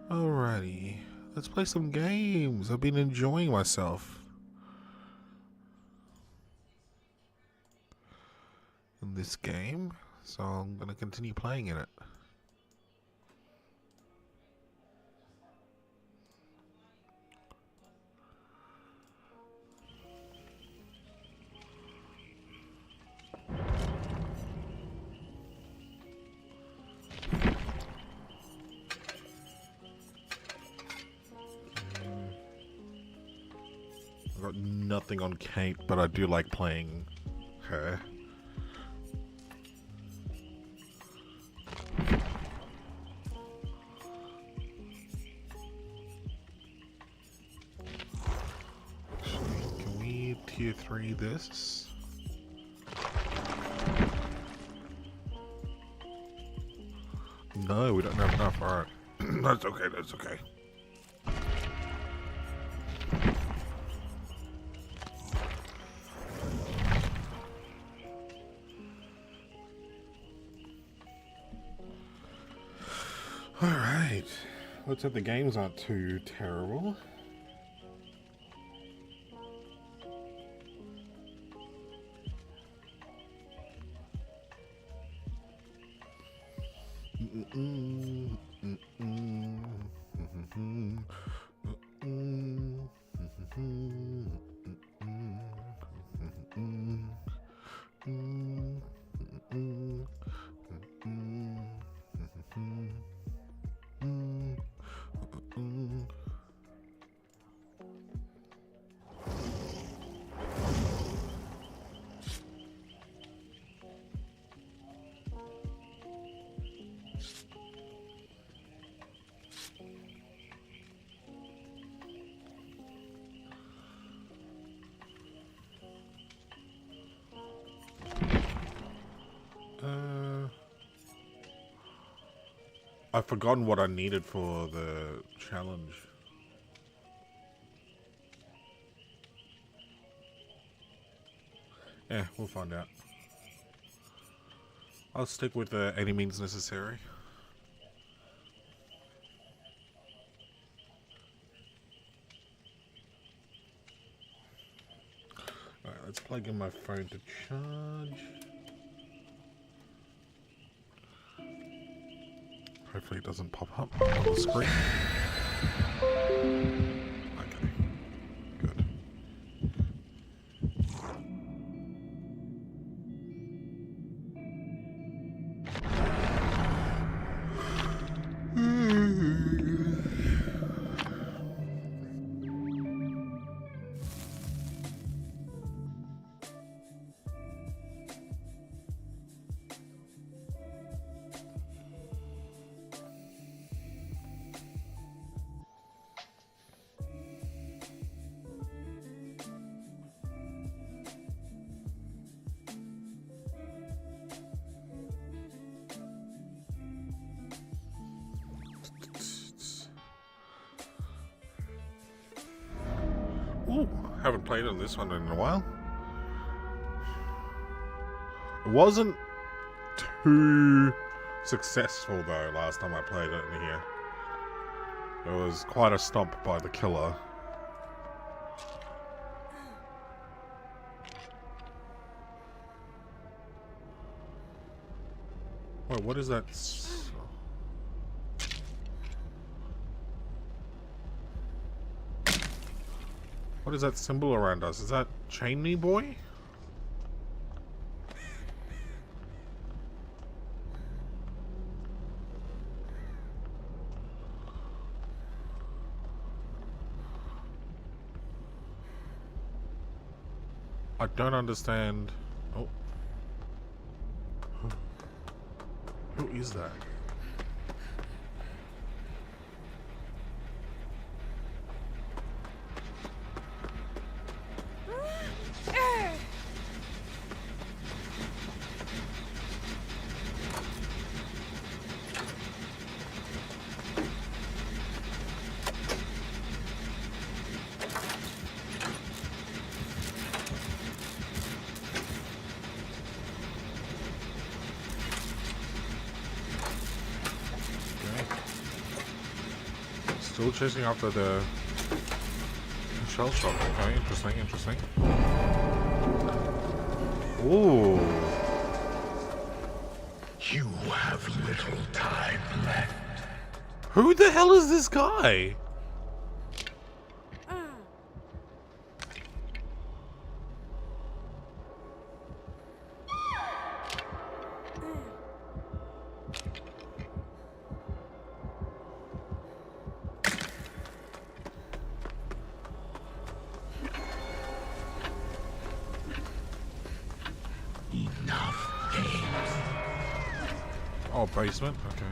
Alrighty, let's play some games. I've been enjoying myself in this game, so I'm going to continue playing in it. I've got nothing on Kate, but I do like playing her. Can we tier 3 this? No, we don't have enough. Alright. That's okay, that's okay. Alright. Let's hope the games aren't too terrible. I've forgotten what I needed for the challenge. Yeah, we'll find out. I'll stick with any means necessary. Alright, let's plug in my phone to charge. Hopefully it doesn't pop up on the screen. Okay, good. Ooh, haven't played on this one in a while. It wasn't too successful though last time I played it in here. It was quite a stomp by the killer. Wait, what is that? What is that symbol around us? Is that Chainme Boy? I don't understand. Oh. Who is that? Still chasing after the shell shock. Okay, interesting, interesting. Ooh. You have little time left. Who the hell is this guy? Enough games. Oh, basement? Okay.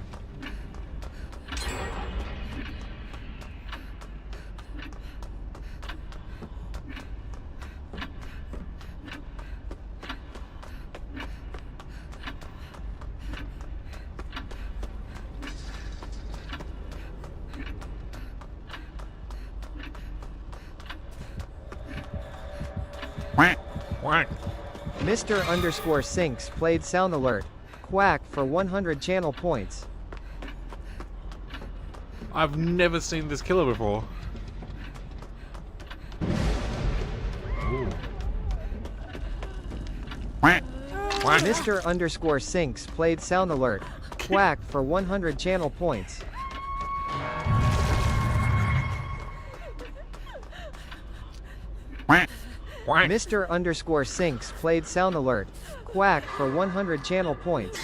Quack. Mr. Underscore Sinks played Sound Alert. Quack for 100 channel points. I've never seen this killer before. Ooh. Quack. Quack. Mr. Underscore Sinks played Sound Alert. Quack for 100 channel points. Quack. Quack. Mr. Underscore Sinks played Sound Alert. Quack for 100 channel points.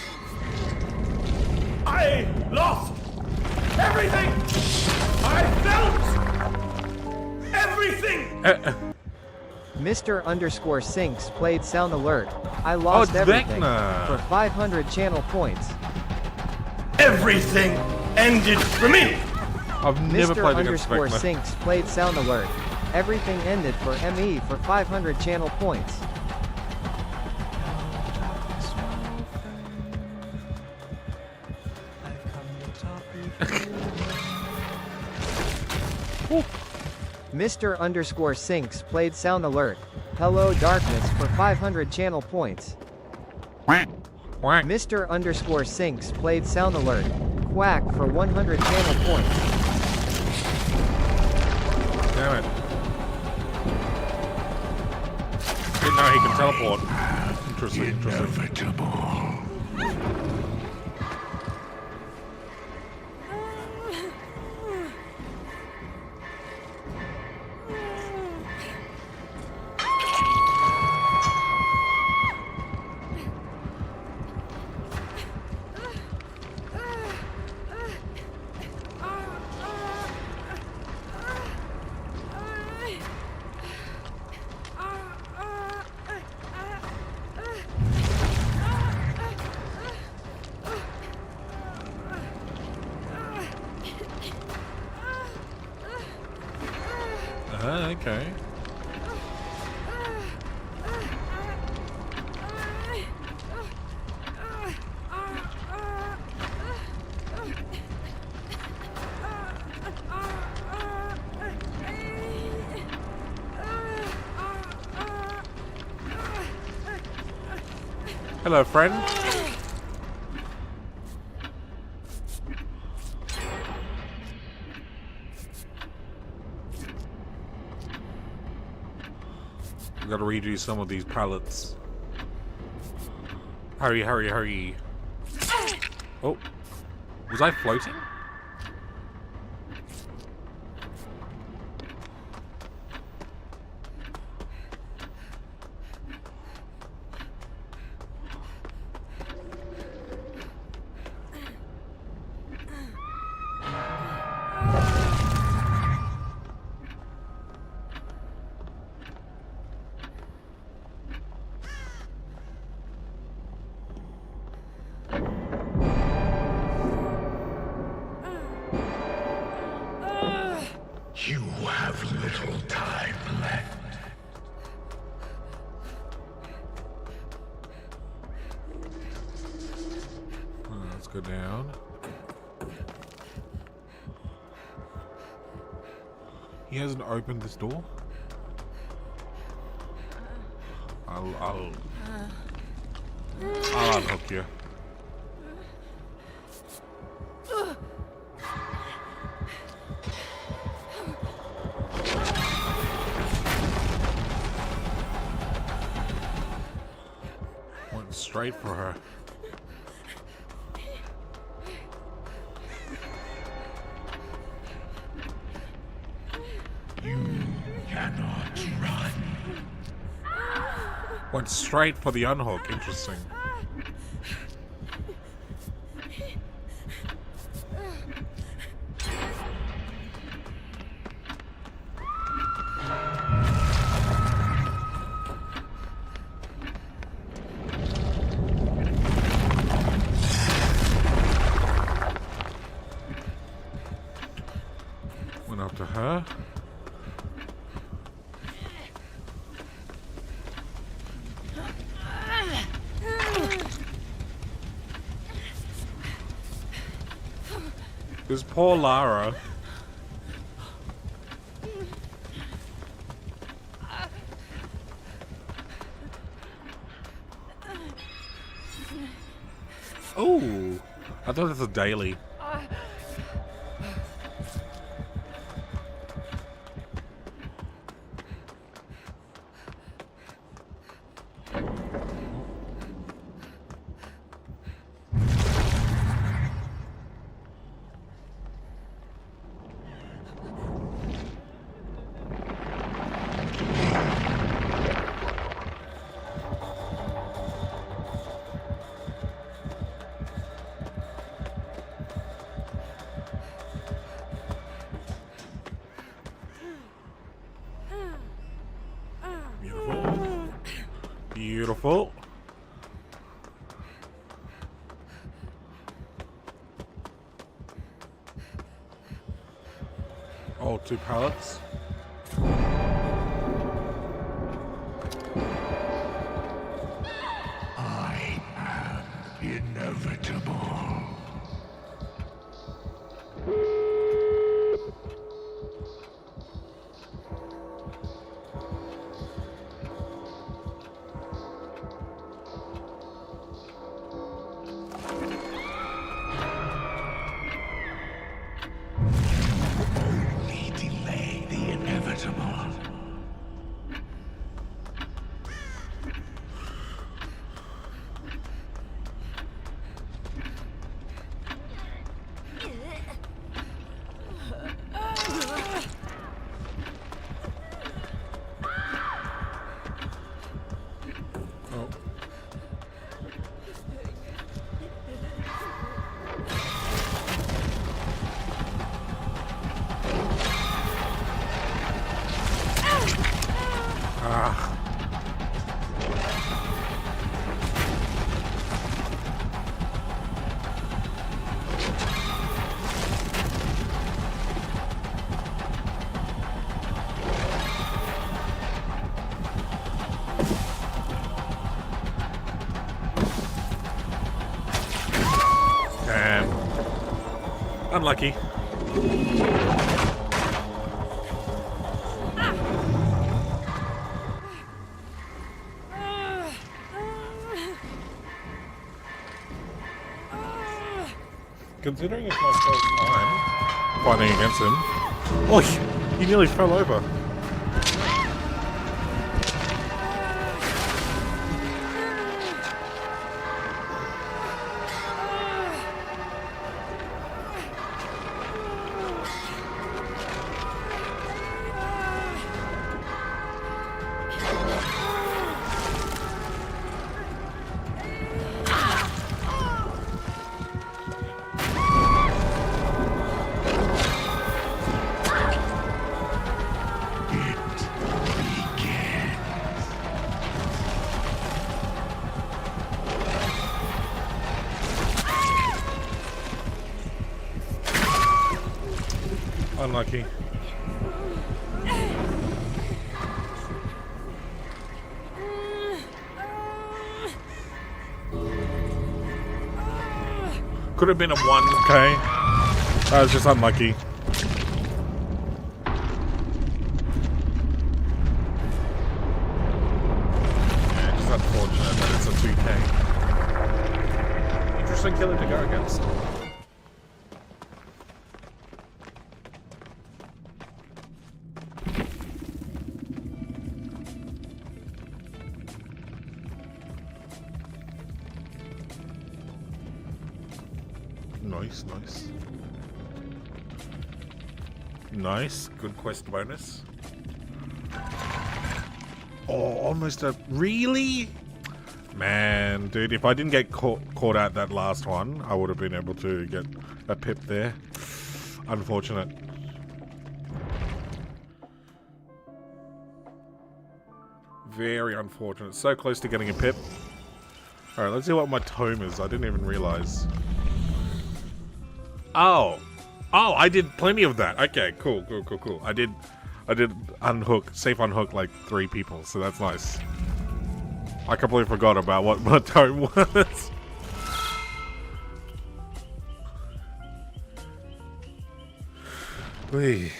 I lost everything! I felt everything! Mr. Underscore Sinks played Sound Alert. I lost everything Vecna. for 500 channel points. Everything ended for me! I've never Mr. played against Underscore Vecna. Sinks played Sound Alert. Everything ended for ME for 500 channel points. Mr. Underscore Sinks played Sound Alert. Hello Darkness for 500 channel points. Quack. Quack. Mr. Underscore Sinks played Sound Alert. Quack for 100 channel points. Damn it. Didn't know he can teleport. Interesting, interesting. Inevitable. Okay. Hello, friend. I've got to redo some of these pallets. Hurry, hurry, hurry. Oh. Was I floating? You have little time left. Let's go down. He hasn't opened this door. I'll unhook you. straight for her. You cannot run. Went straight for the unhook. Interesting. Went up to her. This poor Lara. Oh, I thought it was a daily. Beautiful. Beautiful. Oh, 2 pallets. I am inevitable. Only delay the inevitable. Oh. Ah. Damn. Unlucky. Considering it's my first time fighting against him. Oh, he nearly fell over. Unlucky. Could have been a 1K. That was just unlucky. Yeah, just unfortunate that it's a 2K. Interesting killer to go against. Nice, nice. Nice, good quest bonus. Oh, almost a... Really? Man, dude, if I didn't get caught out that last one, I would have been able to get a pip there. Unfortunate. Very unfortunate. So close to getting a pip. Alright, let's see what my tome is. I didn't even realize. Oh! Oh, I did plenty of that. Okay, cool. I did unhook, safe unhook like 3 people, so that's nice. I completely forgot about what my tome was. Whee.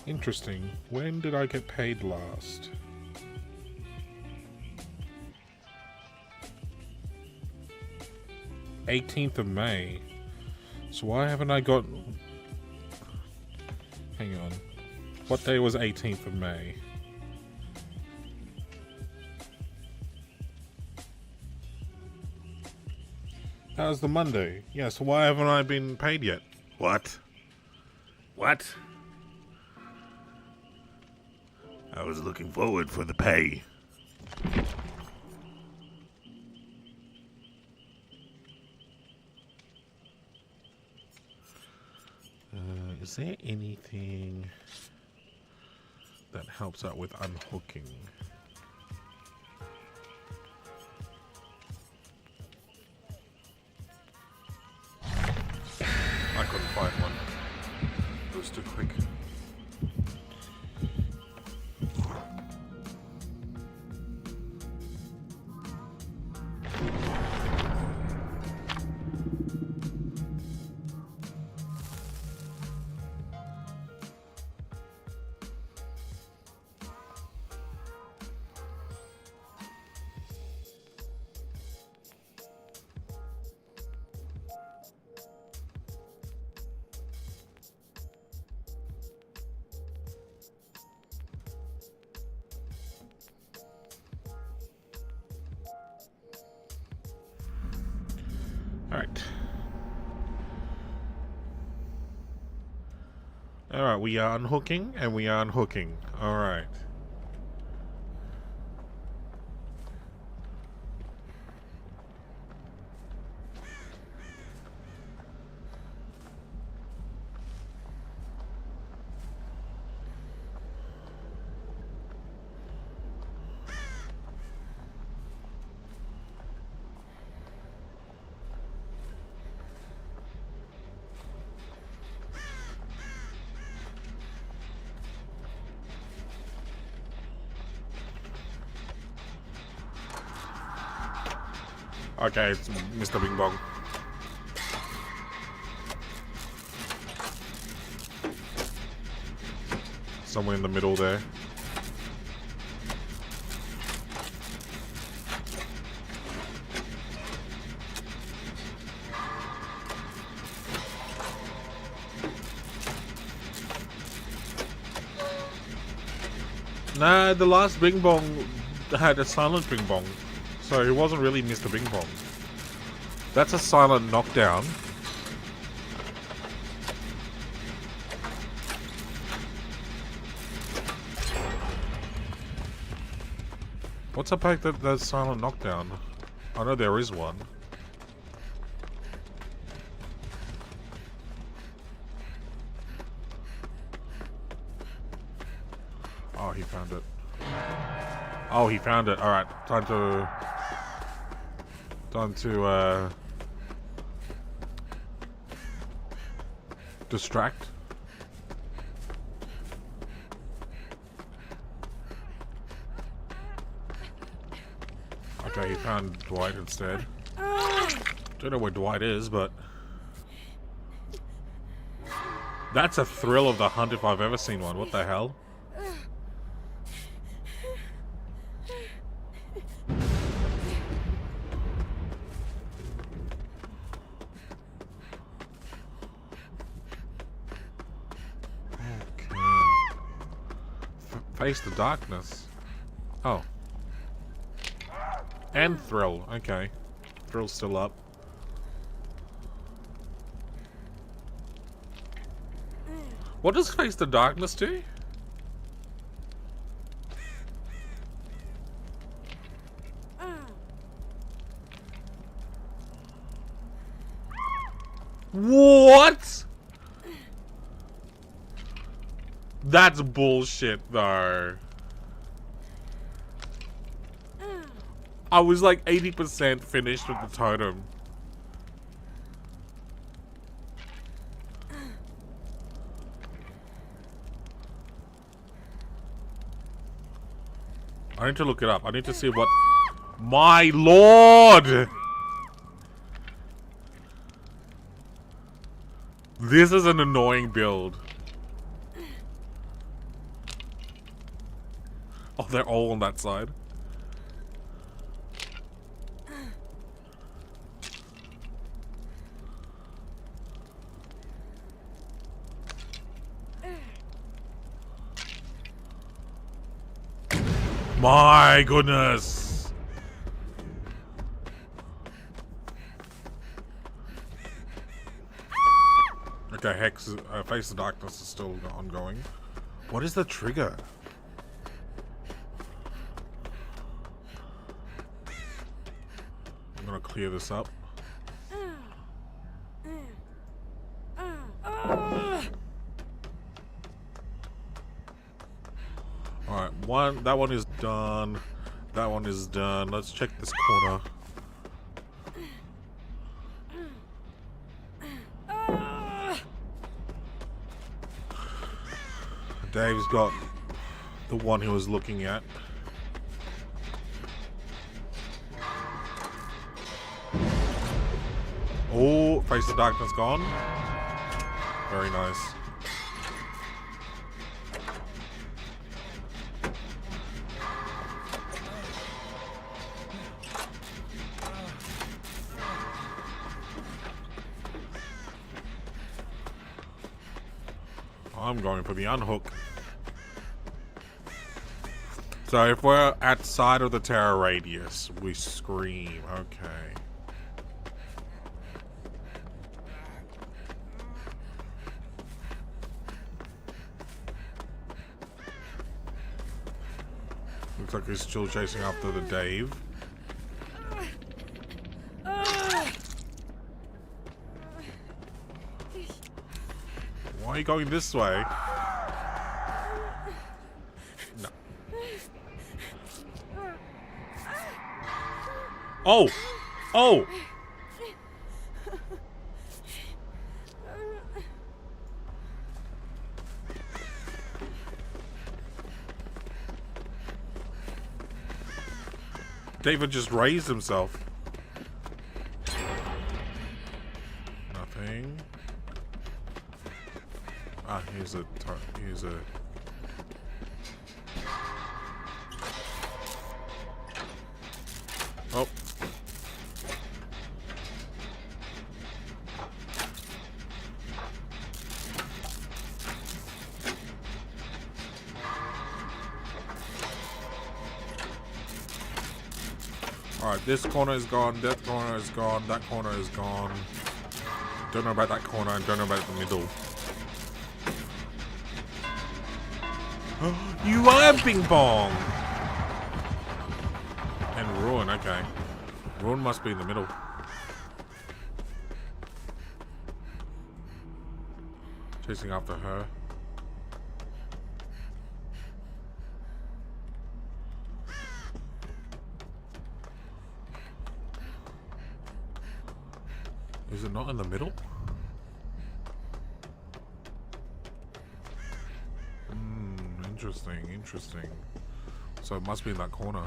Interesting. When did I get paid last? '18th of May. So why haven't I got... Hang on. What day was 18th of May? That was the Monday. Yeah, so why haven't I been paid yet? What? What? I was looking forward for the pay. Is there anything that helps out with unhooking? I couldn't find one. It was too quick. Alright, we are unhooking and we are unhooking. Alright. Okay, it's Mr. Bing Bong. Somewhere in the middle there. Nah, the last Bing Bong had a silent Bing Bong. So it wasn't really Mr. Bing Bong. That's a silent knockdown. What's up like that silent knockdown? I know there is one. Oh, he found it. Oh, he found it. Alright, time to distract. Okay, he found Dwight instead. Don't know where Dwight is, but that's a thrill of the hunt if I've ever seen one. What the hell? Okay. Face the darkness. Oh. And thrill. Okay. Thrill's still up. What does face the darkness do? What? That's bullshit, though. I was like 80% finished with the totem. I need to look it up. I need to see what... My lord! This is an annoying build. Oh, they're all on that side. My goodness. Okay, Hex, Face the Darkness is still ongoing. What is the trigger? I'm gonna clear this up. Alright, that one is done. That one is done. Let's check this corner. Dave's got the one he was looking at. Oh, Face the Darkness gone. Very nice. I'm going for the unhook. So if we're outside of the terror radius, we scream. Okay. Looks like he's still chasing after the Dave. Why are you going this way? No. Oh! Oh! David just raised himself. Nothing. Ah, here's a... Oh. Alright, this corner is gone, that corner is gone, that corner is gone. Don't know about that corner, and don't know about the middle. You are Bing Bong! And Ruin, okay. Ruin must be in the middle. Chasing after her. Is it not in the middle? Interesting, interesting. So it must be in that corner.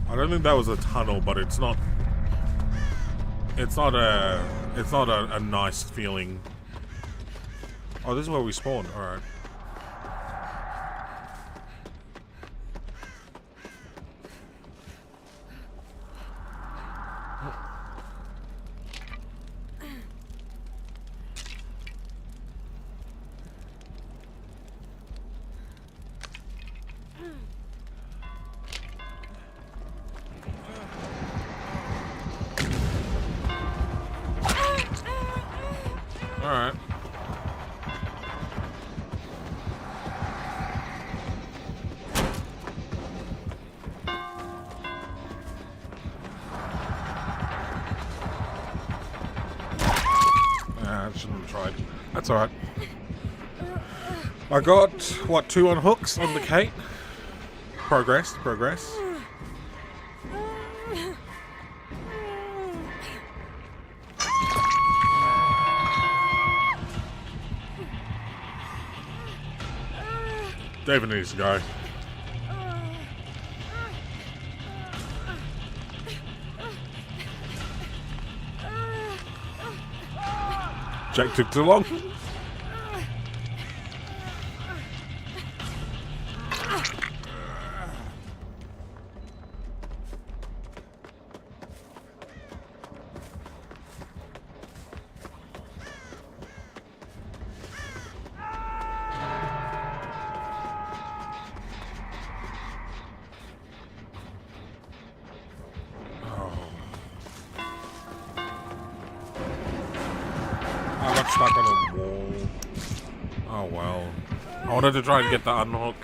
I don't think that was a tunnel, but it's not It's not a nice feeling. Oh, this is where we spawned. All right. All right. I shouldn't have tried. That's alright. I got, what, 2 unhooks on the Kate? Progress. David needs to go. Jake took too long. I got stuck on a wall. Oh well. I wanted to try and get the unhook.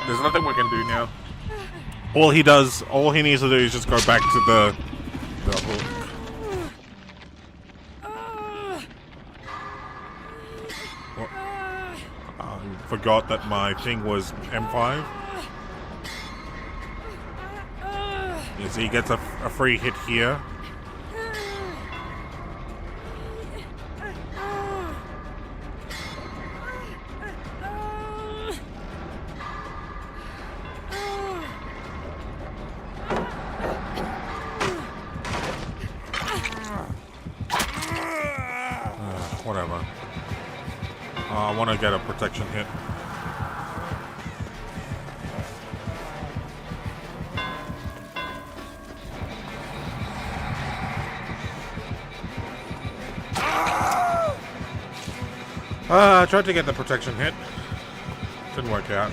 There's nothing we can do now. All he needs to do is just go back to the hook. What? I forgot that my thing was M5. Yeah, so he gets a free hit here. Whatever. I want to get a protection hit. I tried to get the protection hit. Didn't work out.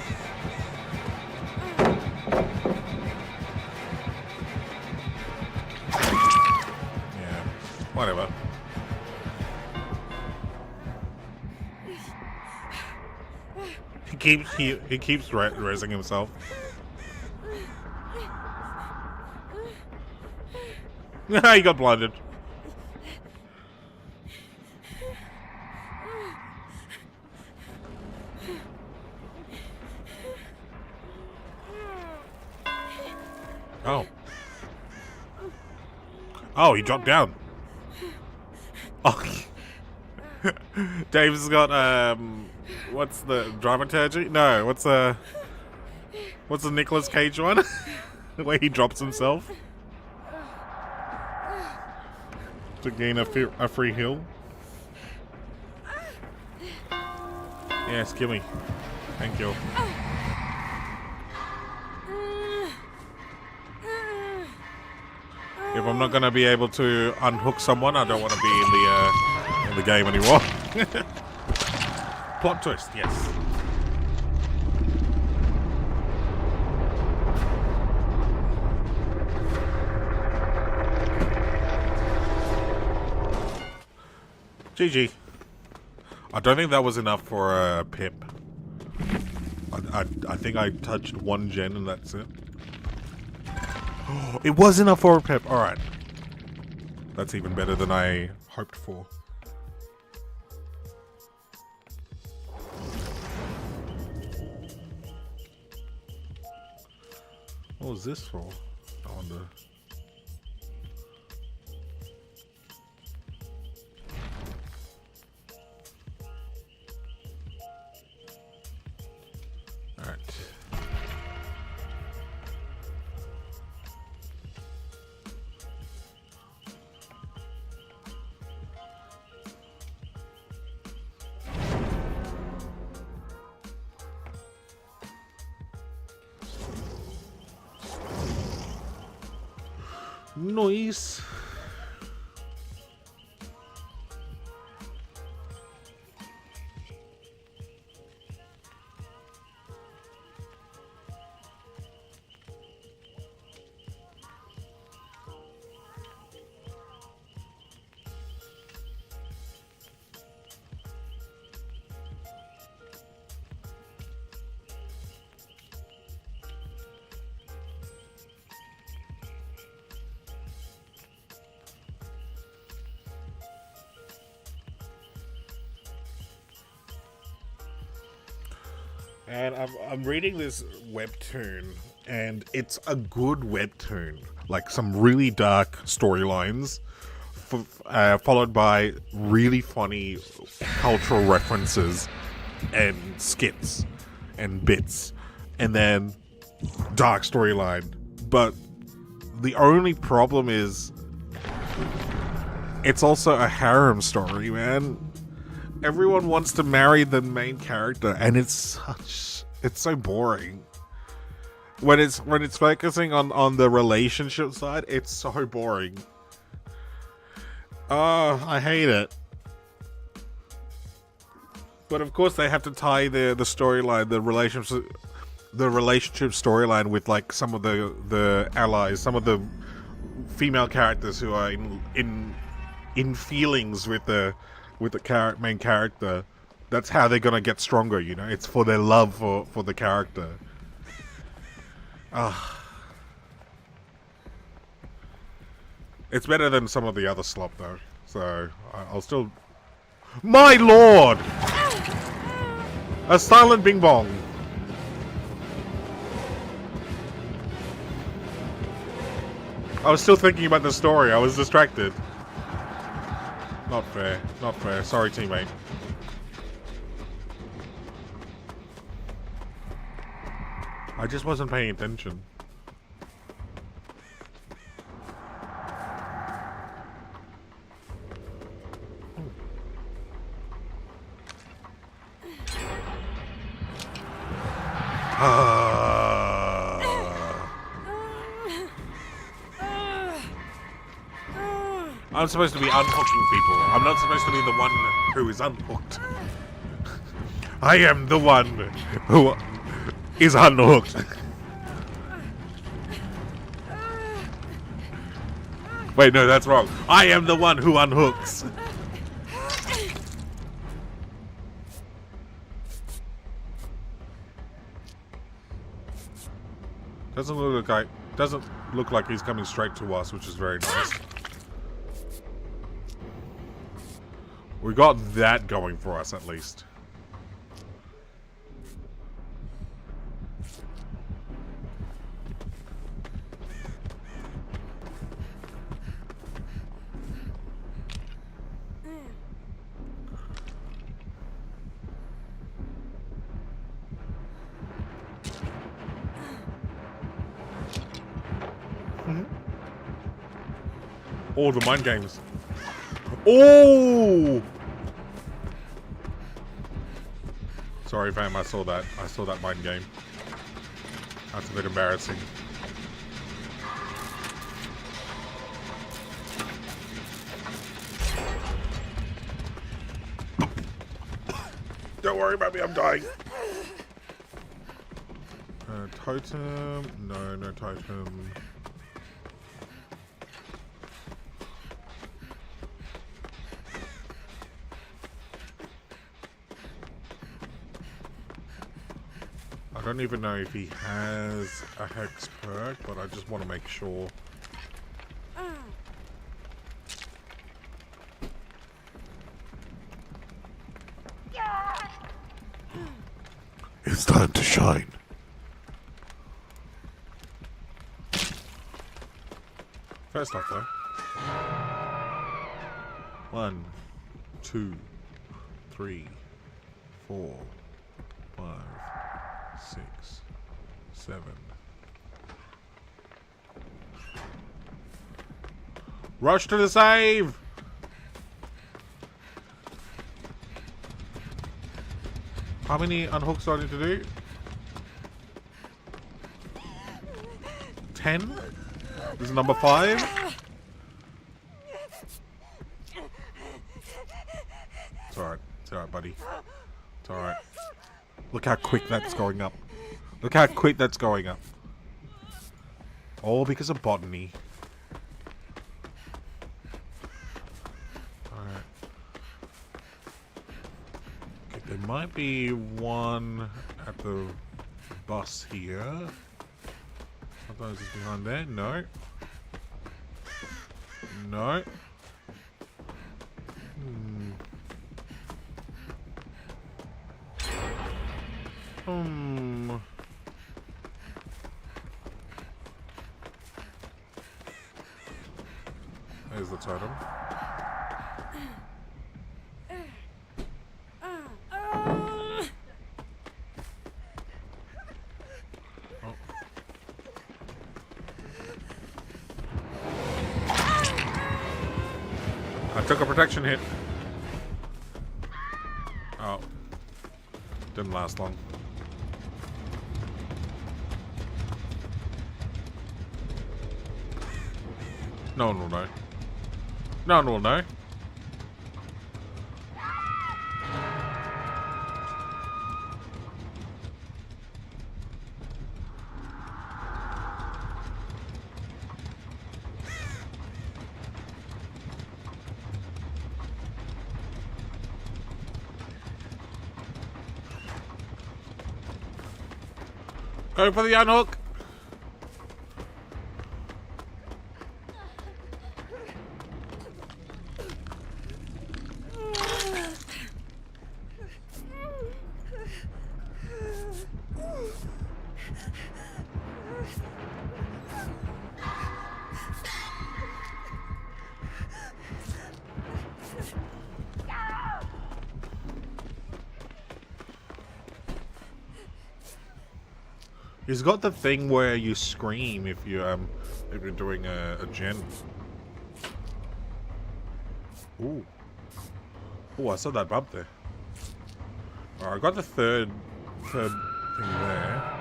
Yeah, whatever. He keeps raising himself. He got blinded. Oh. Oh, he dropped down. Oh. Dave's got what's the dramaturgy? No, what's the Nicolas Cage one? Where he drops himself to gain a free heal. Yes, kill me. Thank you. If I'm not gonna be able to unhook someone, I don't want to be in the game anymore. Plot twist, yes. GG. I don't think that was enough for a pip. I think I touched 1 gen and that's it. It was enough for a pip. Alright. That's even better than I hoped for. What was this for? I wonder. Alright. Nice. And I'm reading this webtoon, and it's a good webtoon. Like some really dark storylines, followed by really funny cultural references and skits and bits, and then dark storyline. But the only problem is, it's also a harem story, man. Everyone wants to marry the main character, and it's so boring. When it's focusing on the relationship side, it's so boring. Oh, I hate it. But of course they have to tie the storyline, the relationship storyline with like some of the allies, some of the female characters who are in feelings with the main character. That's how they're gonna get stronger, you know? It's for their love for the character. It's better than some of the other slop though, so I'll still... My lord! A silent bing bong. I was still thinking about the story, I was distracted. Not fair, not fair. Sorry, teammate. I just wasn't paying attention. I'm supposed to be unhooking people. I'm not supposed to be the one who is unhooked. I am the one who is unhooked. Wait, no, that's wrong. I am the one who unhooks. Doesn't look like he's coming straight to us, which is very nice. We got that going for us, at least. Oh, the mind games. Oh! Sorry, fam, I saw that. I saw that mind game. That's a bit embarrassing. Don't worry about me, I'm dying. Totem. No, no totem. I don't even know if he has a hex perk, but I just want to make sure. It's time to shine. First off, though. 1, 2, 3, 4, 5, 6, 7. Rush to the save! How many unhooks do I need to do? 10? This is number 5? Look how quick that's going up. Look how quick that's going up. All because of botany. Alright. Okay, there might be one at the bus here. Sometimes it's behind there. No. No. There's the totem. Oh. I took a protection hit. Oh. Didn't last long. No one will know. No one will know. Go for the unhook. He's got the thing where you scream if you're doing a gen. Ooh. Ooh, I saw that bump there. Alright, I got the third thing there.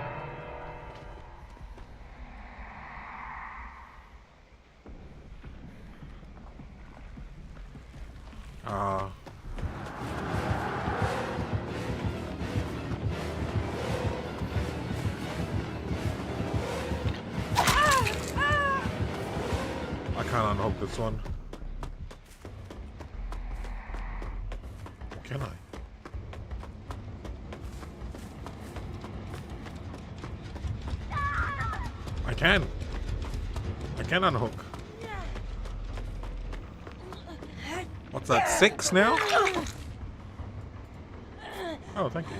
I can't unhook this one. Can I? I can. I can unhook. What's that, 6 now? Oh, thank you.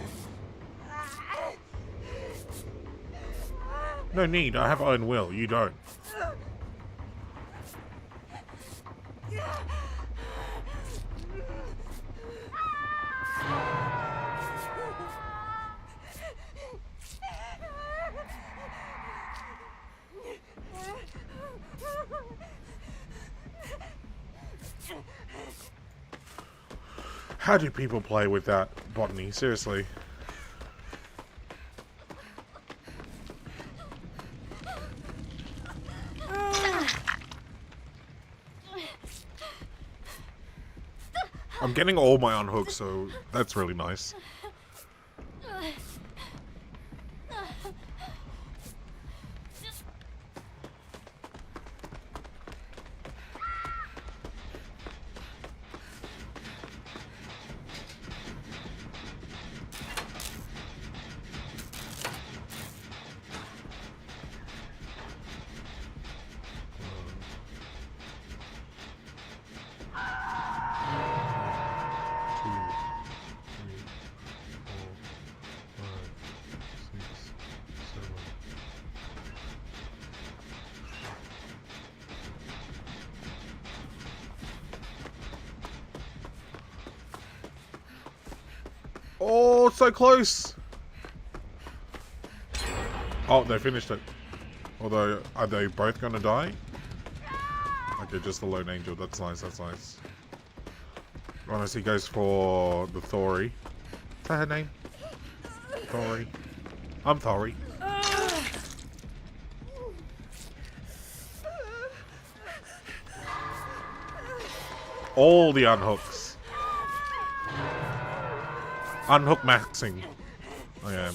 No need, I have own will, you don't. How do people play without botany? Seriously. I'm getting all my unhooks, so that's really nice. Oh, so close! Oh, they finished it. Although, are they both gonna die? Okay, just the lone angel. That's nice, that's nice. Honestly, goes for the Thori. Is that her name? Thori. I'm Thori. All the unhooks. Unhook maxing. I am.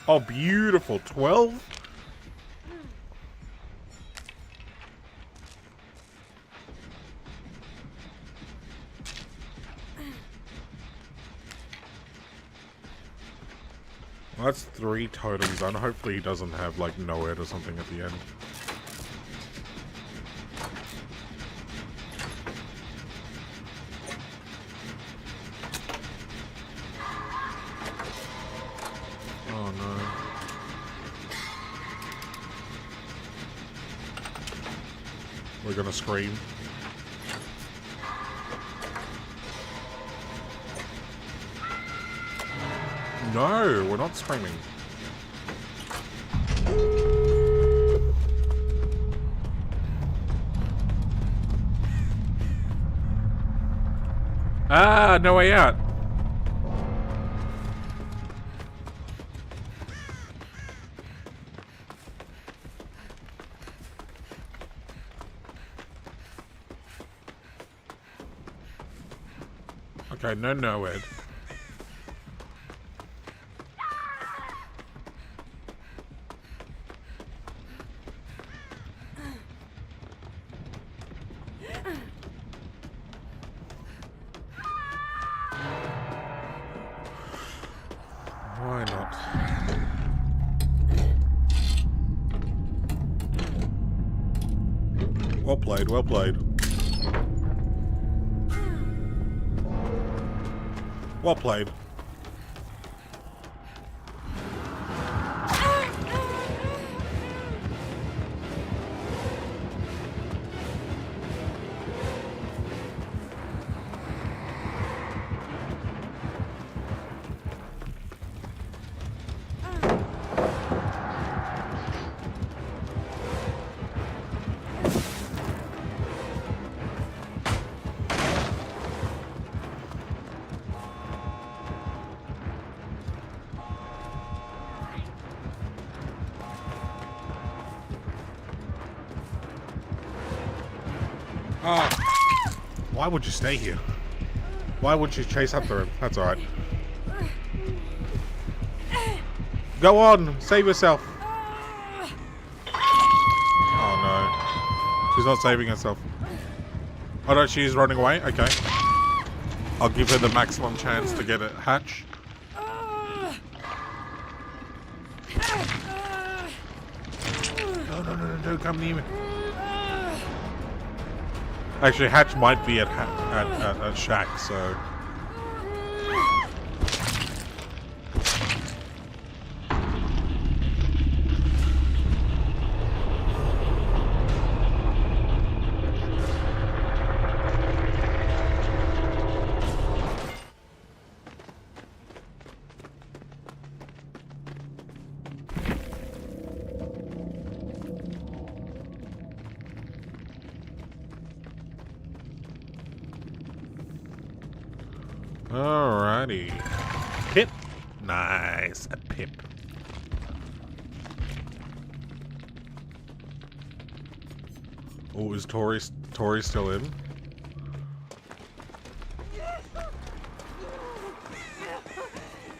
Oh, beautiful. 12? Well, that's 3 totems done. Hopefully he doesn't have, like, no head or something at the end. Oh, no. We're gonna scream. No, we're not screaming. Ah, no way out. Okay, no, Ed. Why not? Well played, well played. Well played. Ah, why would you stay here? Why would you chase after him? That's alright. Go on, save yourself. Oh no. She's not saving herself. Oh no, she's running away? Okay. I'll give her the maximum chance to get a hatch. No, come near me. Actually, Hatch might be at Shack, so... Alrighty. Pip. Nice. A pip. Oh, is Tori still in?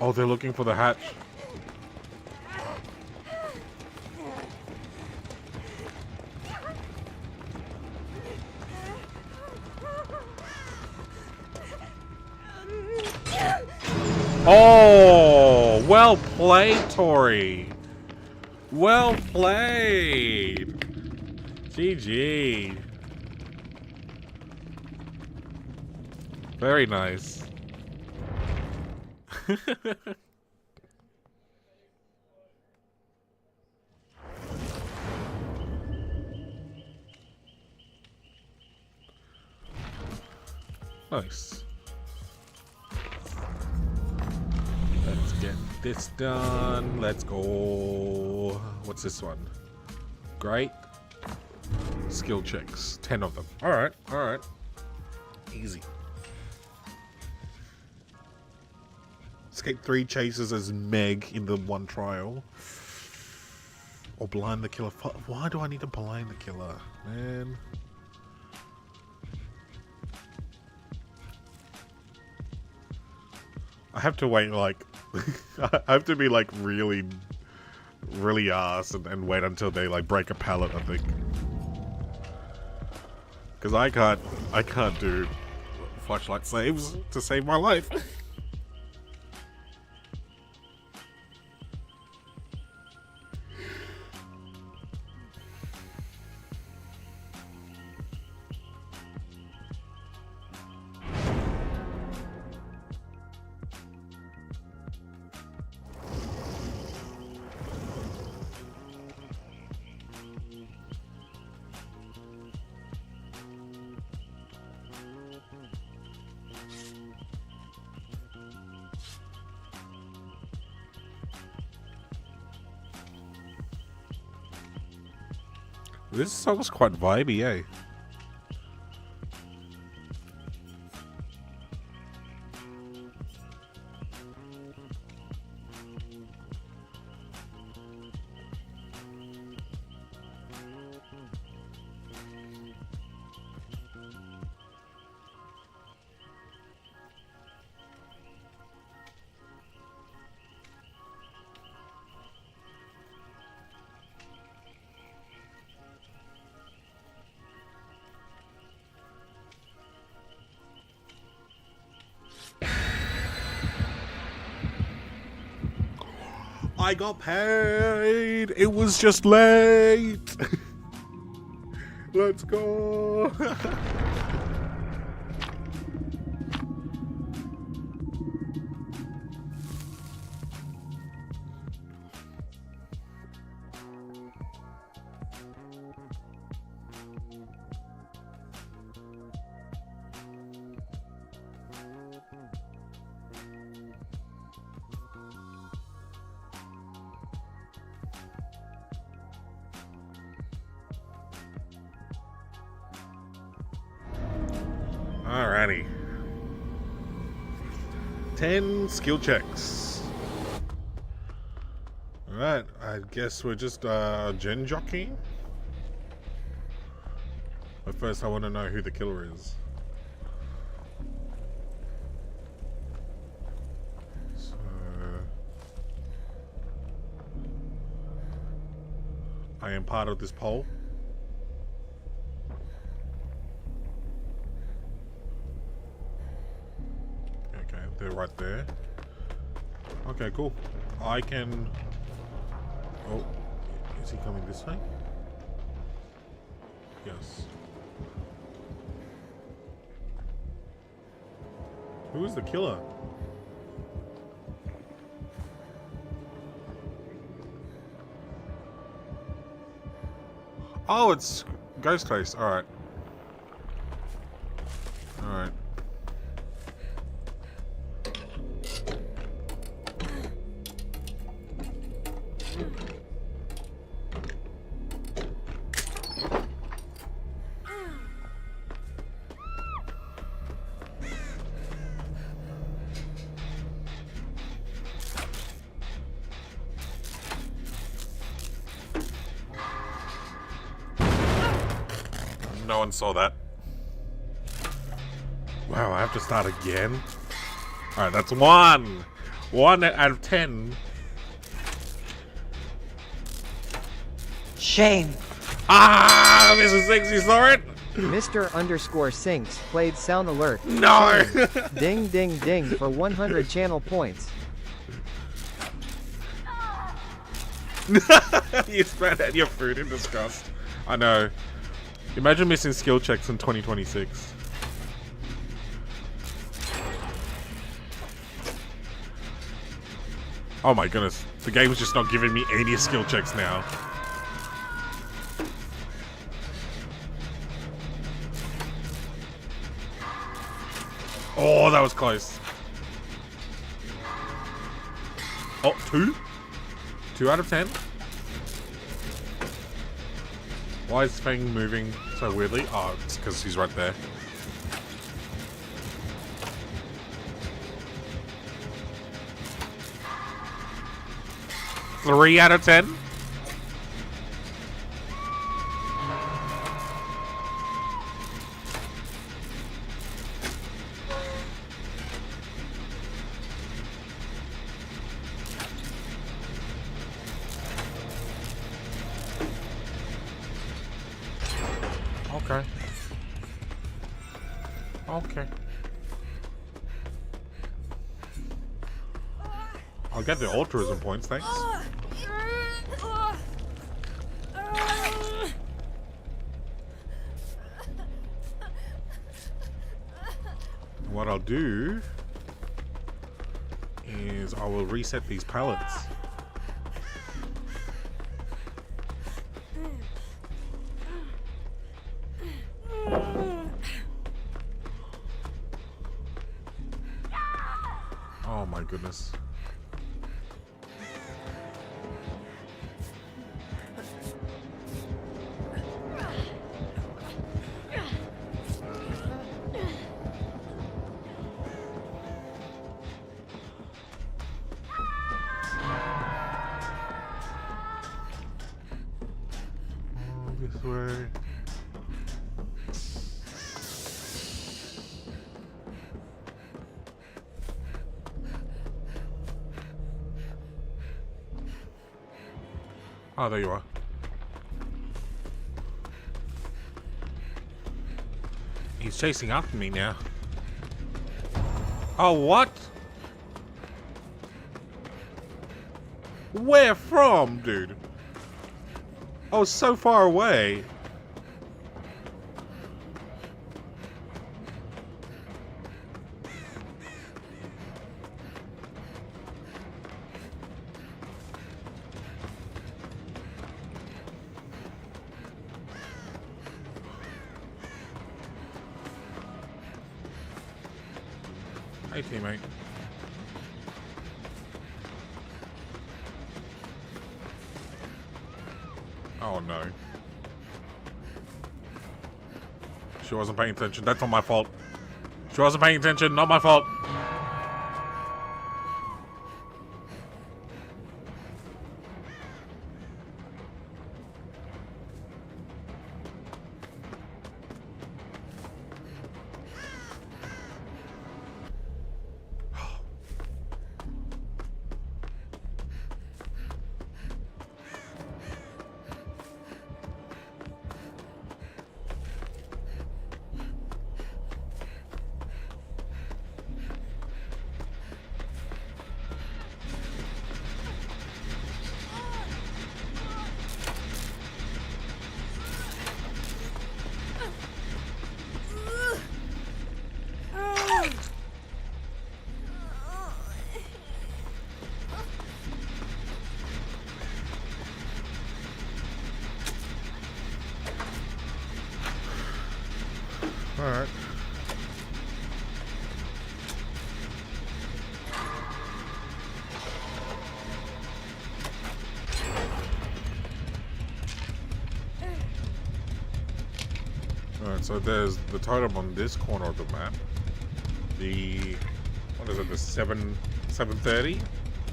Oh, they're looking for the hatch. Oh, well played, Tori. Well played. GG. Very nice. Nice. Let's get this done. Let's go. What's this one? Great. Skill checks. 10 of them. Alright, alright. Easy. Escape 3 chases as Meg in the one trial. Or blind the killer. Why do I need to blind the killer? Man. I have to wait like... I have to be like really ass and wait until they like break a pallet, I think. Because I can't do flashlight saves to save my life. This song's quite vibey, eh? I got paid. It was just late. Let's go. Alrighty. 10 skill checks. Alright, I guess we're just gen jockeying. But first I want to know who the killer is. So... I am part of this poll. They're right there. Okay, cool. I can... Oh, is he coming this way? Yes. Who is the killer? Oh, it's Ghostface. Alright. Alright. No one saw that. Wow, I have to start again? Alright, that's 1! 1 out of 10. Shame. Ah, Mr. Six, you saw it? Mr. Sinks played Sound Alert. No! Ding ding ding for 100 channel points. You spat out your food in disgust. I know. Imagine missing skill checks in 2026. Oh my goodness. The game's just not giving me any skill checks now. Oh, that was close. Oh, 2? 2 out of 10? Why is Feng moving so weirdly? Oh, it's because he's right there. Three out of 10? Okay. Okay. I'll get the altruism points, thanks. What I'll do is I will reset these pallets. Oh my goodness. This way. Oh, there you are. He's chasing after me now. Oh, what? Where from, dude? I was so far away. Hey, teammate. Oh no. She wasn't paying attention. That's not my fault. She wasn't paying attention. Not my fault. Alright. Alright, so there's the totem on this corner of the map. The what is it, the 730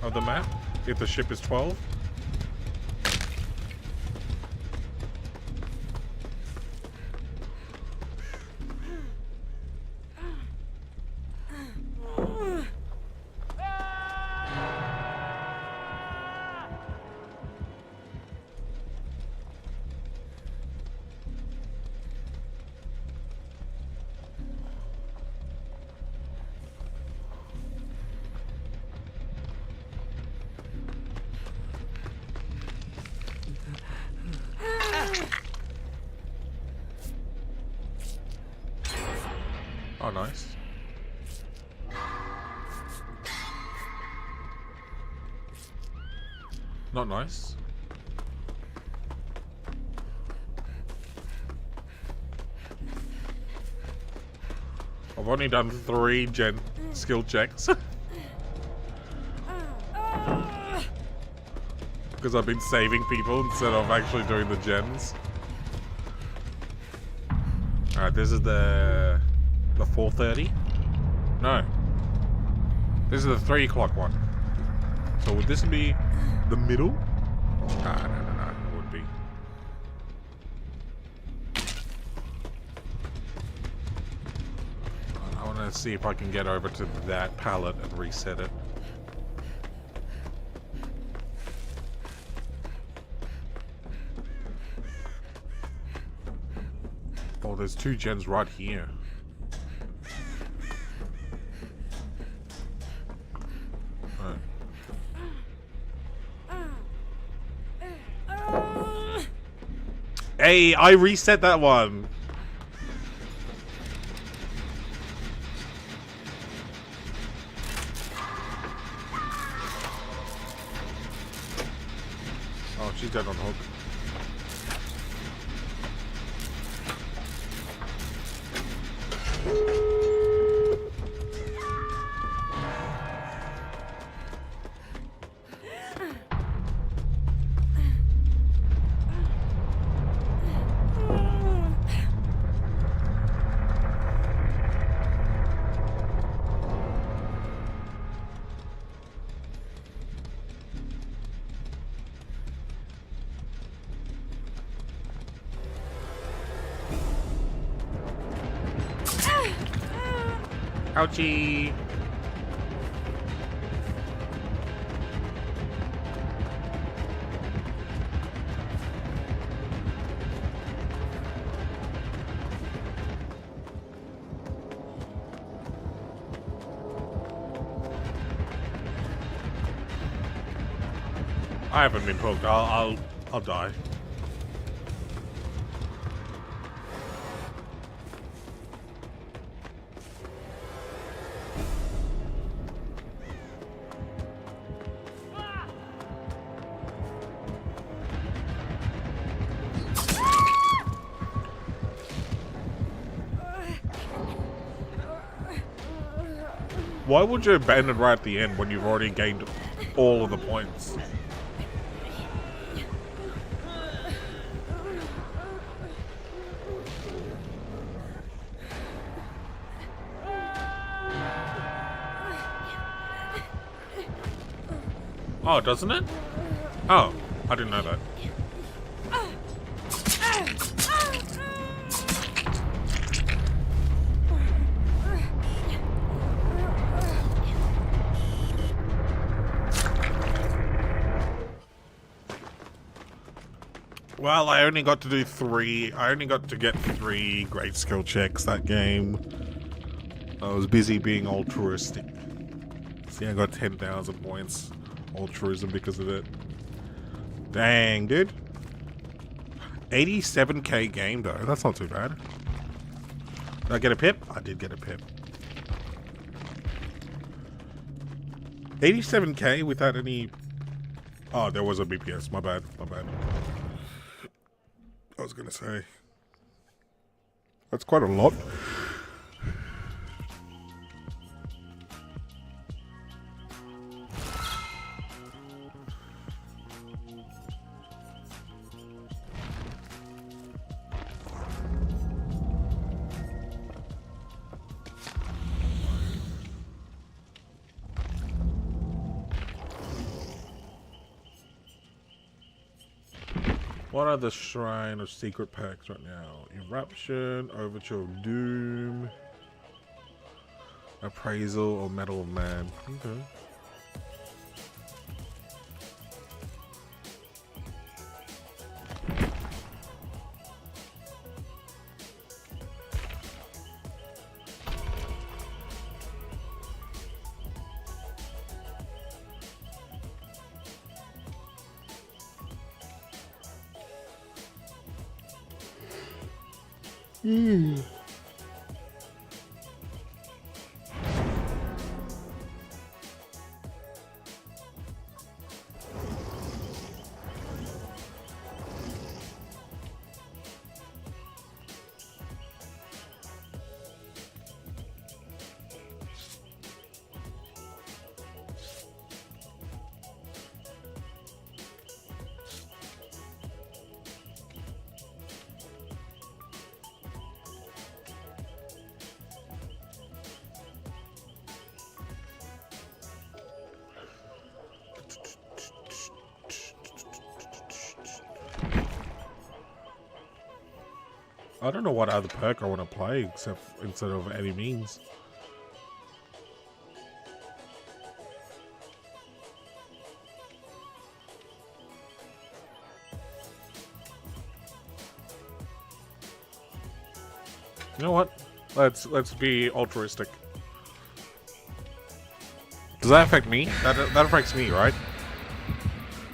of the map, if the ship is 12. Oh, nice. Not nice. I've only done 3 gen skill checks. Because I've been saving people instead of actually doing the gens. Alright, this is the 4:30? No. This is the 3 o'clock one. So would this be the middle? Ah, no, it would be. I want to see if I can get over to that pallet and reset it. Oh, there's 2 gens right here. Right. Hey, I reset that one. Oh, she's dead on hook. Ouchie. I haven't been poked. I'll die. Why would you abandon right at the end when you've already gained all of the points? Oh, doesn't it? Oh, I didn't know that. Well, I only got to do 3. I only got to get 3 great skill checks that game. I was busy being altruistic. See, I got 10,000 points. Altruism because of it. Dang, dude. 87k game, though. That's not too bad. Did I get a pip? I did get a pip. 87k without any... Oh, there was a BPS. My bad. My bad. I was gonna say. That's quite a lot. What are the Shrine of Secret Packs right now? Eruption, Overture of Doom, Appraisal, or Medal of Man. Okay. I don't know what other perk I want to play except instead of any means. You know what? Let's be altruistic. Does that affect me? That affects me, right?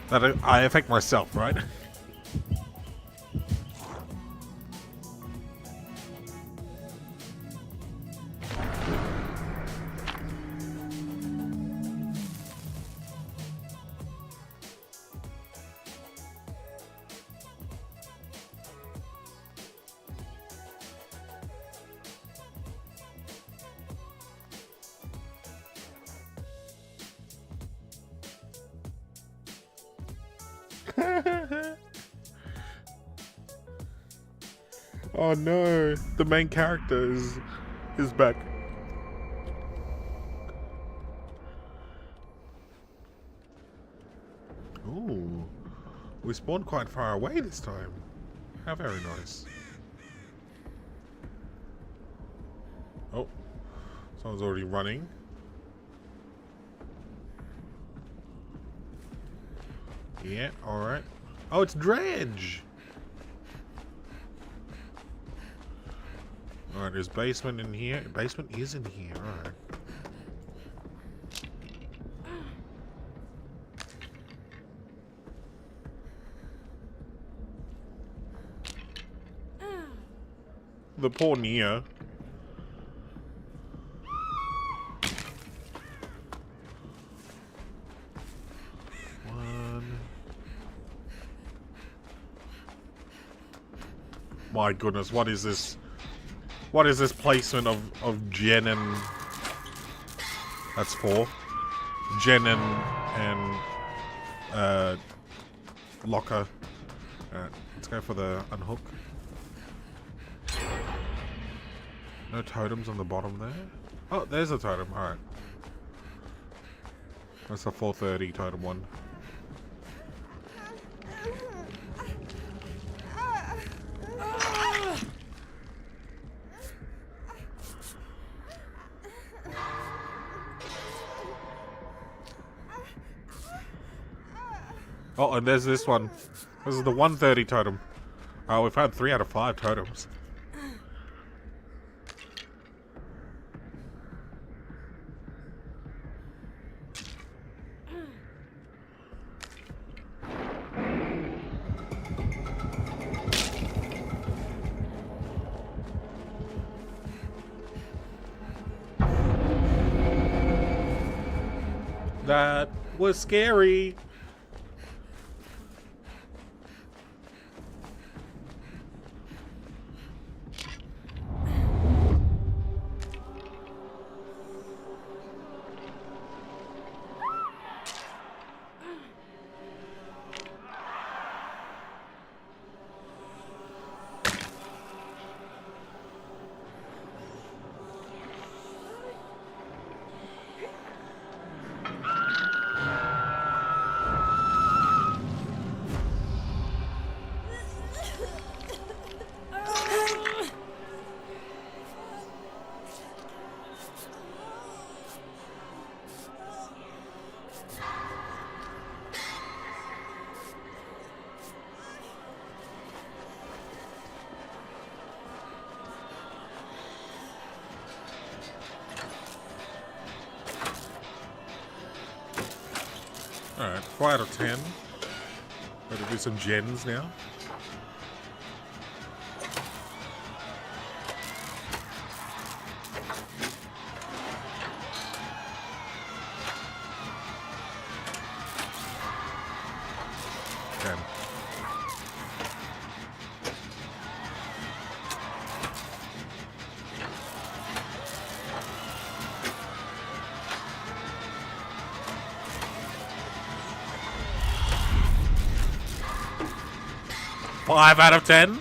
That I affect myself, right? Oh no, the main character is back. Ooh, we spawned quite far away this time. How very nice. Oh, someone's already running. Yeah, alright. Oh, it's Dredge! Alright, there's basement in here. Basement is in here, alright. The poor Nia. My goodness, what is this? What is this placement of Jen and... That's 4. Jen and Locker. Alright, let's go for the unhook. No totems on the bottom there. Oh, there's a totem, alright. That's a 430 totem one. Oh, and there's this one. This is the 130 totem. Oh, we've had 3 out of 5 totems. That was scary. Alright, 4 out of 10. Gotta do some gens now. Ten. Five out of 10.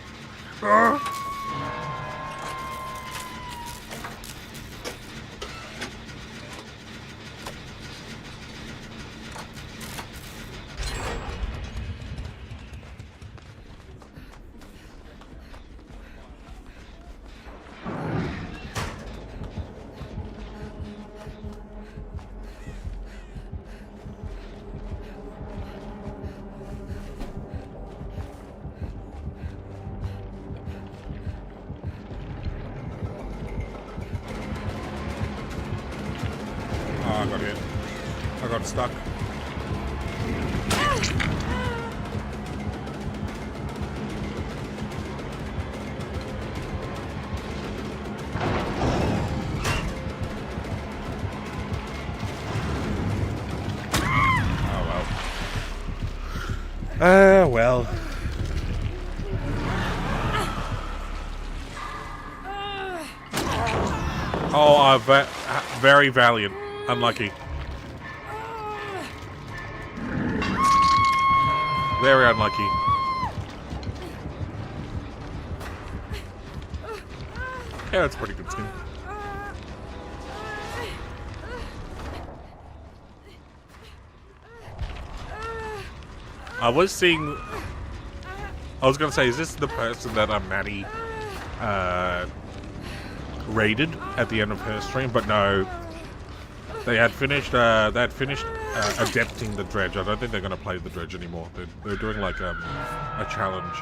I got hit. I got stuck. Well. Oh, very valiant. Unlucky. Very unlucky. Yeah, that's a pretty good skin. I was seeing... I was gonna say, is this the person that Maddie raided at the end of her stream? But no, they had finished. Adapting the dredge. I don't think they're gonna play the dredge anymore. They're doing like a challenge.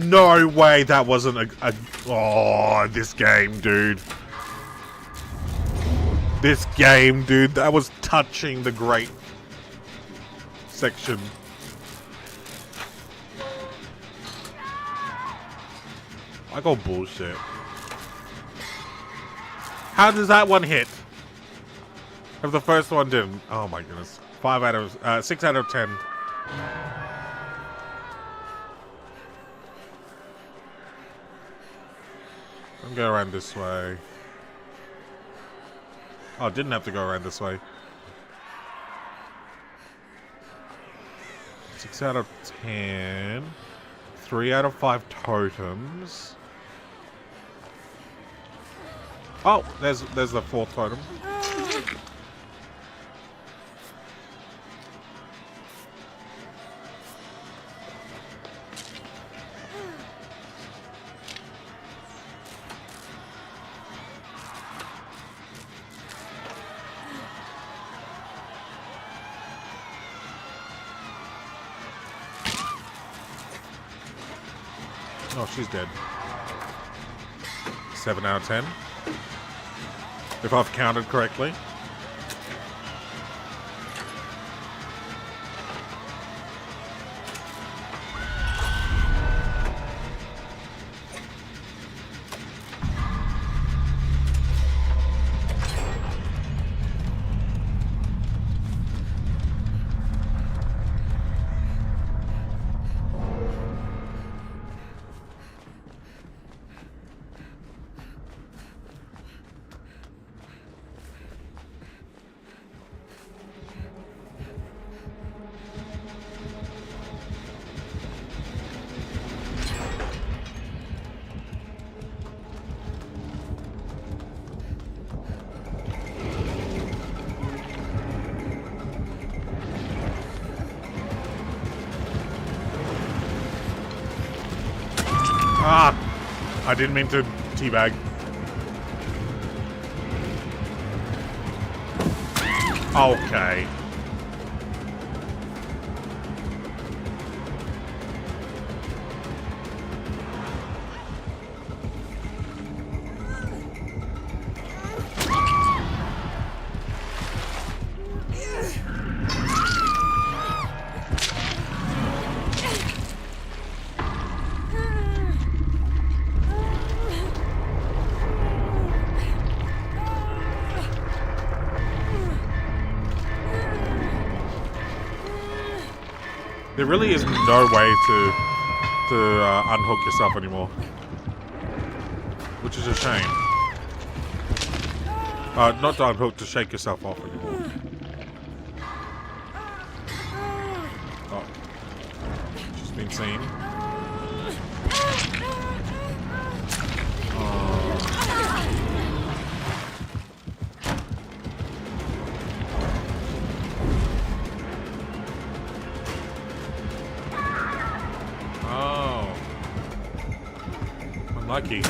No way that wasn't a... Oh, this game, dude. This game, dude. That was touching the great section. I got bullshit. How does that one hit? If the first one didn't. Oh my goodness. 6 out of 10. I'm going around this way. Oh, I didn't have to go around this way. 6 out of 10. 3 out of 5 totems. Oh, there's the 4th totem. Oh, she's dead. 7 out of 10. If I've counted correctly. Ah! I didn't mean to teabag. Okay. There really is no way to unhook yourself anymore, which is a shame. Not to unhook, to shake yourself off anymore. Oh, she's been seen. lucky.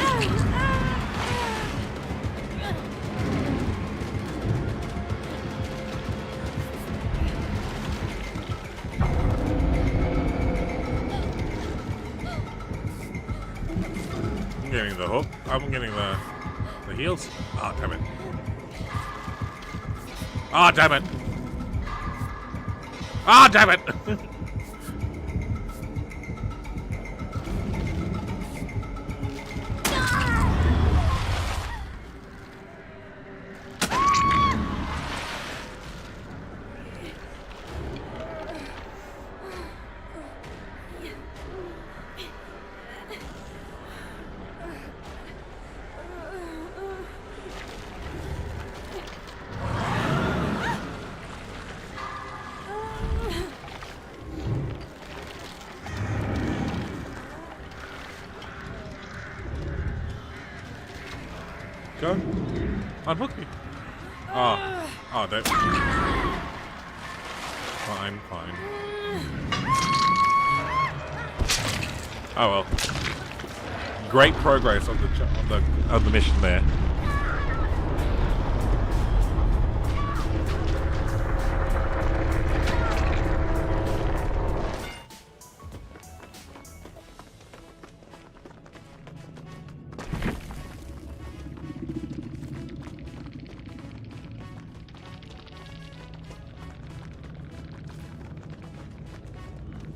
I'm getting the hook. I'm getting the heels. Ah, damn it. Ah, damn it. Ah, damn it. Go. Unhook me. Oh. Oh, that. Fine, fine. Oh well. Great progress on the mission there.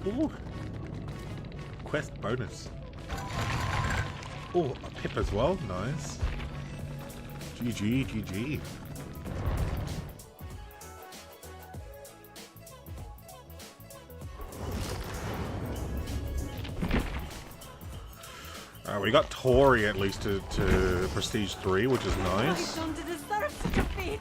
Ooh. Quest bonus. Oh, a pip as well. Nice. GG, GG. We got Tori at least to Prestige 3, which is nice. I don't deserve such a fate.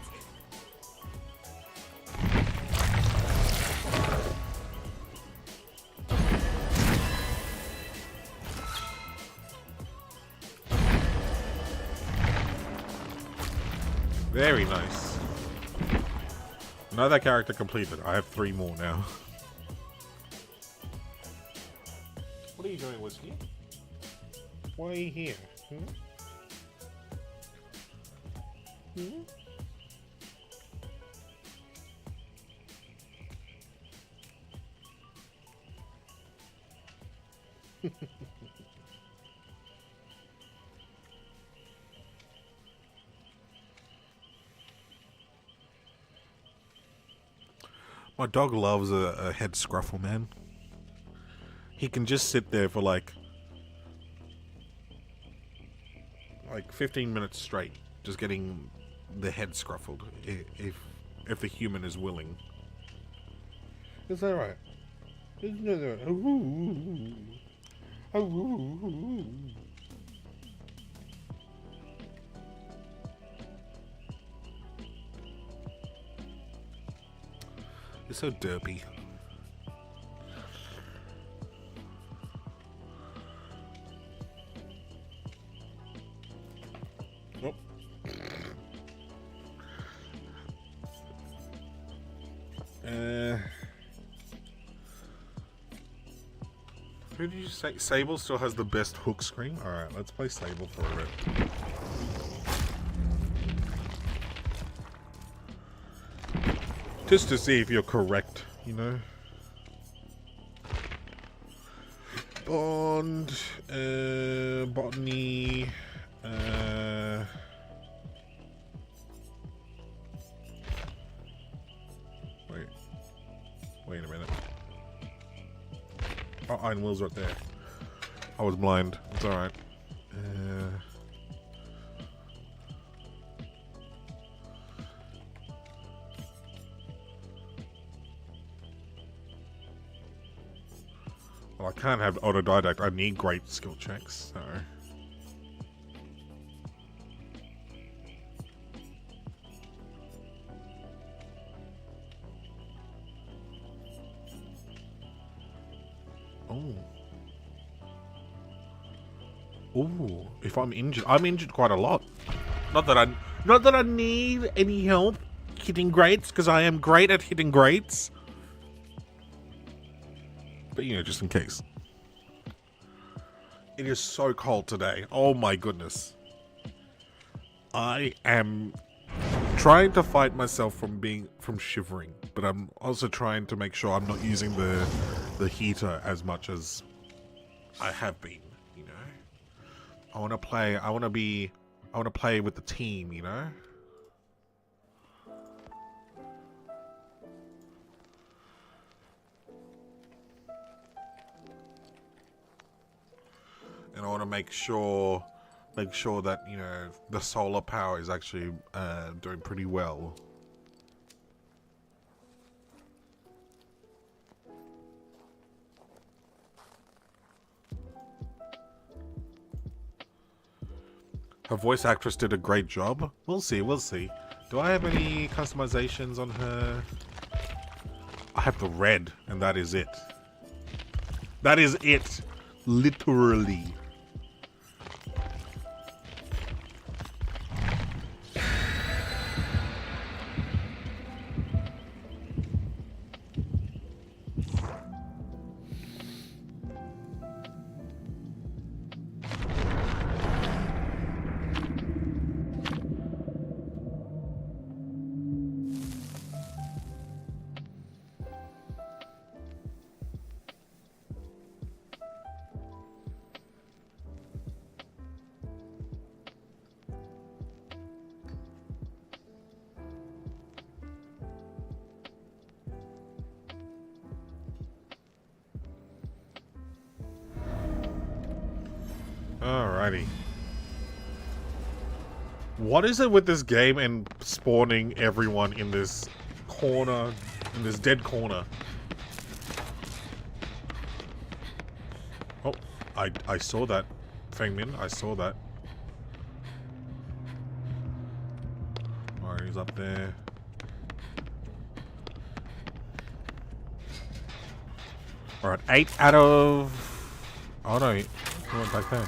Very nice. Another character completed. I have 3 more now. What are you doing, Whiskey? Why are you here? Hmm? Hmm? My dog loves a head scruffle, man. He can just sit there for like 15 minutes straight, just getting the head scruffled, if the human is willing. Is that right? Isn't that right? Ooh. Ooh. You're so derpy. Oh. Who did you say? Sable still has the best hook screen? Alright, let's play Sable for a bit. Just to see if you're correct, you know? Bond, Botany, wait a minute. Oh, Iron Will's right there. I was blind. It's alright. Well, I can't have autodidact. I need great skill checks, so. Oh. Ooh, if I'm injured quite a lot. Not that I need any help hitting greats, because I am great at hitting greats. But you know, just in case. It is so cold today. Oh my goodness. I am trying to fight myself from shivering, but I'm also trying to make sure I'm not using the heater as much as I have been, you know. I want to play with the team, you know. And I want to make sure that, you know, the solar power is actually doing pretty well. Her voice actress did a great job. We'll see, we'll see. Do I have any customizations on her? I have the red, and that is it. That is it. Literally. Alrighty. What is it with this game and spawning everyone in this corner, in this dead corner? Oh, I saw that, Fengmin. I saw that. Alright, he's up there. Alright, 8 out of... Oh no, he went back there.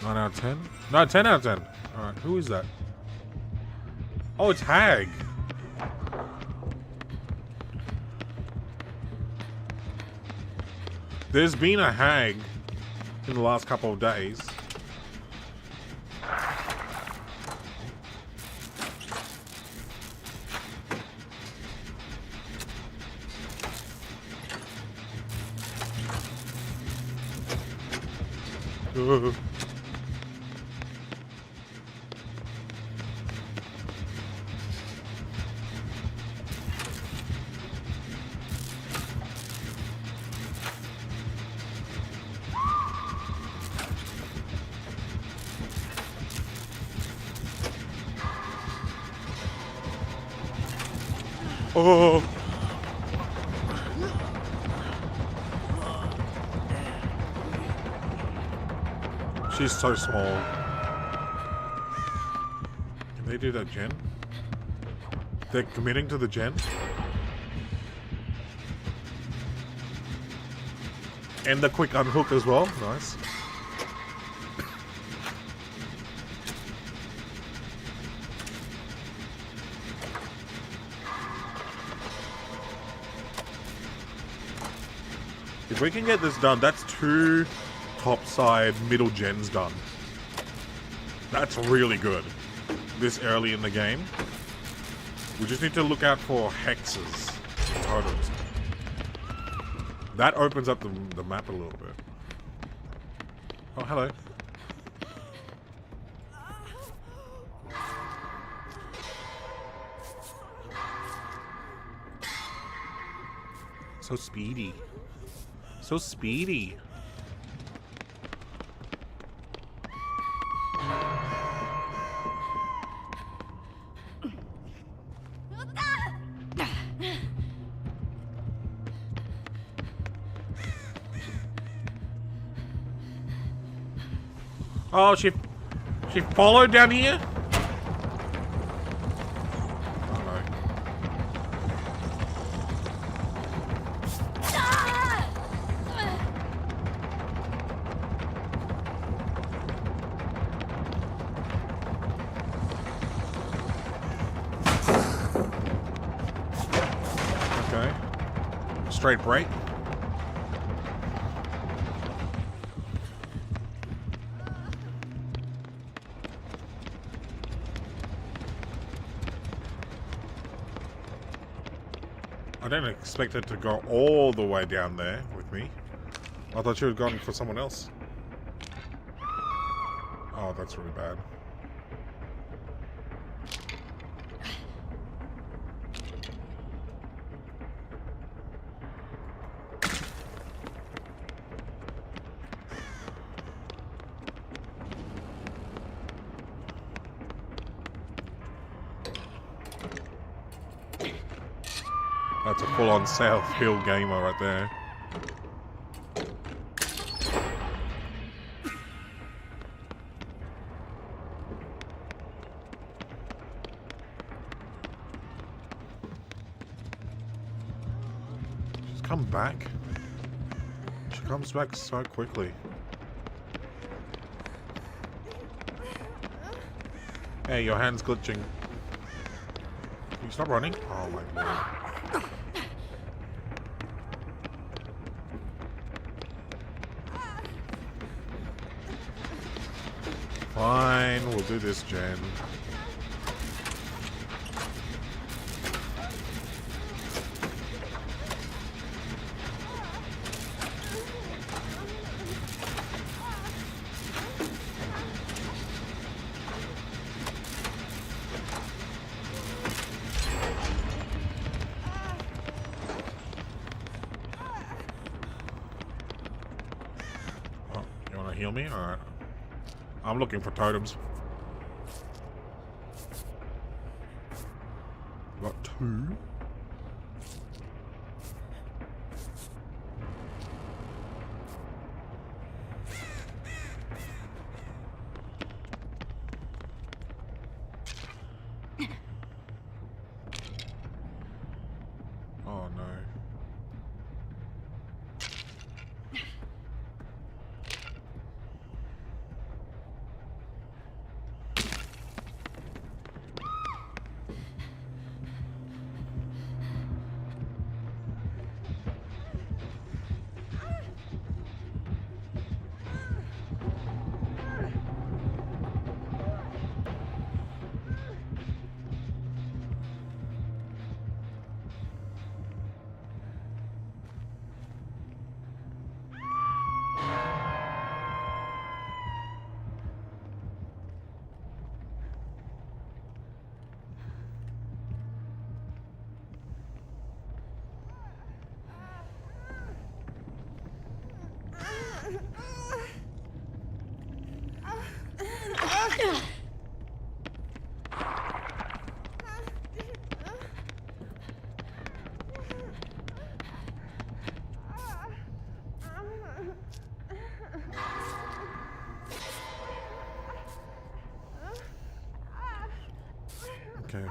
9 out of 10? No, 10 out of 10. Alright, who is that? Oh, it's Hag. There's been a Hag in the last couple of days. Oh. She's so small. Can they do that gen? They're committing to the gen? And the quick unhook as well. Nice. If we can get this done, that's 2 topside middle gens done. That's really good. This early in the game. We just need to look out for hexes. Totems. That opens up the map a little bit. Oh, hello. So speedy. So speedy. Oh, she followed down here? Oh no. Okay. Straight break. I didn't expect it to go all the way down there with me. I thought you had gone for someone else. Oh, that's really bad. That's a full-on South Hill gamer right there. She's come back. She comes back so quickly. Hey, your hand's glitching. Can you stop running? Oh my lord. Fine, we'll do this, Jen. Oh, you wanna heal me? Alright. I'm looking for totems. Got 2. Oh no. Okay.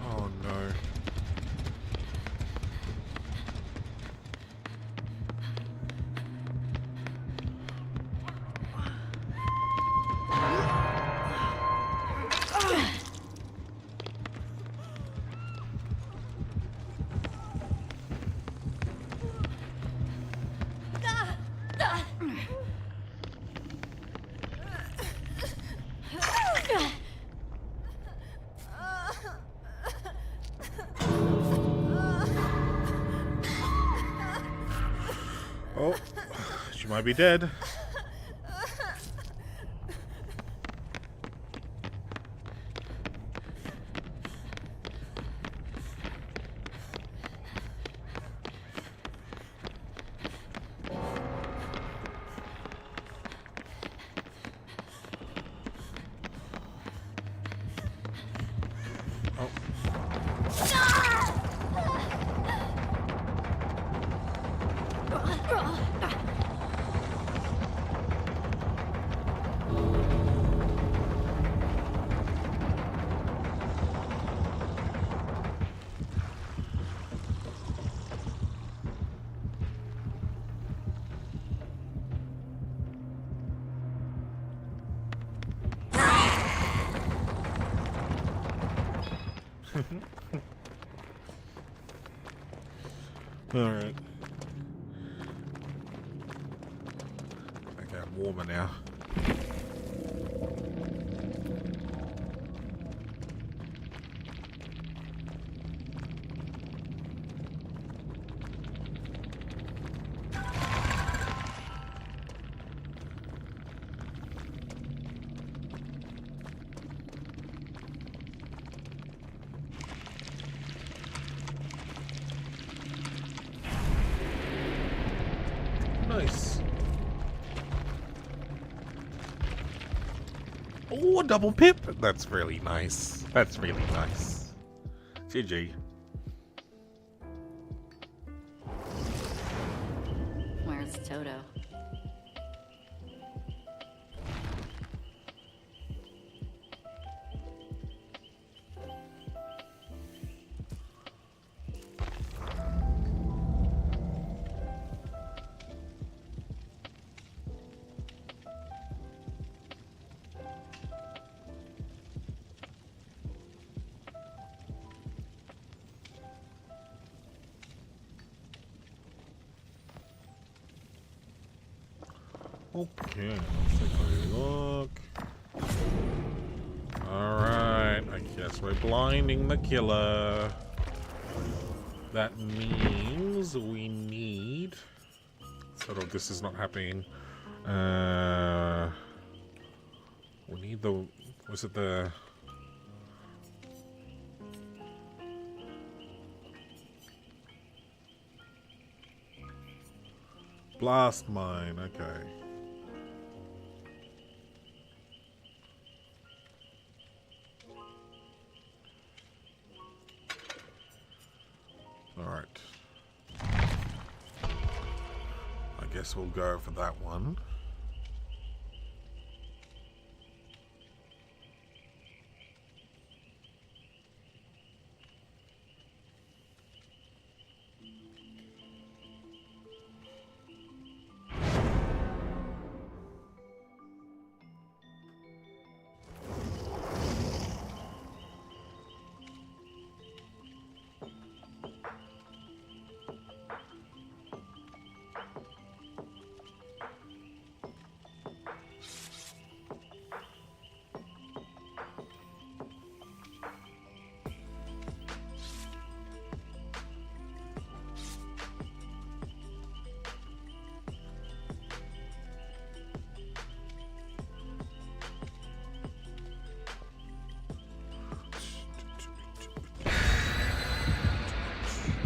Oh no. Oh, she might be dead. Alright. Okay, I'm warmer now. Nice. Oh, a double pip. That's really nice. That's really nice. GG. Where's Toto? Okay, let's take a look. Alright, I guess we're blinding the killer. That means we need... Sort of, this is not happening. We need the... Was it the... Blast mine, okay. Alright. I guess we'll go for that one.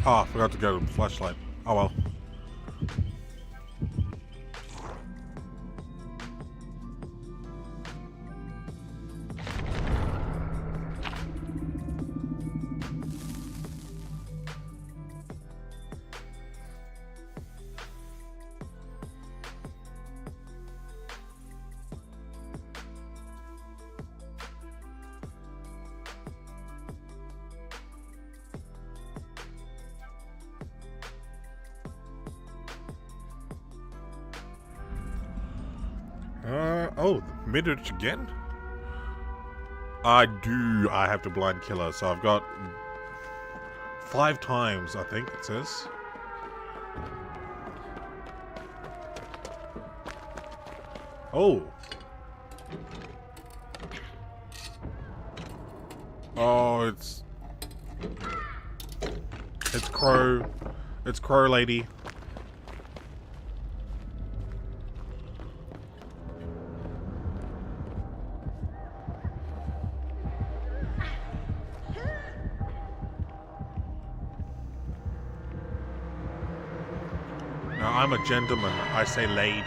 Oh, I forgot to go to the flashlight. Oh well. Oh, minute again? I have to blind killer, so I've got 5 times, I think it says. Oh. Oh, it's Crow. It's Crow Lady. I'm a gentleman. I say lady.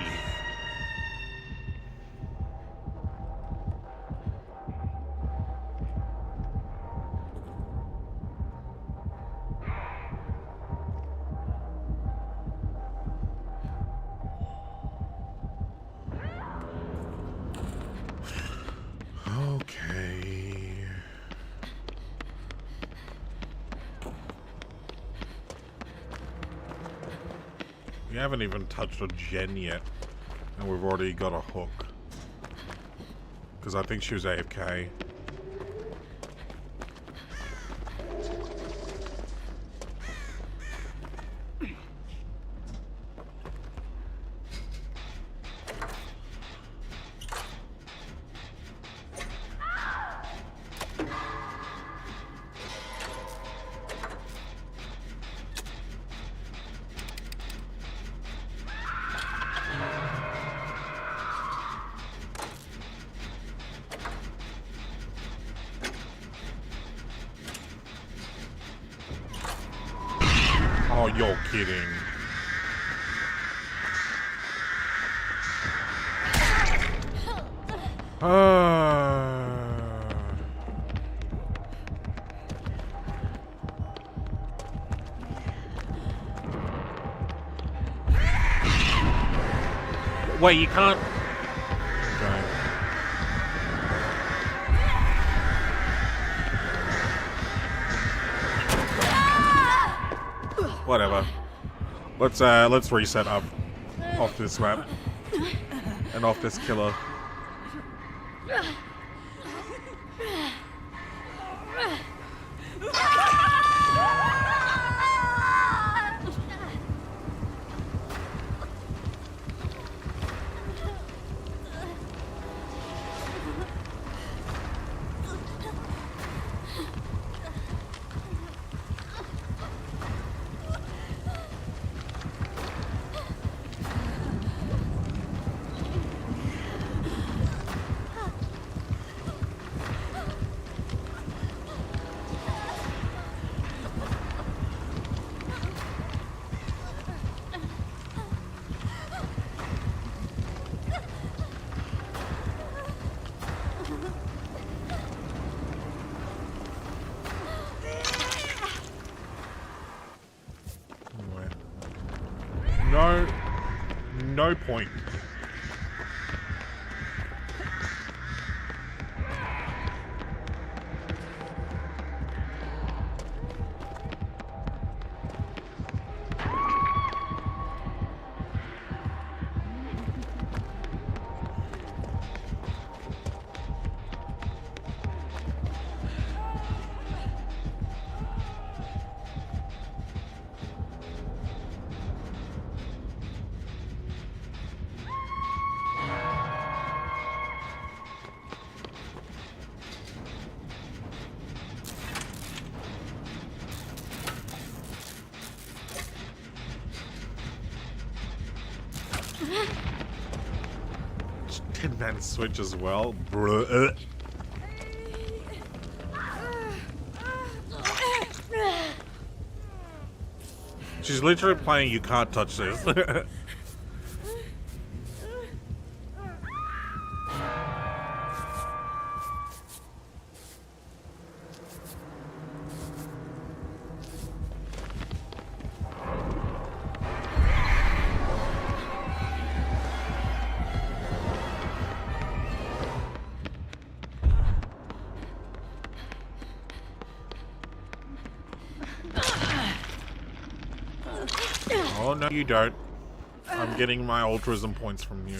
Okay. We haven't even touched a gen yet, and we've already got a hook. Because I think she was AFK. Oh, you're kidding. Wait, you can't. Okay. Whatever. Let's reset up off this map and off this killer. No point. Tin Man switch as well, bruh. She's literally playing "You Can't Touch This." Oh no, you don't. I'm getting my altruism points from you.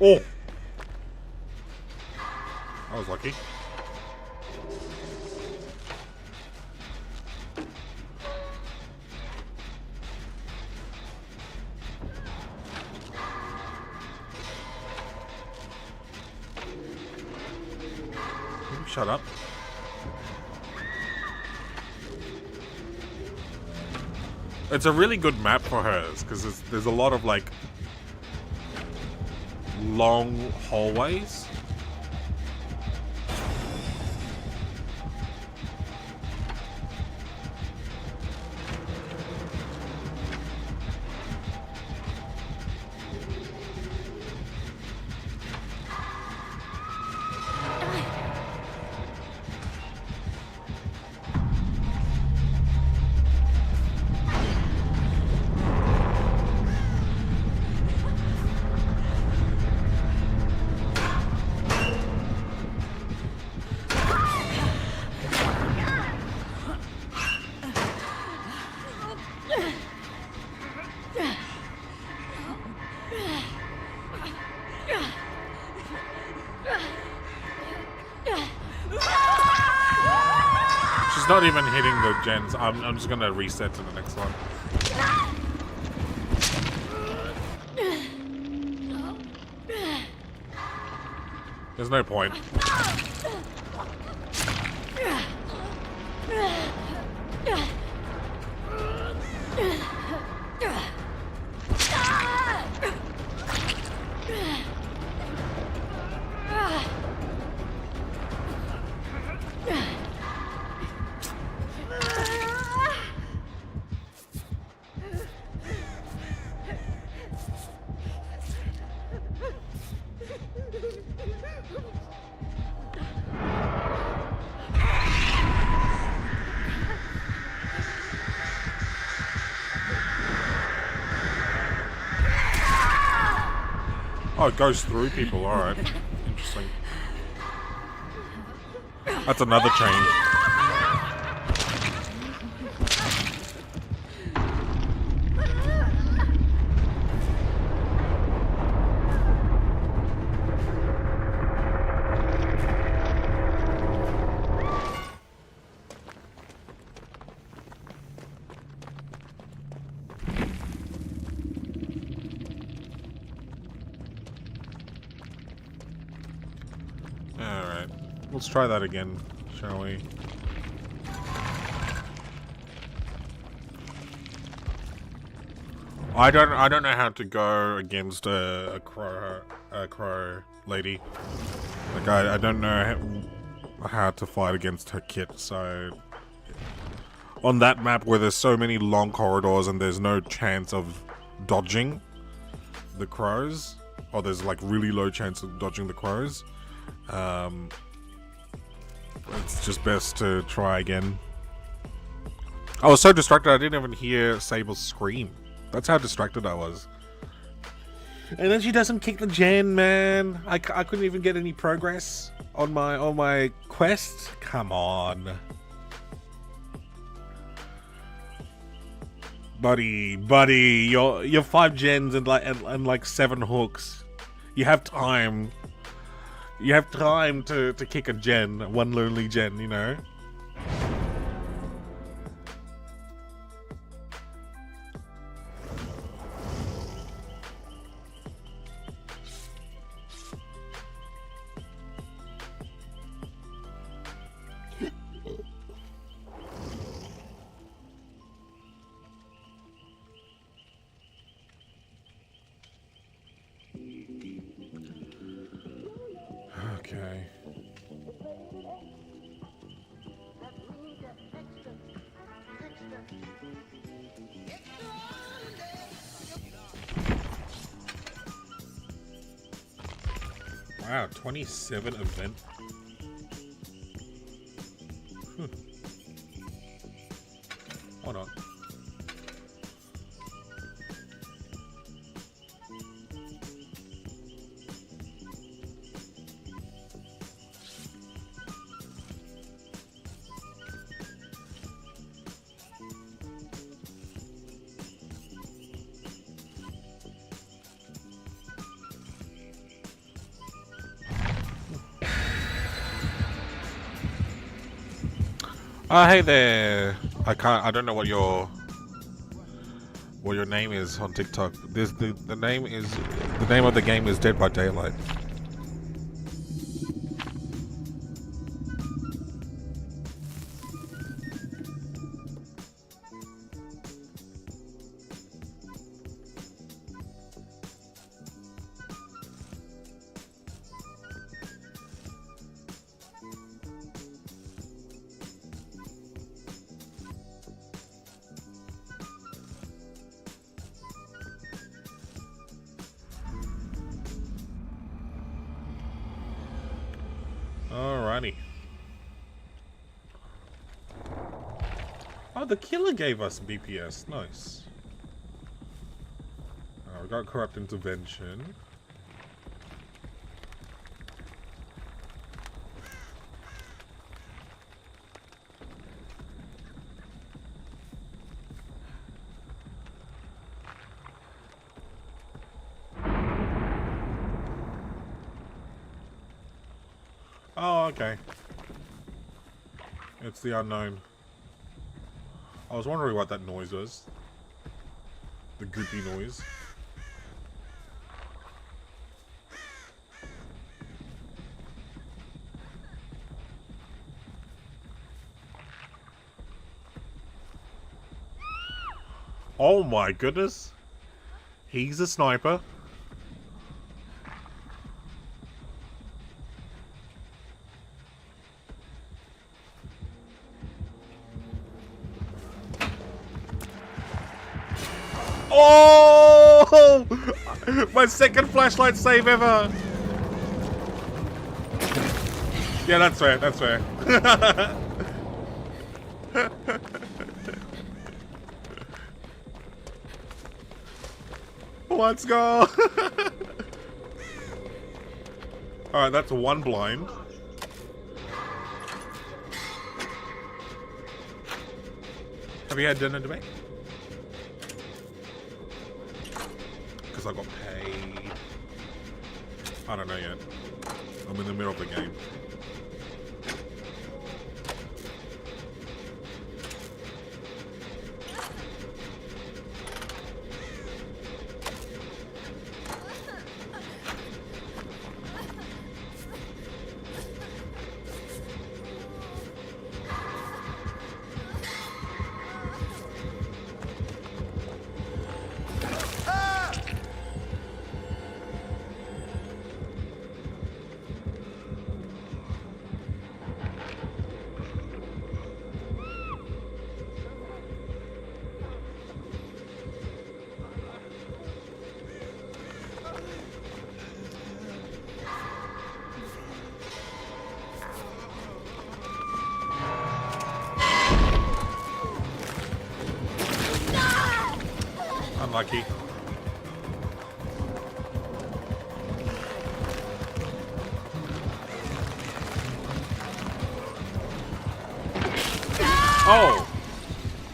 Oh! I was lucky. Shut up. It's a really good map for hers, because there's a lot of, like, long hallways. Not even hitting the gens. I'm just gonna reset to the next one. There's no point. Oh, it goes through people. All right, interesting. That's another change. Alright. Let's try that again, shall we? I don't know how to go against a crow lady. Like I don't know how to fight against her kit, so on that map where there's so many long corridors and there's no chance of dodging the crows, or there's like really low chance of dodging the crows, it's just best to try again. I was so distracted I didn't even hear Sable's scream. That's how distracted I was. And then she doesn't kick the gen, man. I couldn't even get any progress on my quest. Come on, buddy, you're 5 gens and like 7 hooks. You have time. You have time to kick a gen, one lonely gen, you know. Okay. Wow, 27 event. Hold on. Hey there. I don't know what your name is on TikTok. The name of the game is Dead by Daylight. Alrighty. Oh, the killer gave us BPS. Nice. We got corrupt intervention. Oh, okay. It's the unknown. I was wondering what that noise was. The goopy noise. Oh my goodness. He's a sniper. Oh! My second flashlight save ever. Yeah, that's fair. That's fair. Let's go. Alright, that's one blind. Have you had dinner today? Because I got paid. I don't know yet. I'm in the middle of the game. Unlucky. Oh!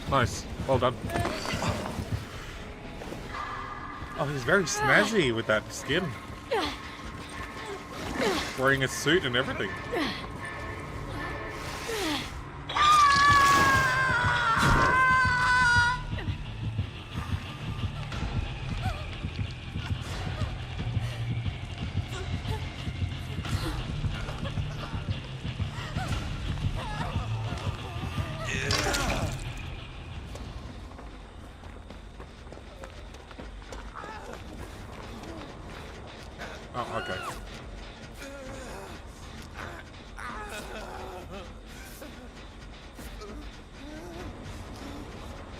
Nice. Well done. Oh, he's very snazzy with that skin. Wearing a suit and everything. Oh, okay.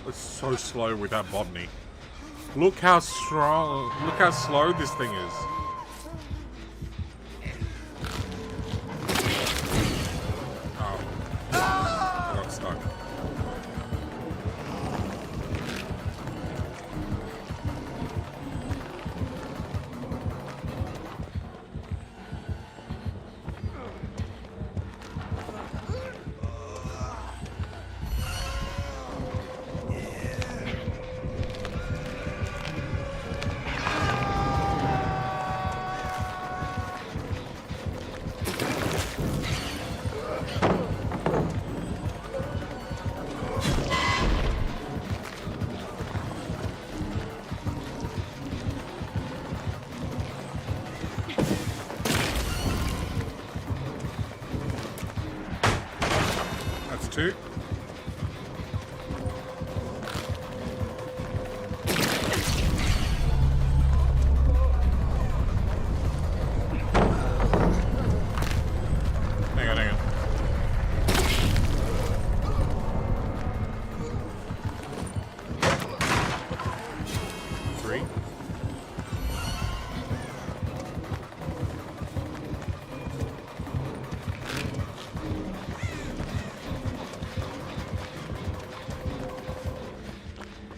It's so slow with that botany. Look how strong, look how slow this thing is. Oh. I got stuck. That's two. Hang on, hang on. Three.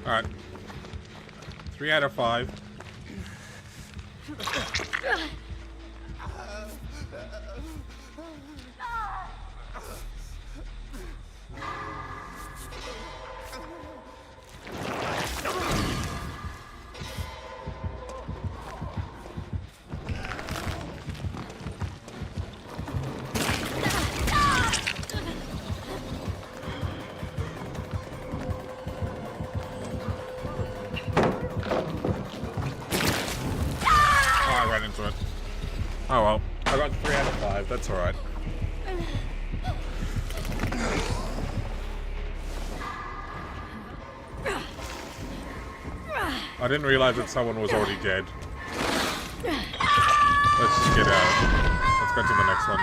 Alright. 3 out of 5. I ran into it. Oh well. I got 3 out of 5. That's alright. I didn't realize that someone was already dead. Let's just get out. Let's go to the next one.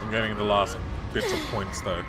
I'm getting the last bits of points though.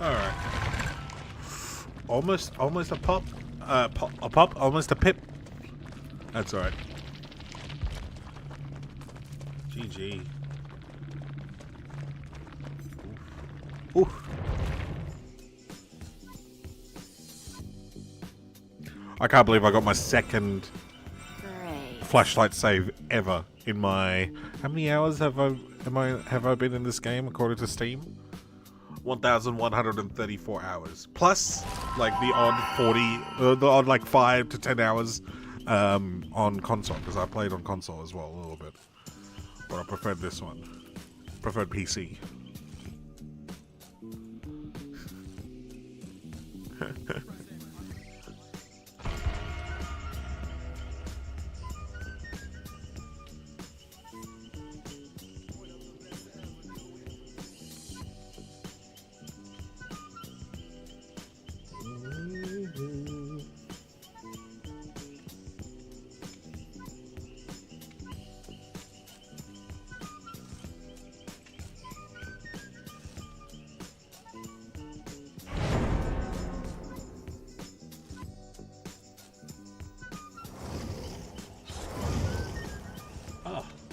Alright. Almost a pop. A pop, almost a pip. That's alright. GG. Oof. I can't believe I got my second Great. flashlight save ever in my... How many hours have I been in this game according to Steam? 1,134 hours. Plus, like the odd 40, the odd like 5 to 10 hours on console, because I played on console as well a little bit. But I preferred this one. Preferred PC.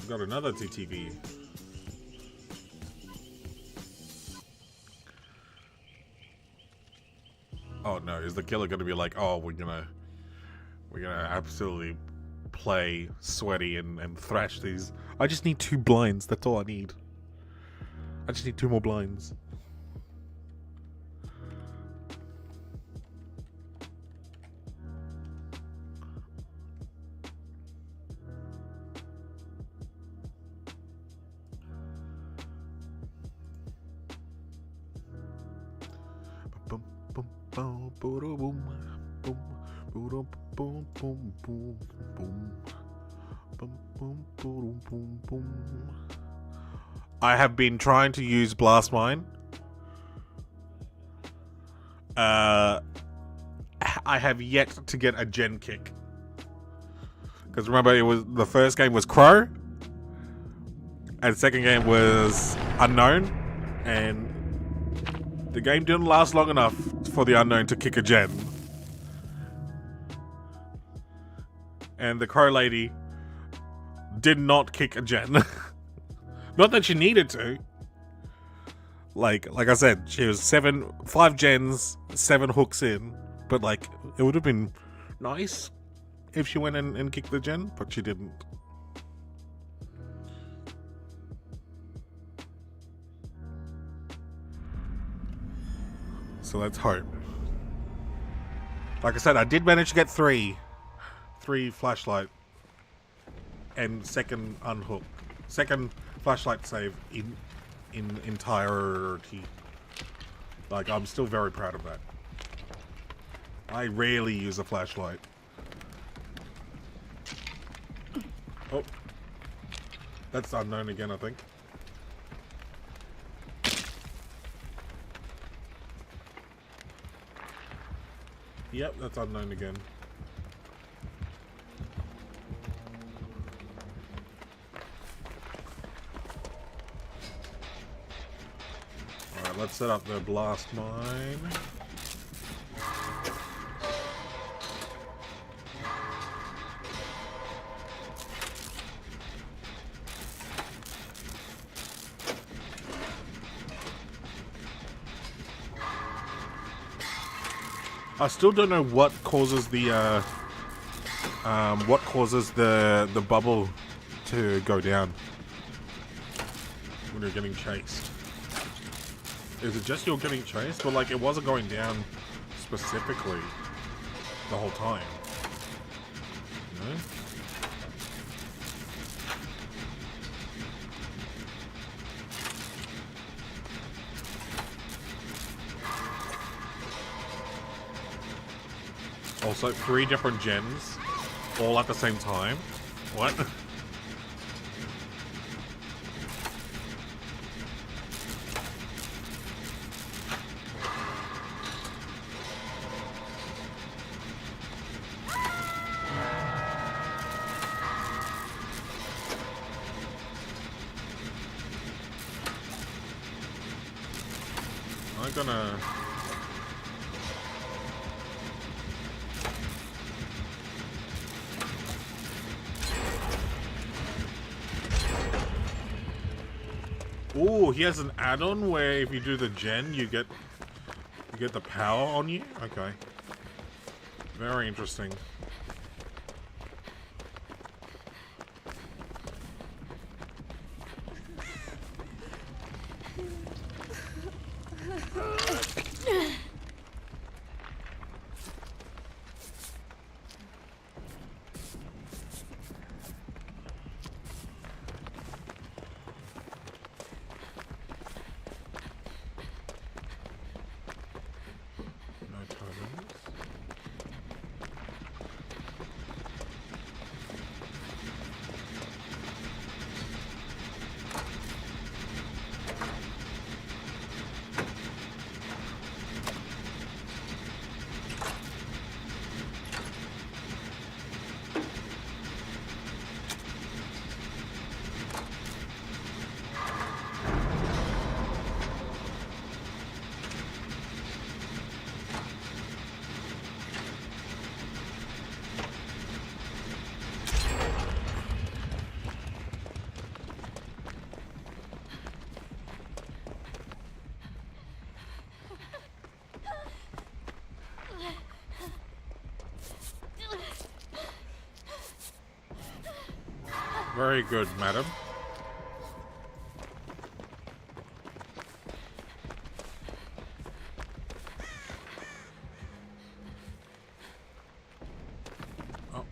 Got another TTV. Oh no, is the killer gonna be like, oh, we're gonna absolutely play sweaty and thrash these? I just need 2 blinds, that's all I need. I just need 2 more blinds. I have been trying to use Blast Mine. I have yet to get a gen kick. Because remember, the first game was Crow, and the second game was Unknown, and the game didn't last long enough for the Unknown to kick a gen. And the Crow lady did not kick a gen. Not that she needed to. Like I said, she was 5 gens, 7 hooks in. But like, it would have been nice if she went in and kicked the gen, but she didn't. So let's hope. Like I said, I did manage to get 3 flashlight and second flashlight save in entirety. Like, I'm still very proud of that. I rarely use a flashlight. Oh, that's Unknown again, I think. Yep, that's Unknown again. Alright, Alright, let's set up the blast mine. I still don't know what causes the bubble to go down when you're getting chased. Is it just you're getting chased? But like it wasn't going down specifically the whole time. No? Also, 3 different gens, all at the same time. What? I'm gonna... Ooh, he has an add-on where if you do the gen, you get the power on you. Okay, very interesting. Very good, madam. Oh.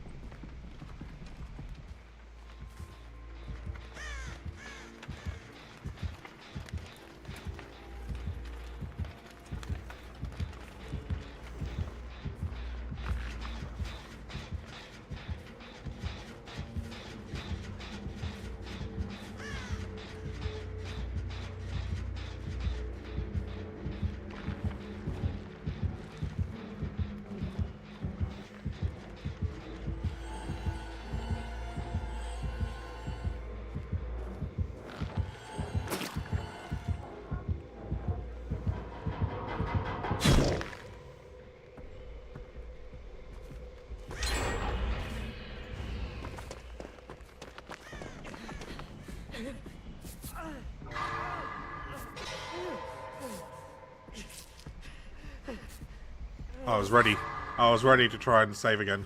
I was ready. I was ready to try and save again.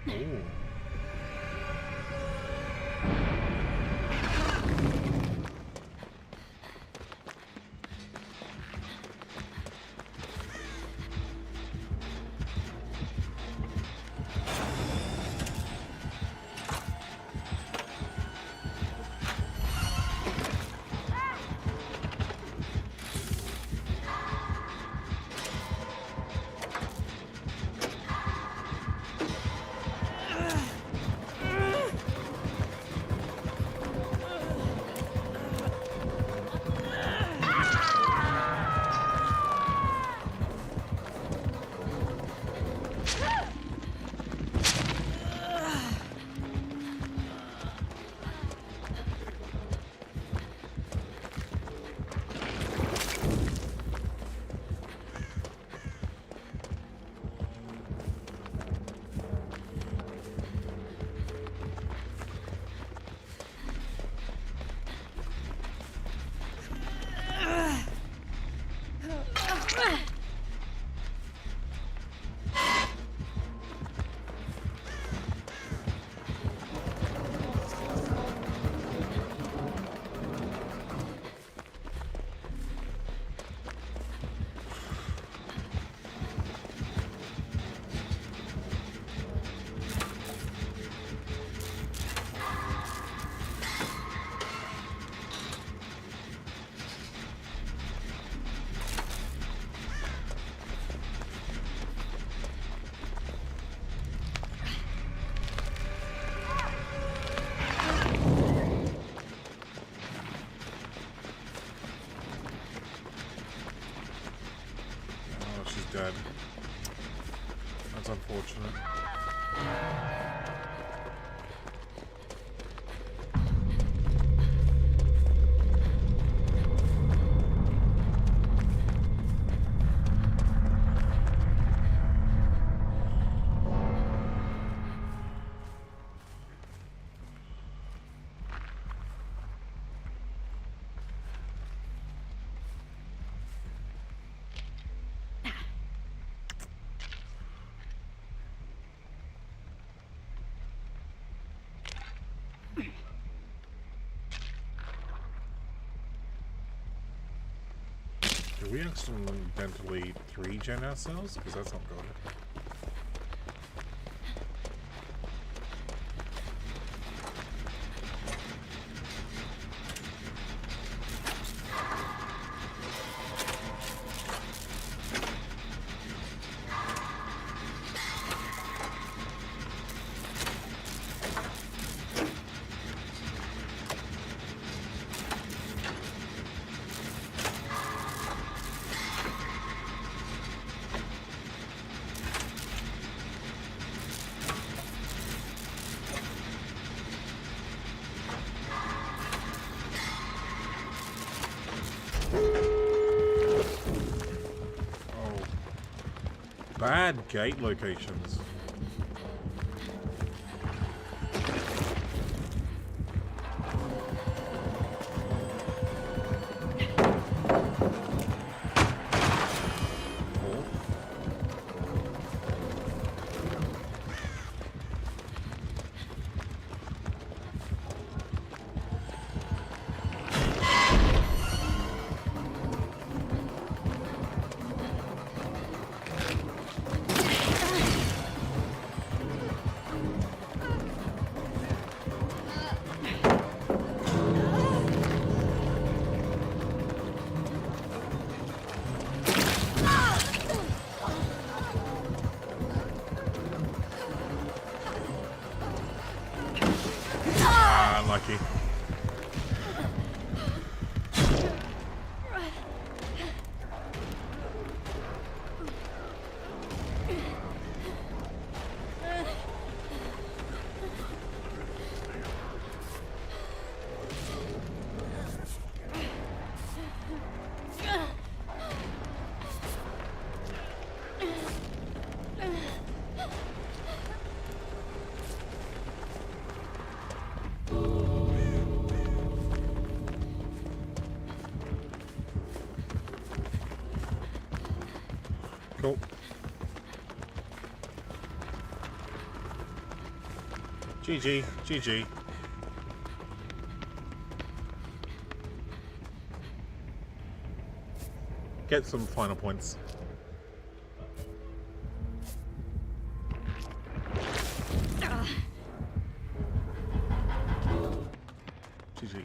Ooh. we accidentally 3-gen ourselves? Because that's not good. Bad gate locations. Unlucky. Cool. GG, GG. Get some final points. GG.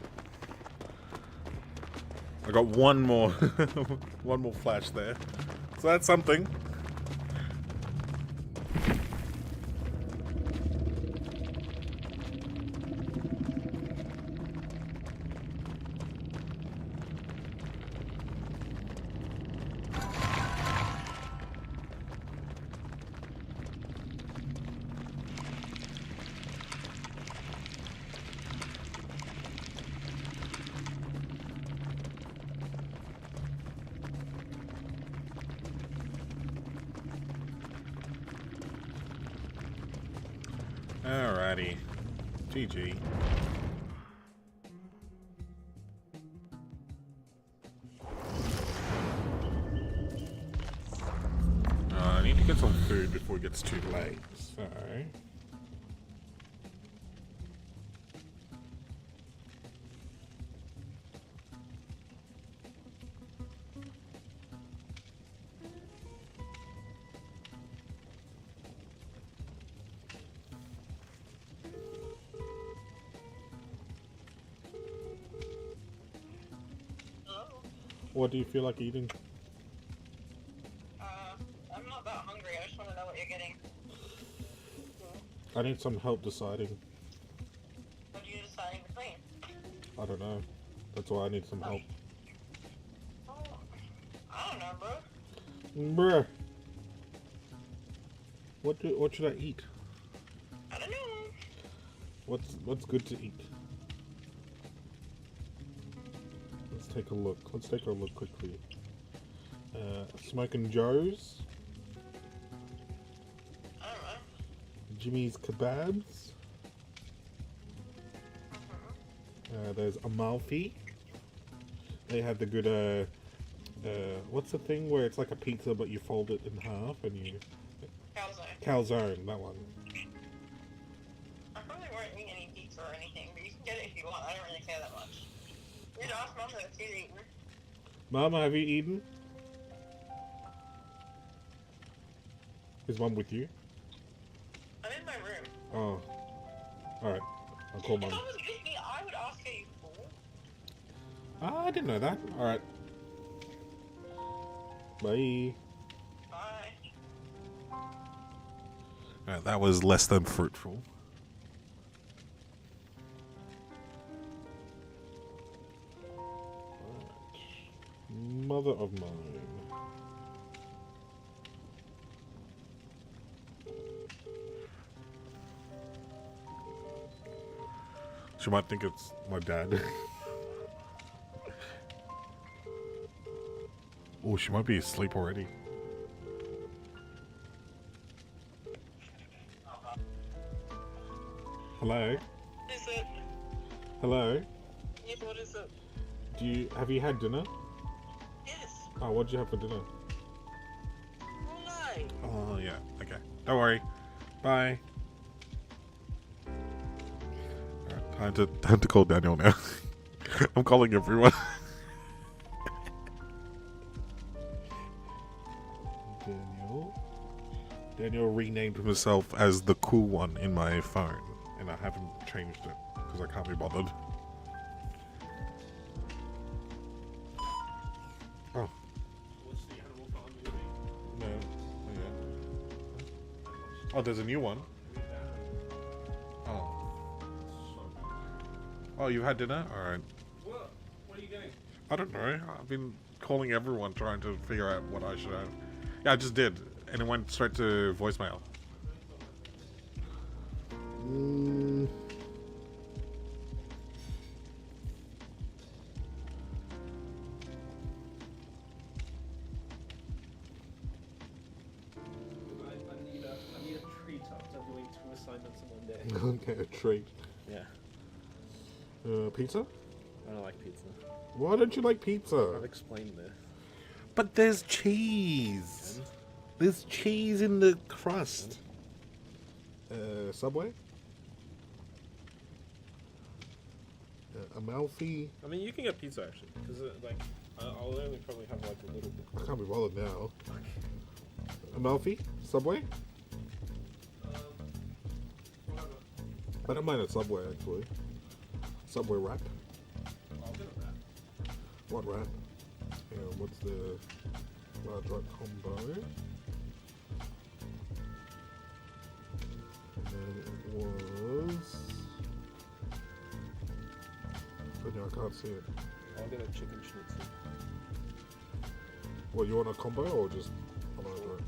I got one more, one more flash there. So that's something. Alrighty. GG. I need to get some food before it gets too late, so... What do you feel like eating? I'm not that hungry. I just want to know what you're getting. I need some help deciding. What are you deciding between? I don't know. That's why I need some help. Oh, I don't know, bro. Bruh. What should I eat? I don't know. What's good to eat? Let's take a look. Let's take a look quickly. Smoking Joe's. I don't know. Jimmy's Kebabs. There's Amalfi. They have the good, what's the thing where it's like a pizza but you fold it in half and you... Calzone. Calzone, that one. I probably weren't eating any pizza or anything, but you can get it if you want. I don't really care that much. You'd ask Mama if she's eaten. Mama, have you eaten? Is Mum with you? I'm in my room. Oh. Alright. I'll call If Mum. I was with me, I would ask her, you fool. Ah, I didn't know that. Alright. Bye. Bye. Alright, that was less than fruitful. Mother of mine. She might think it's my dad. Oh, she might be asleep already. Hello? Is it? Hello? Yes, what is it? Have you had dinner? Yes. Oh, what did you have for dinner? Oh no. Oh, yeah. Okay. Don't worry. Bye. Alright, time to call Daniel now. I'm calling everyone. Daniel renamed himself as the cool one in my phone, and I haven't changed it because I can't be bothered. Oh. What's the Animal Farm movie? No. Oh, there's a new one. Oh. Oh, you had dinner? Alright. What? What are you getting? I don't know. I've been calling everyone trying to figure out what I should have. Yeah, I just did. And it went straight to voicemail. I need a treat after doing 2 assignments in one day. Okay, a treat. Yeah. Pizza? I don't like pizza. Why don't you like pizza? I've explained this. But there's cheese. There's cheese in the crust. Subway? Amalfi? I mean, you can get pizza actually, because like I'll only probably have like a little bit. I can't be bothered now. Amalfi? Subway? I don't mind a Subway actually. Subway wrap? I'll get a wrap. What wrap? Yeah, what's the large wrap combo? And then it was... Oh no, I can't see it. I'll get a chicken schnitzel. What, you want a combo or just a large wrap?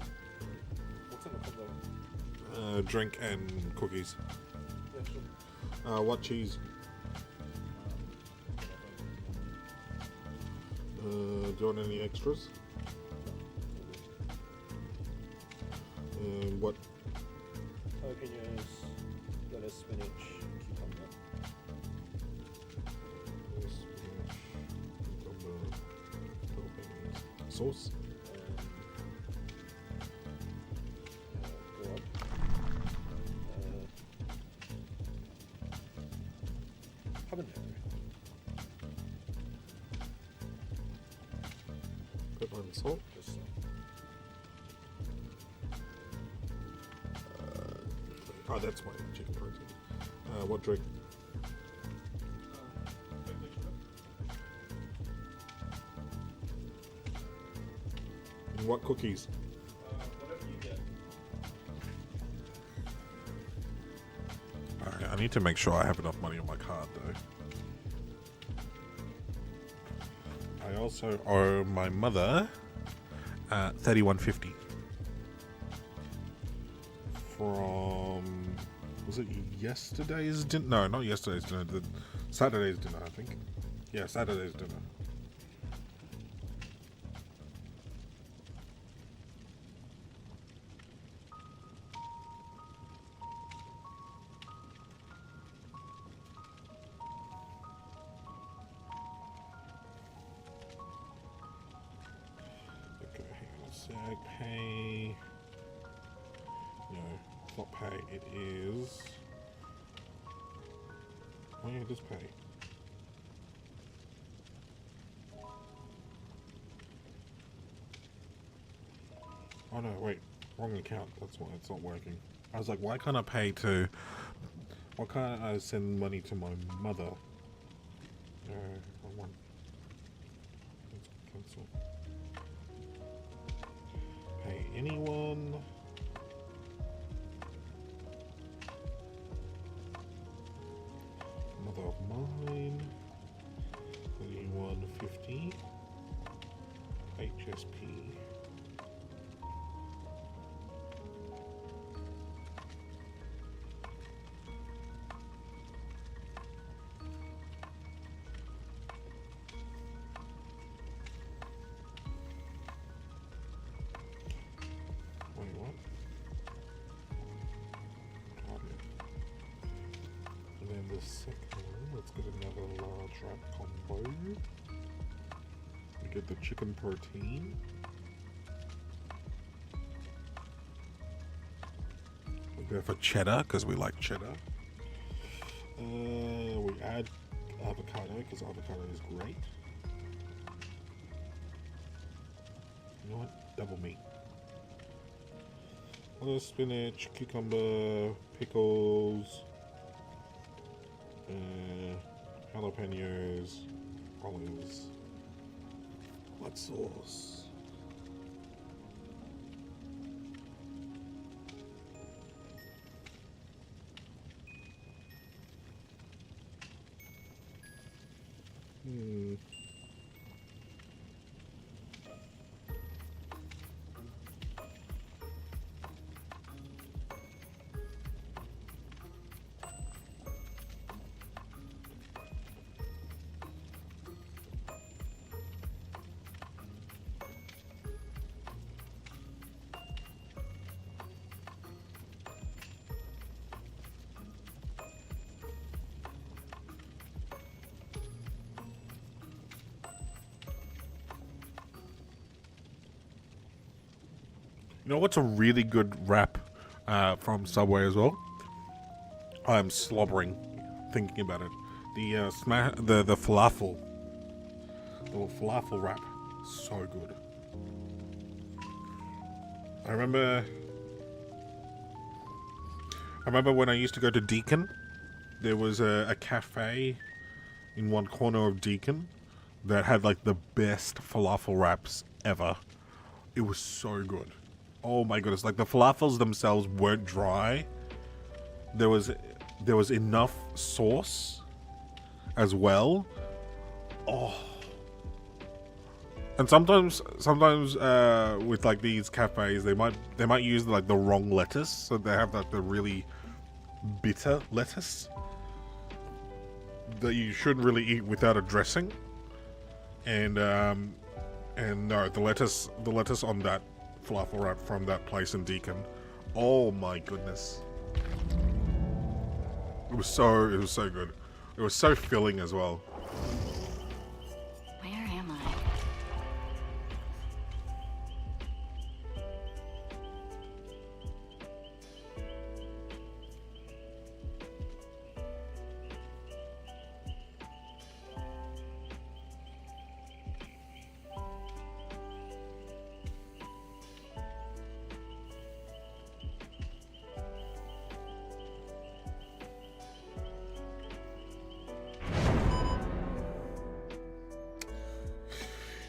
What's in the combo? Drink and cookies. Yeah, sure. What cheese? Do you want any extras? What? Jalapenos, lettuce, spinach, cucumber. Sauce? Go up. Habanero. Pepper and salt? Just so. Oh, that's my chicken protein. What drink? And what cookies? Whatever you get. Alright, I need to make sure I have enough money on my card though. I also owe my mother $31.50 from, was it yesterday's dinner? No, not yesterday's dinner. Saturday's dinner, I think. Yeah, Saturday's dinner. Okay, hang on a sec. Pay. No, it's not pay. It is. Oh yeah, it is pay. Oh no, wait. Wrong account. That's why it's not working. I was like, why can't I pay to? Why can't I send money to my mother? Wrong one. Let's cancel. Pay anyone. Mother of mine. 3150. HSP. Wait, what? And then the second one, let's get another large wrap combo. We get the chicken protein. We go for cheddar because we like cheddar. We add avocado because avocado is great. You know what? Double meat. Spinach, cucumber, pickles, jalapenos, olives, hot sauce. You know what's a really good wrap from Subway as well? I'm slobbering thinking about it. The falafel. The falafel wrap. So good. I remember when I used to go to Deakin, there was a cafe in one corner of Deakin that had like the best falafel wraps ever. It was so good. Oh my goodness, like the falafels themselves weren't dry. There was enough sauce as well. Oh. And sometimes with like these cafes, they might use like the wrong lettuce, so they have like the really bitter lettuce that you shouldn't really eat without a dressing. And no, the lettuce on that falafel wrap from that place in Deakin, oh my goodness, it was so good. It was so filling as well. Where am I?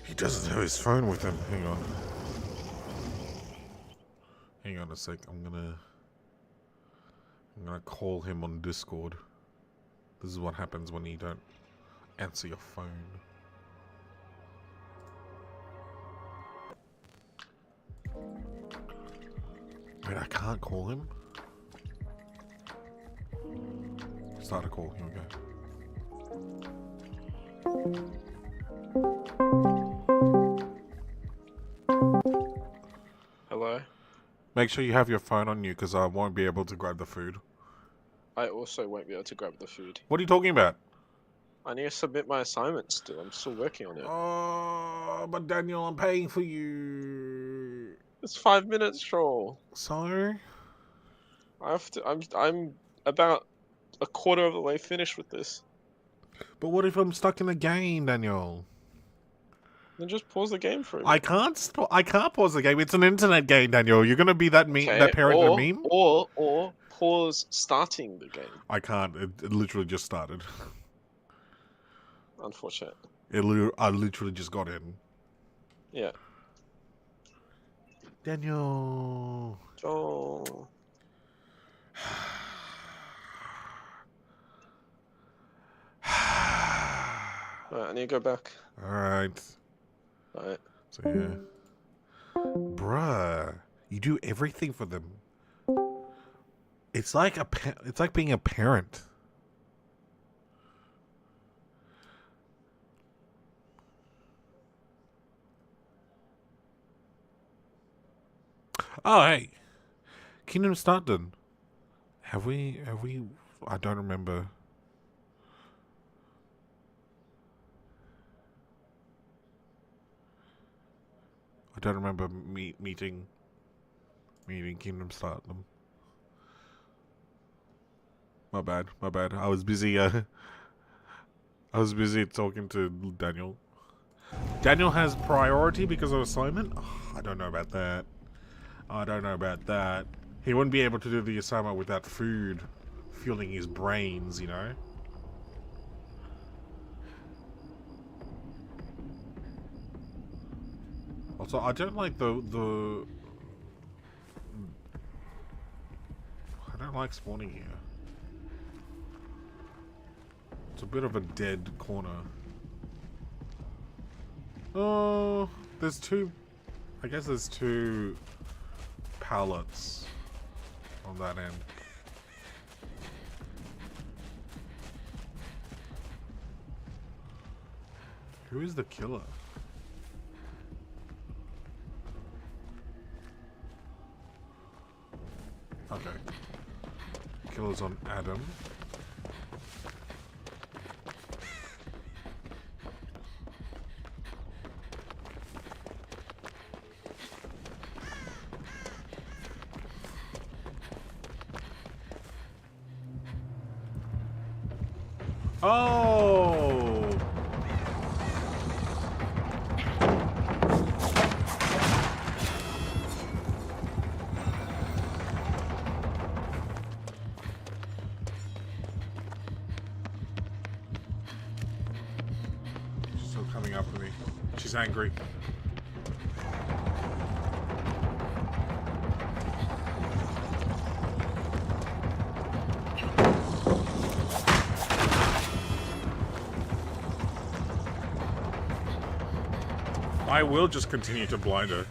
He doesn't have his phone with him. Hang on a sec. I'm gonna call him on Discord. This is what happens when you don't answer your phone. Wait, I can't call him? Start a call. Here we go. Hello? Make sure you have your phone on you because I won't be able to grab the food. I also won't be able to grab the food. What are you talking about? I need to submit my assignment still. I'm still working on it. Oh, but Daniel, I'm paying for you. It's 5 minutes, Troll. So? I have to. I'm about a quarter of the way finished with this. But what if I'm stuck in a game, Daniel? Then just pause the game for him. I can't pause the game. It's an internet game, Daniel. You're gonna be that that parent in a meme. Or pause starting the game. I can't. It literally just started. Unfortunate. I literally just got in. Yeah. Daniel. Oh. Alright, I need to go back. Alright. Alright. So yeah. Bruh. You do everything for them. It's like it's like being a parent. Oh hey. Kingdom Start done. Have we I don't remember. I don't remember meeting Kingdom Start them. My bad. I was busy talking to Daniel. Daniel has priority because of assignment? Oh, I don't know about that. He wouldn't be able to do the assignment without food fueling his brains, you know? Also, I don't like I don't like spawning here. It's a bit of a dead corner. Oh, there's two... I guess there's two pallets on that end. Who is the killer? Okay. Killer's on Adam. Oh! She's still coming up to me. She's angry. I will just continue to blind her.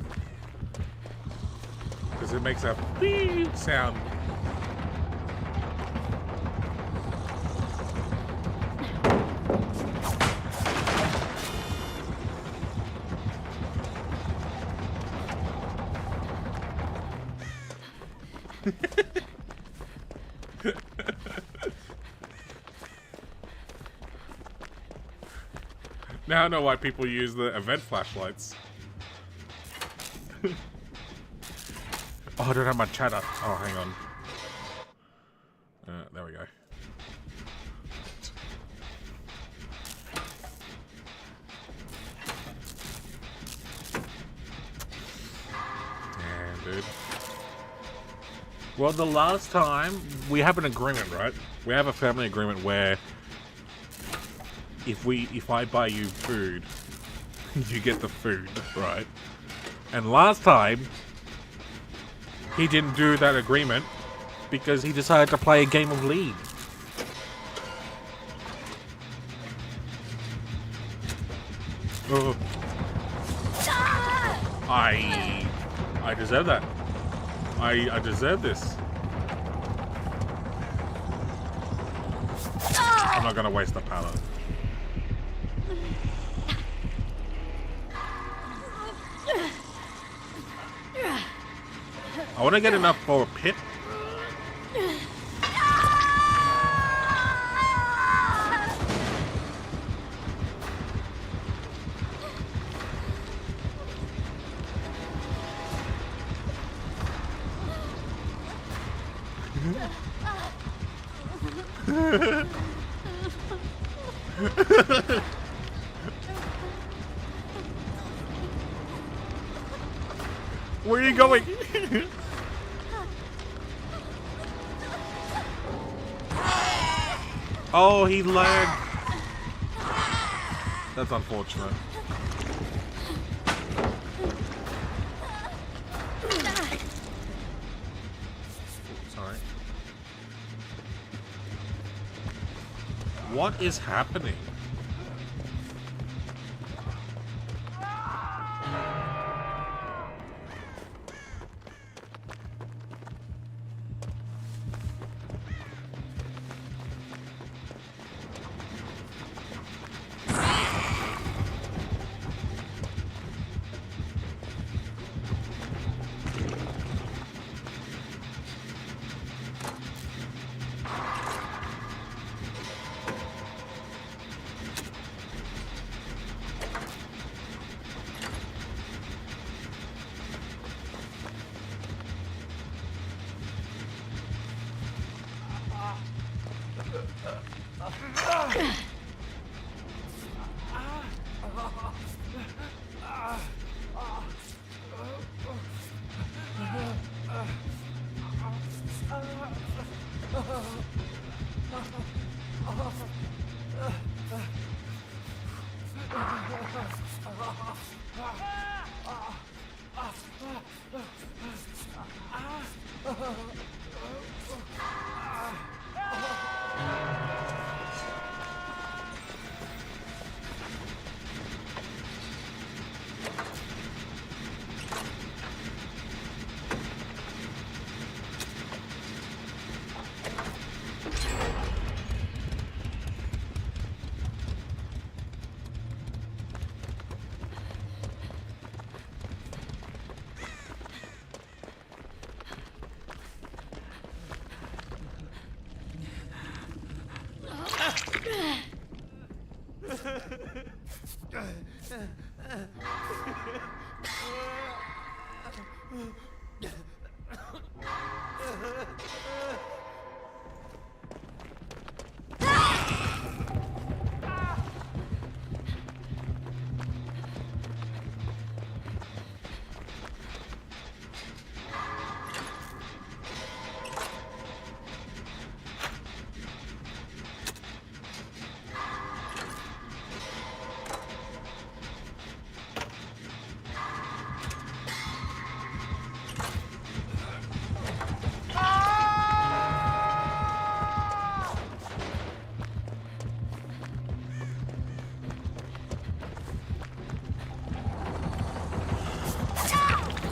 Because it makes a beep sound. Now I know why people use the event flashlights. Oh, I don't have my chat up. Oh, hang on. There we go. Damn, dude. Well, the last time, we have an agreement, right? We have a family agreement where if I buy you food, you get the food, right? And last time, he didn't do that agreement because he decided to play a game of League. Oh. I deserve that. I deserve this. I'm not gonna waste the pallet. I want to get enough for a pit. Where are you going? Oh, he lagged. That's unfortunate. Sorry. What is happening?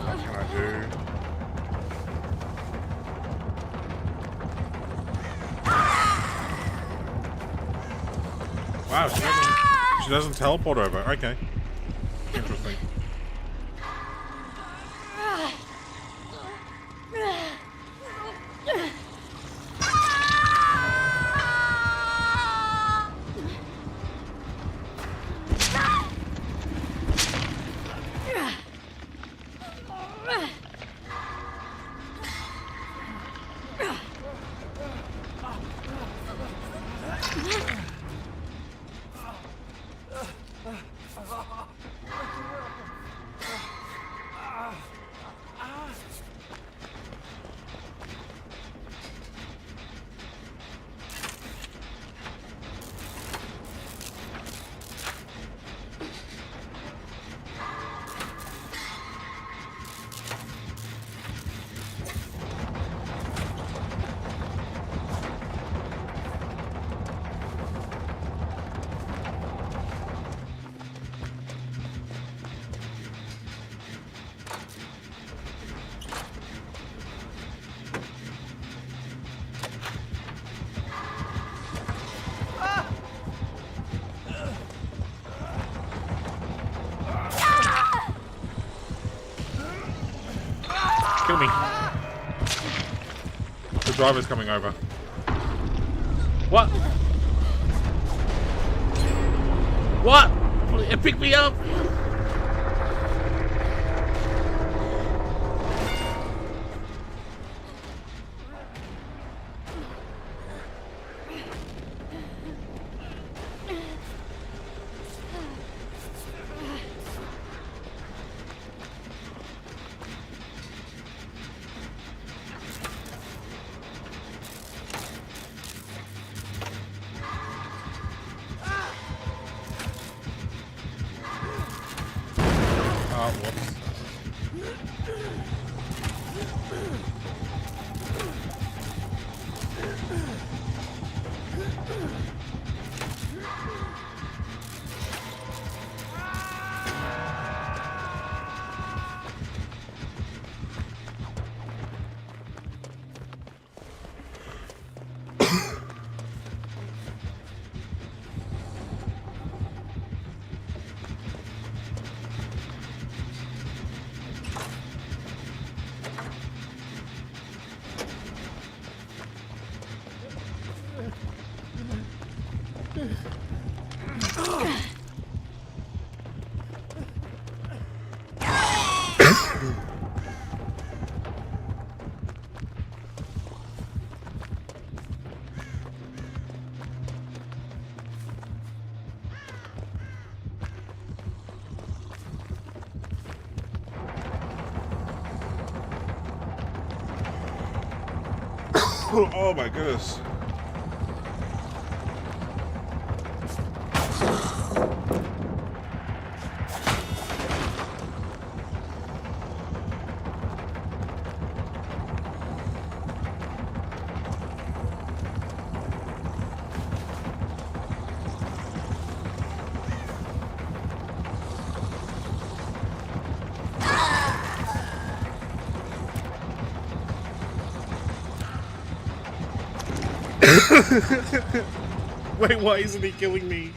What can I do? Wow, she doesn't teleport over. Okay. Interesting. Kill me. The driver's coming over. What? What? Pick me up! Oh, whoops. Oh my goodness. Wait, why isn't he killing me?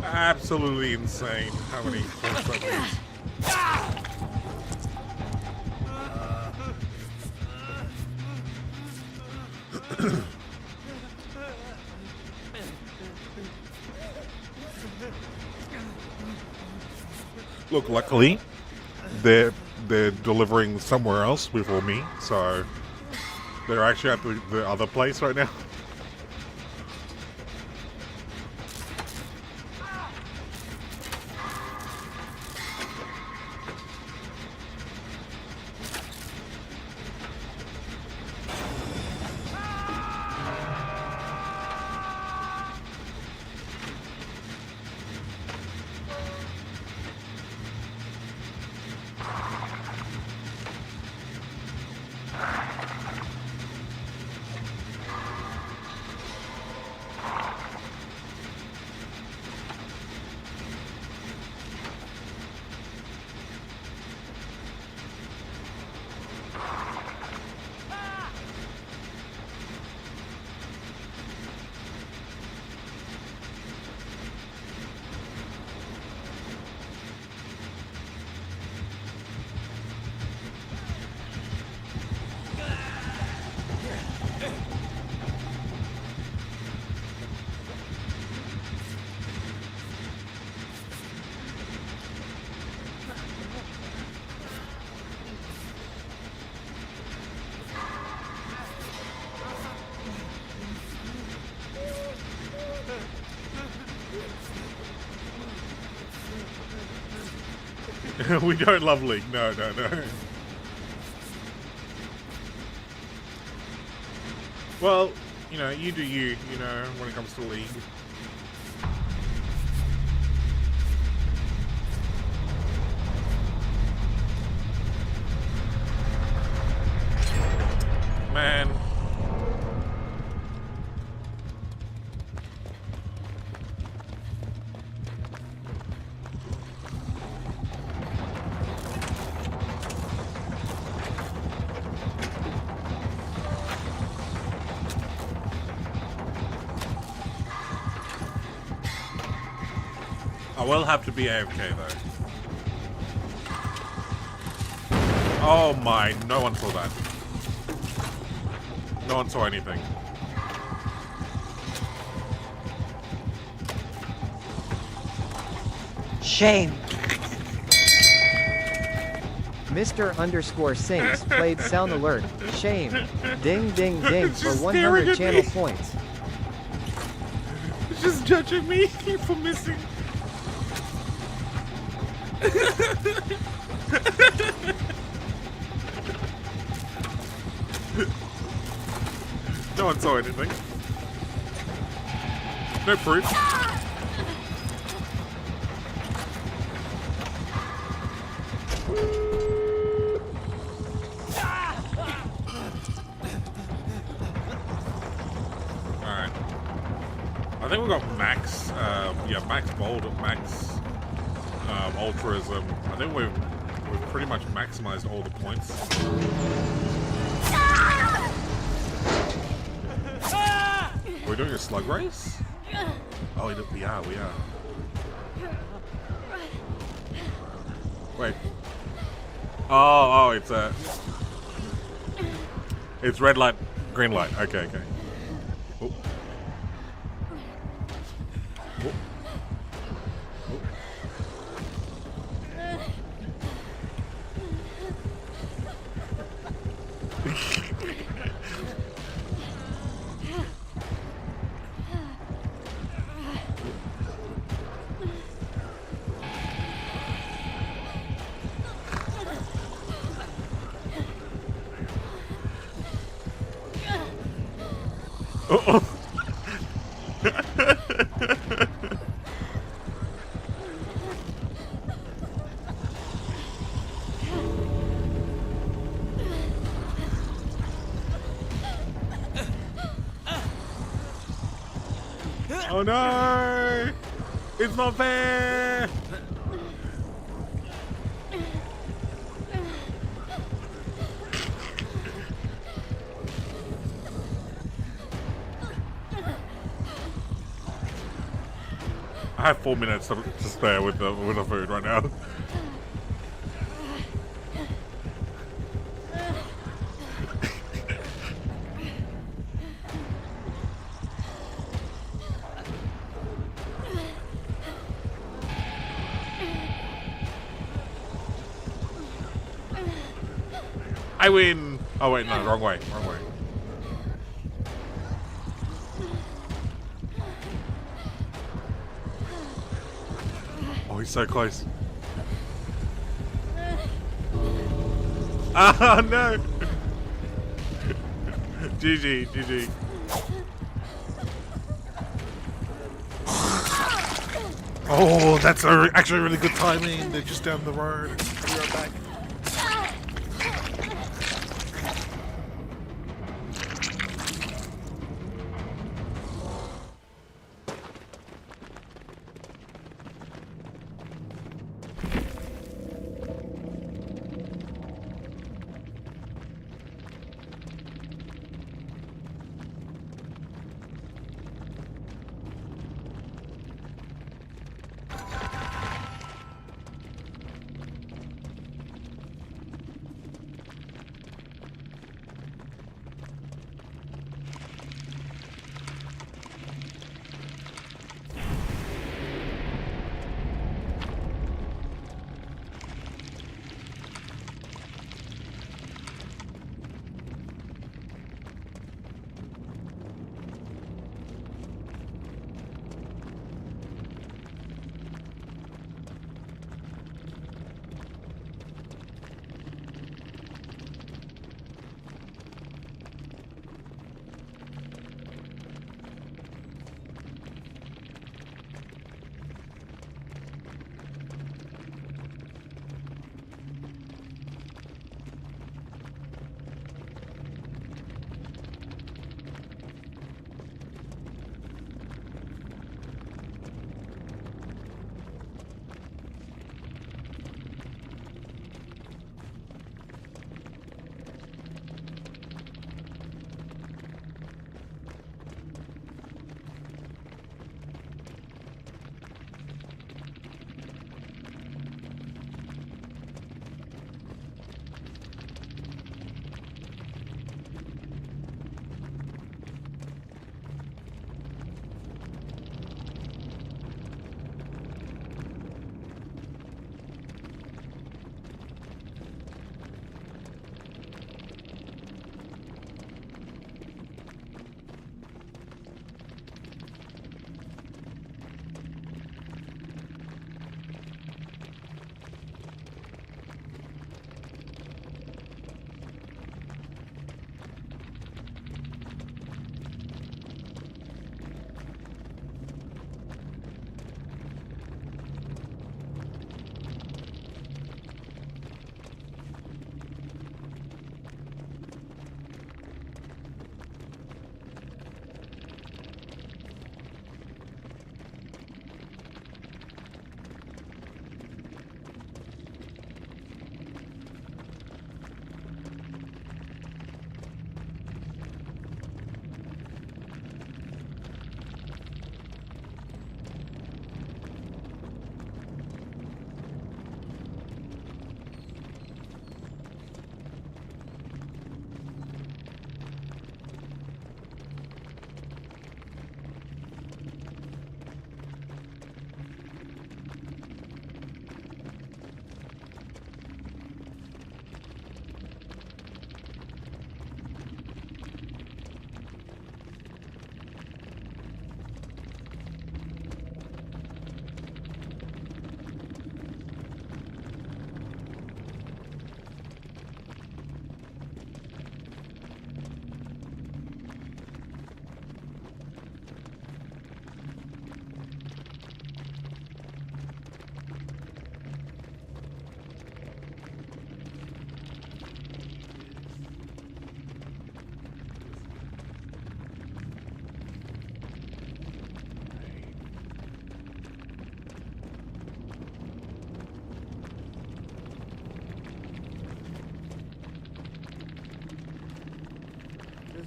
Absolutely insane how many force that means. Look, luckily, they're delivering somewhere else before me, so they're actually at the other place right now. We don't love League. No, no, no. Well, you know, you do you know, when it comes to League. Man. I will have to be AFK though. Oh my, no one saw that. No one saw anything. Shame. Mr. underscore Sinks played Sound Alert. Shame. Ding ding ding It's for just staring 100 at channel me. points. It's just judging me for missing. No one saw anything. No proof. Alright. I think we got max, yeah, max bold, max altruism. I think we've pretty much maximized all the points. Are we doing a slug race? Oh, we are. Wait. Oh, it's red light, green light. Okay. Oh. Oh. Oh. Oh no! It's not fair! I have 4 minutes to spare with the food right now. I win! Oh wait, no, wrong way. Oh, he's so close. Oh no! GG. Oh, that's actually really good timing. They're just down the road. I'll be right back.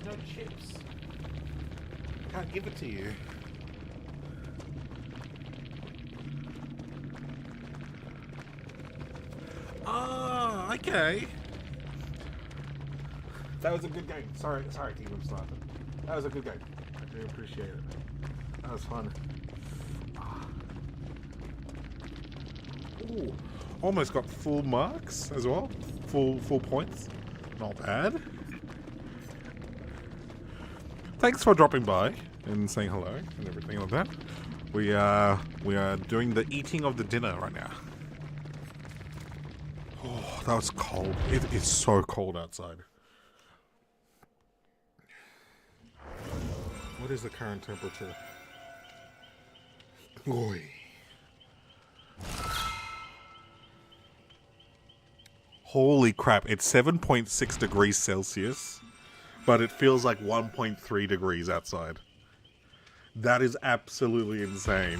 no chips. Can't give it to you. Ah, okay. That was a good game. Sorry, Kingdom Starter. That was a good game. I do appreciate it. That was fun. Ooh, almost got full marks as well. Full points. Not bad. Thanks for dropping by and saying hello and everything like that. We are doing the eating of the dinner right now. Oh, that was cold. It is so cold outside. What is the current temperature? Oi. Holy crap, it's 7.6 degrees Celsius, but it feels like 1.3 degrees outside. That is absolutely insane.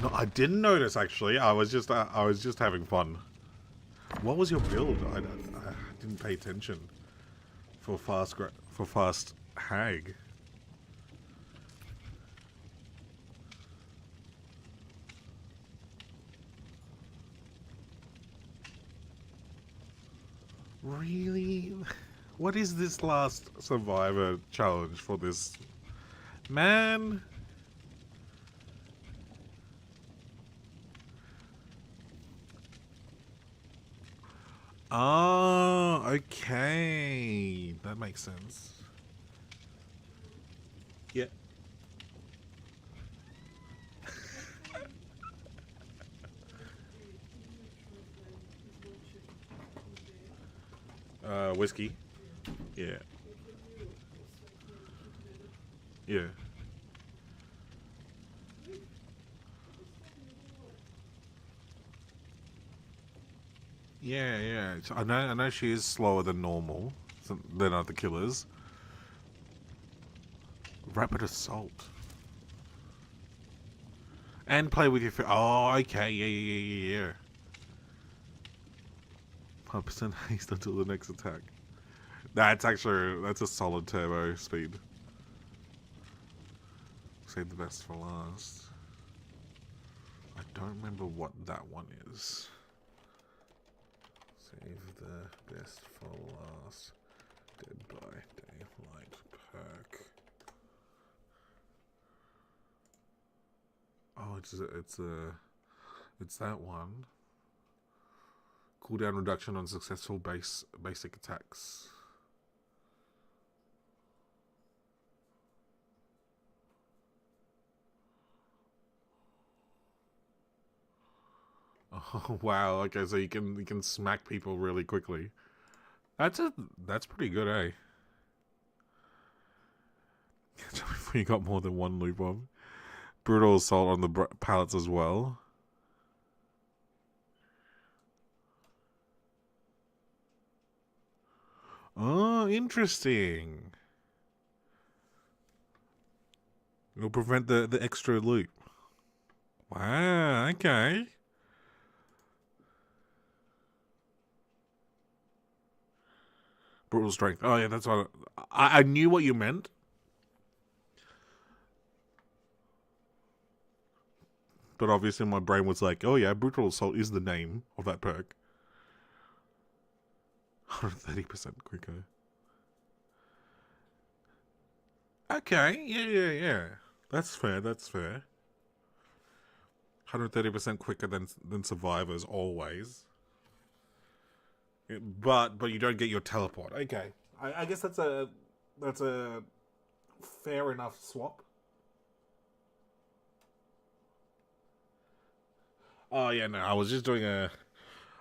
No, I didn't notice actually. I was just having fun. What was your build? I didn't pay attention. For fast hag. Really? What is this last survivor challenge for this? Man. Oh, okay. That makes sense. Yeah. Whiskey. Yeah. Yeah. Yeah. So I know she is slower than normal, than other killers. Rapid assault. And play with your oh, okay, yeah. 5% haste until the next attack. That's a solid turbo speed. Save the best for last. I don't remember what that one is. Save the best for last. Dead by Daylight perk. Oh, it's that one. Cooldown reduction on successful basic attacks. Oh wow! Okay, so you can smack people really quickly. That's pretty good, eh? Before you got more than one loop bomb. Brutal assault on the pallets as well. Oh, interesting. It'll prevent the extra loop. Wow, okay. Brutal strength. Oh yeah, that's what I knew what you meant. But obviously my brain was like, oh yeah, brutal assault is the name of that perk. 130% quicker. Okay, yeah. That's fair. 130% quicker than survivors always. But you don't get your teleport. Okay, I guess that's a fair enough swap. Oh yeah, no, I was just doing a.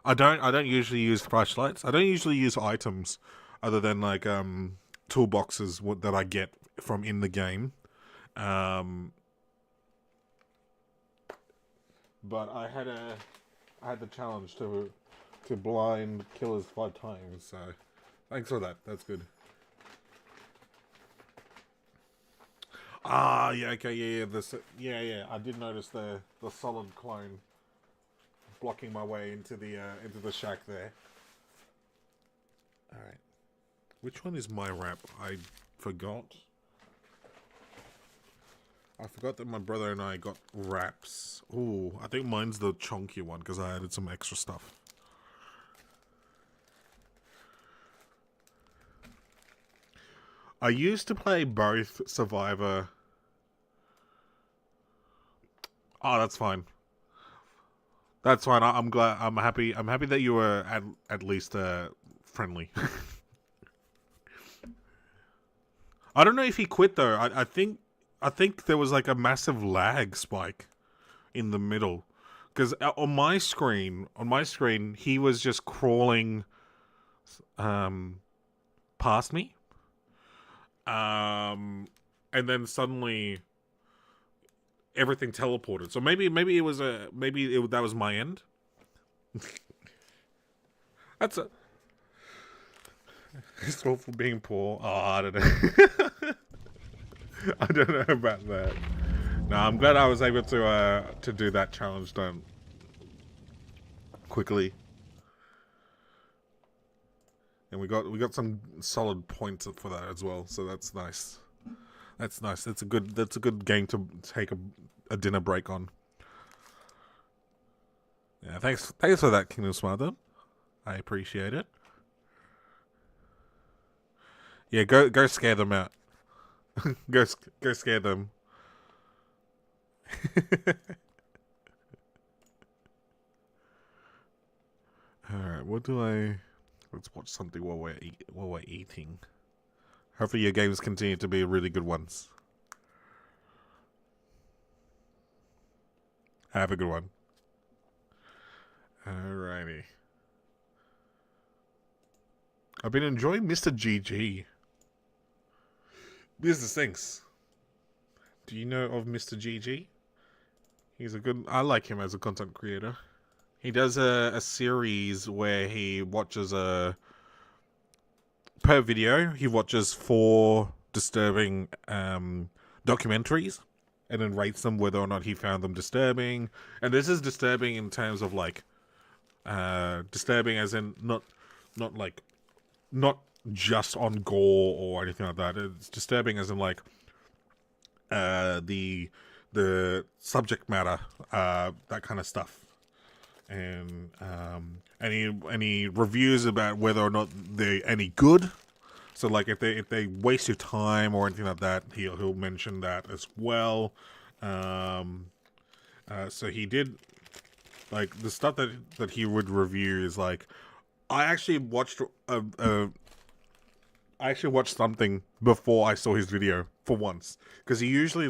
I don't usually use flashlights. I don't usually use items, other than like toolboxes that I get from in the game. But I had the challenge to blind killers 5 times. So thanks for that. That's good. Ah, yeah, okay, yeah. Yeah. I did notice the solid clone blocking my way into the shack there. All right. Which one is my wrap? I forgot. I forgot that my brother and I got wraps. Ooh, I think mine's the chunky one because I added some extra stuff. I used to play both Survivor. Oh, that's fine. That's fine. I'm glad. I'm happy. I'm happy that you were at least friendly. I don't know if he quit though. I think there was like a massive lag spike in the middle, because on my screen, he was just crawling past me, and then suddenly everything teleported. So maybe it was that was my end. That's a. It's all for being poor. Oh, I don't know. I don't know about that. No, I'm glad I was able to do that challenge done quickly, and we got some solid points for that as well. So that's nice. That's nice. That's a good game to take a dinner break on. Yeah, thanks for that, Kingdom Smarter. I appreciate it. Yeah, go scare them out. go scare them. All right, let's watch something while we're eating. Hopefully your games continue to be really good ones. Have a good one. Alrighty. I've been enjoying Mr. GG. Here's the things. Do you know of Mr. GG? I like him as a content creator. He does a series where he watches per video, he watches 4 disturbing documentaries and then rates them whether or not he found them disturbing. And this is disturbing in terms of like disturbing as in not just on gore or anything like that. It's disturbing as in like the subject matter, that kind of stuff. And any reviews about whether or not they're any good. So like if they waste your time or anything like that, he'll mention that as well. So he did like the stuff that he would review is like, I actually watched something before I saw his video for once, because he usually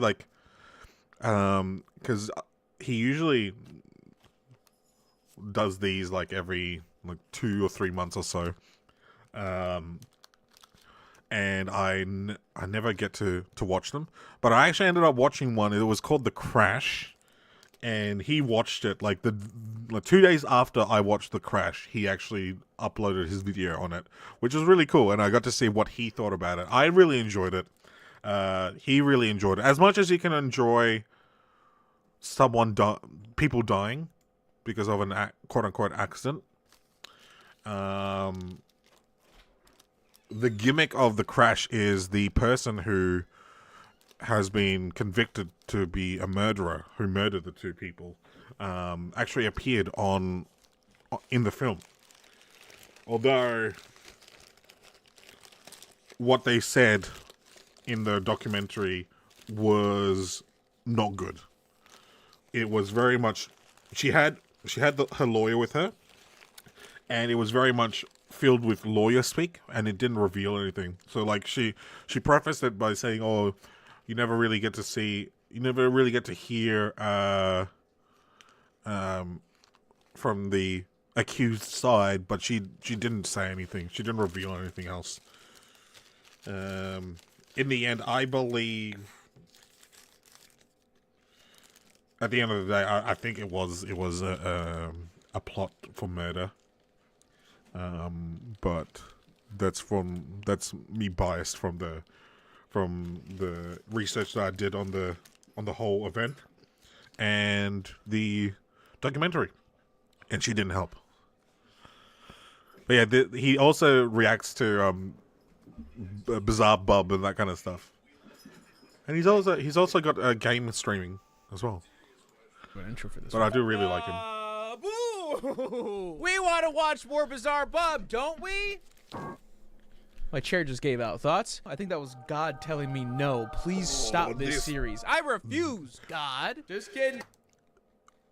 does these like every 2 or 3 months or so, and I never get to watch them. But I actually ended up watching one. It was called The Crash, and he watched it like 2 days after I watched The Crash. He actually uploaded his video on it, which was really cool, and I got to see what he thought about it. I really enjoyed it. He really enjoyed it as much as you can enjoy people dying because of an quote-unquote accident. The gimmick of The Crash is the person who has been convicted to be a murderer who murdered the 2 people actually appeared in the film. Although what they said in the documentary was not good. It was very much she had her lawyer with her, and it was very much filled with lawyer speak, and it didn't reveal anything. So like she prefaced it by saying, "Oh, you never really get to hear from the accused side," but she didn't say anything. She didn't reveal anything else. In the end, I believe at the end of the day, I think it was a plot for murder. But that's me biased from from the research that I did on the whole event and the documentary, and she didn't help. But yeah, he also reacts to Bizarre Bob and that kind of stuff, and he's also got game streaming as well. An intro for this But I do really like him. Boo! We want to watch more Bizarre Bob, don't we? My chair just gave out. Thoughts? I think that was God telling me no. Please stop this series. I refuse, God. Just kidding.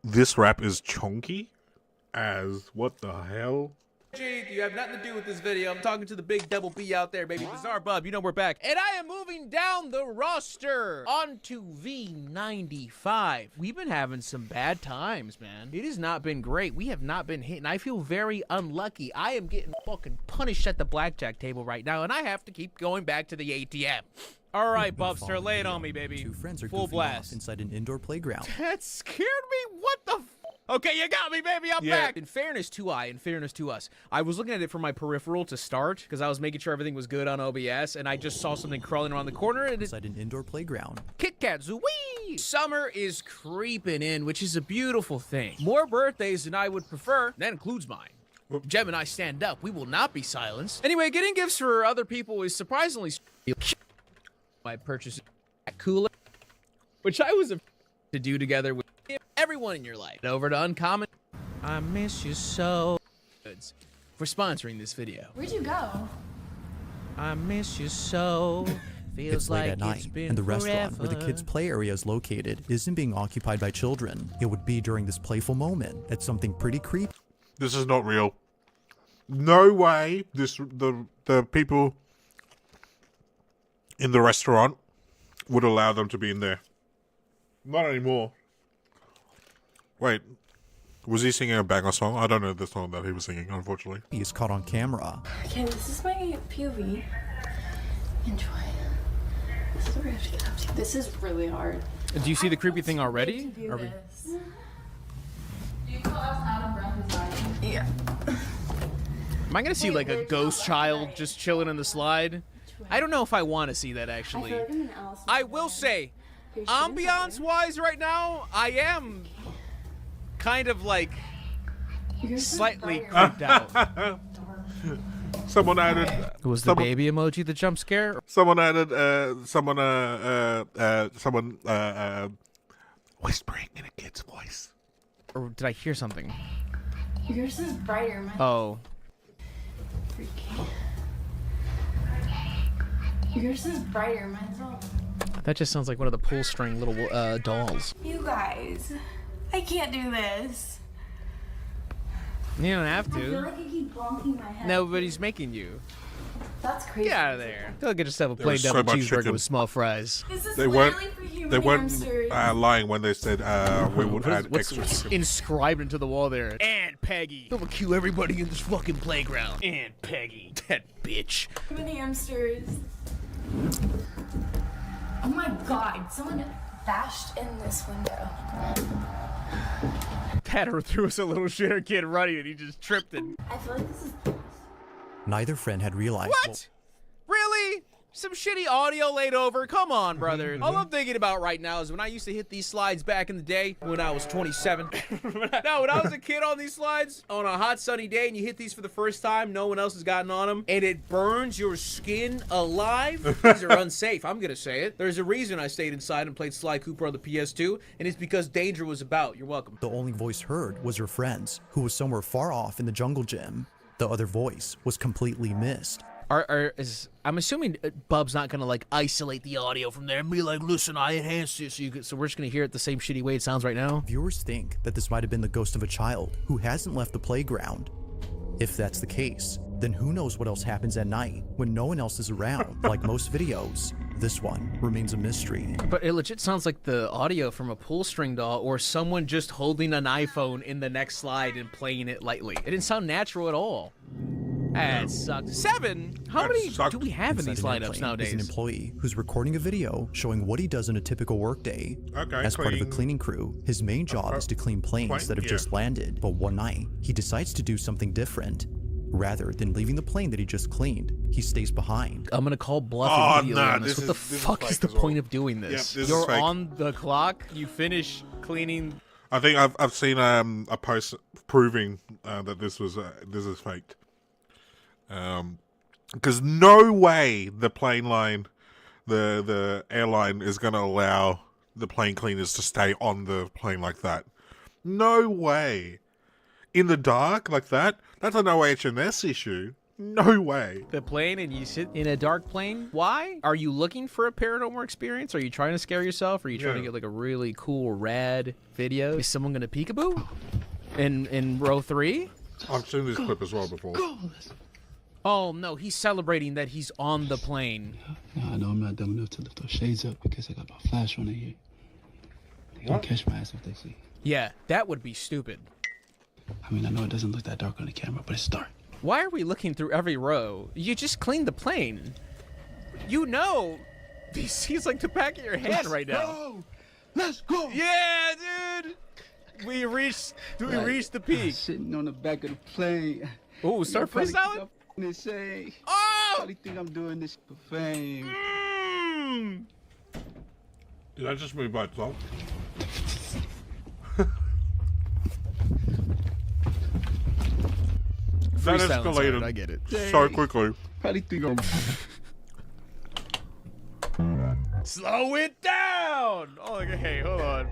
This rap is chunky as what the hell? Gee, you have nothing to do with this video. I'm talking to the big double B out there, baby. Bizarre Bub, you know we're back. And I am moving down the roster onto V95. We've been having some bad times, man. It has not been great. We have not been hitting. I feel very unlucky. I am getting fucking punished at the blackjack table right now, and I have to keep going back to the ATM. All right, Bubster, lay it on me, baby. Two friends are full goofing blast off inside an indoor playground. That scared me. What the Okay, you got me, baby. I'm back. In fairness to us, I was looking at it from my peripheral to start because I was making sure everything was good on OBS, and I just saw something crawling around the corner. And inside an indoor playground. Kit Kat Zooey! Summer is creeping in, which is a beautiful thing. More birthdays than I would prefer. That includes mine. Gemini, stand up. We will not be silenced. Anyway, getting gifts for other people is surprisingly my purchase at Cooler, which I was to do together with everyone in your life. Over to Uncommon. I miss you so. For sponsoring this video. Where'd you go? I miss you so. Feels It's late like at night, it's been and the restaurant forever. where the kids' play area is located isn't being occupied by children. It would be during this playful moment that something pretty creepy. This is not real. No way. The people in the restaurant would allow them to be in there. Not anymore. Wait, was he singing a banger song? I don't know the song that he was singing, unfortunately. He is caught on camera. Okay, this is my POV. Enjoy. This is what we have to get up to. This is really hard. Do you see the creepy thing already? Do Are we- this. Do you feel out of breath as I am? Yeah. Am I gonna see like a there's ghost no child right. just chilling in the slide? I don't know if I want to see that I actually. feel like I'm an Alice in I will Wonderland. say, Here, shoot it ambiance forward. wise right now, I am kind of like Yours is slightly brighter. creeped out. Someone added. Was the someone, baby emoji the jump scare? Someone added. Someone whispering in a kid's voice. Or did I hear something? Yours is brighter, my Oh, freaky. Yours is brighter, mine's all. that just sounds like one of the pull string little dolls. You guys, I can't do this. You don't have I feel to. like I keep bonking my head. Nobody's making you. That's crazy. Get out of there. Go get yourself a There plain was so double much cheeseburger chicken. with small fries. This is They weren't- literally for human They weren't hamsters. lying when they said we would add What's extra chicken. inscribed into the wall there? And Peggy. I'm gonna kill everybody in this fucking playground. And Peggy. That bitch. Human hamsters. Oh my god, someone bashed in this window. That or threw us a little shitter kid running and he just tripped it. I feel like this is. Neither friend had realized. What? Really? Some shitty audio laid over? Come on, brother. All I'm thinking about right now is when I used to hit these slides back in the day when I was 27. No, when I was a kid on these slides, on a hot sunny day, and you hit these for the first time, no one else has gotten on them, and it burns your skin alive. These are unsafe. I'm gonna say it. There's a reason I stayed inside and played Sly Cooper on the PS2, and it's because danger was about. You're welcome. The only voice heard was her friend's, who was somewhere far off in the jungle gym. The other voice was completely missed. I'm assuming Bub's not gonna like isolate the audio from there and be like, listen, I enhanced it, so we're just gonna hear it the same shitty way it sounds right now. Viewers think that this might have been the ghost of a child who hasn't left the playground. If that's the case, then who knows what else happens at night when no one else is around. Like most videos, this one remains a mystery. But it legit sounds like the audio from a pull string doll or someone just holding an iPhone in the next slide and playing it lightly. It didn't sound natural at all. That sucks. 7? How That many sucked. do we have in these Inside an lineups airplane nowadays? is an employee who's recording a video showing what he does in a typical workday. Okay, As part of a clean. cleaning crew, his main job is to clean planes Plane? that have Yeah. just landed. But one night, he decides to do something different. Rather than leaving the plane that he just cleaned, he stays behind. I'm gonna call bluff Oh, immediately nah, on this. this What the is- this is fuck fake is the as well. point of doing this? Yep, this is You're fake. on the clock. You finish cleaning. I think I've seen a post proving that this is faked. Because no way the plane line, the airline is going to allow the plane cleaners to stay on the plane like that. No way. In the dark like that. That's a no HNS issue. No way. The plane and you sit in a dark plane. Why? Are you looking for a paranormal experience? Are you trying to scare yourself? Are you trying to Yeah. get like a really cool rad video? Is someone gonna peekaboo? In row 3? I've seen this clip as well before. Oh no, he's celebrating that he's on the plane. I know I'm not dumb enough to lift those shades up because I got my flash on in here. They gonna catch my ass if they see. Yeah, that would be stupid. I mean, I know it doesn't look that dark on the camera, but it's dark. Why are we looking through every row? You just cleaned the plane. You know, he's like the back of your hand right now. Let's go! Yeah, dude. We reached the peak. Sitting on the back of the plane. Oh, start Probably freestyling. think I'm insane. Oh! Probably think I'm doing this for fame. Did I just move by itself? That Freestyling's hard, escalated I get it. so quickly. Probably think I'm. Slow it down. Oh, okay, hold on.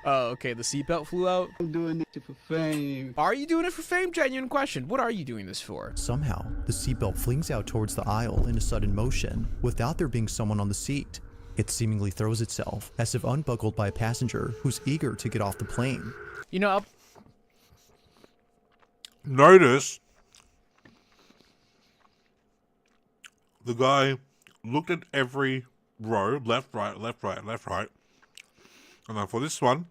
Oh, okay. The seatbelt flew out. I'm doing this for fame. Are you doing it for fame? Genuine question. What are you doing this for? Somehow, the seatbelt flings out towards the aisle in a sudden motion, without there being someone on the seat. It seemingly throws itself, as if unbuckled by a passenger who's eager to get off the plane. You know, Notice the guy looked at every row, left, right, left, right, left, right. And then for this one,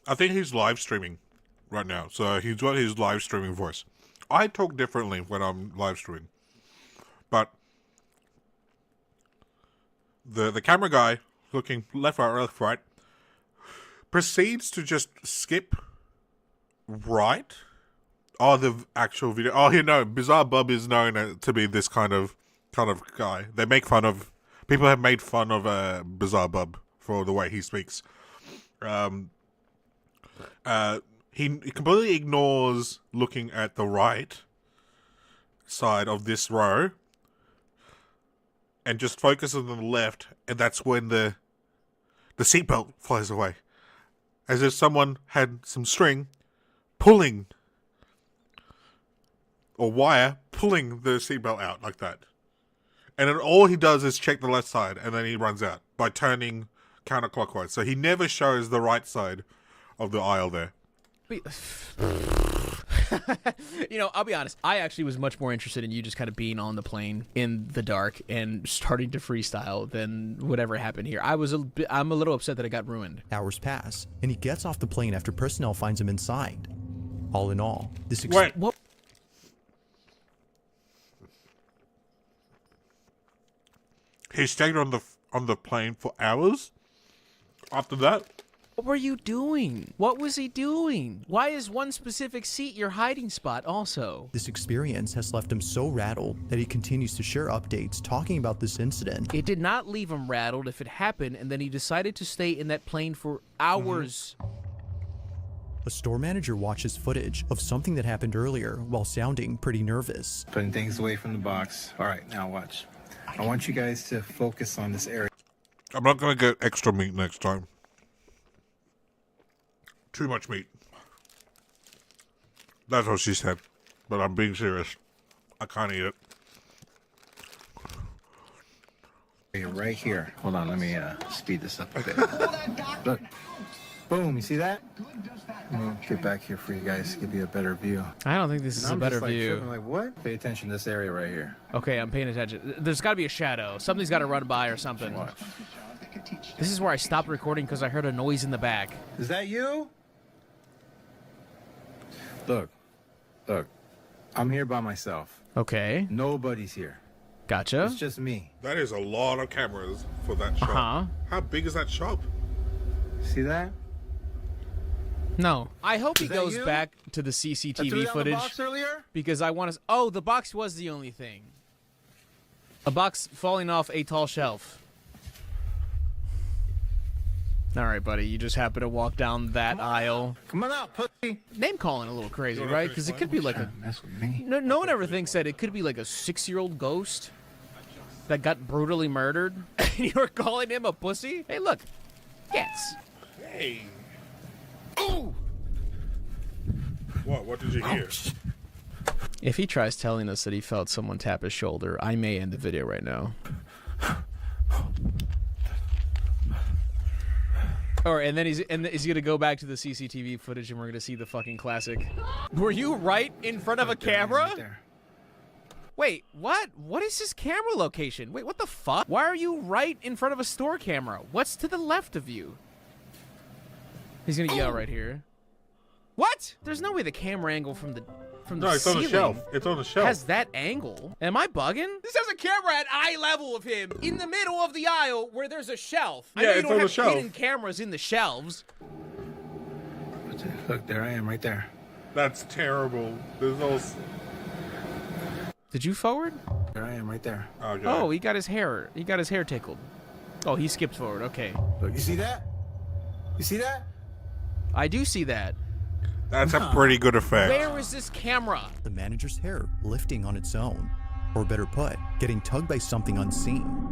I think he's live streaming right now. So he's got his live streaming voice. I talk differently when I'm live streaming. But the camera guy looking left, right, proceeds to just skip right. Oh, the actual video. Oh, you know, Bizarre Bub is known to be this kind of guy. They make fun of, people have made fun of Bizarre Bub for the way he speaks. He completely ignores looking at the right side of this row and just focuses on the left, and that's when the seatbelt flies away. As if someone had some string pulling, or wire pulling the seatbelt out like that. And then all he does is check the left side, and then he runs out by turning counterclockwise. So he never shows the right side of the aisle there. you know, I'll be honest. I actually was much more interested in you just kind of being on the plane in the dark and starting to freestyle than whatever happened here. I'm a little upset that it got ruined. Hours pass, and he gets off the plane after personnel finds him inside. All in all, this Wait. What? He stayed on the plane for hours after that. What were you doing? What was he doing? Why is one specific seat your hiding spot also? This experience has left him so rattled that he continues to share updates talking about this incident. It did not leave him rattled if it happened, and then he decided to stay in that plane for hours. A store manager watches footage of something that happened earlier while sounding pretty nervous. Putting things away from the box. All right, now watch. I want you guys to focus on this area. I'm not going to get extra meat next time. Too much meat. That's what she said. But I'm being serious. I can't eat it. Right here. Hold on, let me speed this up a bit. Look. Boom, you see that? Let me get back here for you guys to give you a better view. I don't think this is a better view. I'm like, what? Pay attention to this area right here. Okay, I'm paying attention. There's got to be a shadow. Something's got to run by or something. Watch. This is where I stopped recording because I heard a noise in the back. Is that you? Look. I'm here by myself. Okay. Nobody's here. Gotcha. It's just me. That is a lot of cameras for that shop. Uh-huh. How big is that shop? See that? No. I hope he that goes you? back to the I threw CCTV down the footage box earlier? because I want to. Oh, the box was the only thing. A box falling off a tall shelf. All right, buddy. You just happen to walk down that aisle. Come on out, pussy. Name calling a little crazy, right? Because it could be like a. Mess with me. No one ever thinks that it could be like a 6-year-old ghost that got brutally murdered, and you're calling him a pussy. Hey, look, cats. Hey. Ooh. What did you hear? If he tries telling us that he felt someone tap his shoulder, I may end the video right now. And then he's gonna go back to the CCTV footage, and we're gonna see the fucking classic. Were you right in front of a camera? Right there. Wait, what? What is his camera location? Wait, what the fuck? Why are you right in front of a store camera? What's to the left of you? He's gonna yell right here. What? There's no way the camera angle from the No, it's ceiling on the shelf. It's on the shelf. has that angle. Am I bugging? This has a camera at eye level of him in the middle of the aisle where there's a shelf. I Yeah, know you it's don't on the have shelf. hidden cameras in the shelves. Look, there I am, right there. That's terrible. There's all. Did you forward? There I am, right there. Okay. Oh, he got his hair tickled. Oh, he skipped forward. Okay. Look, you see that? You see that? I do see that. That's a pretty good effect. Where is this camera? The manager's hair lifting on its own. Or better put, getting tugged by something unseen.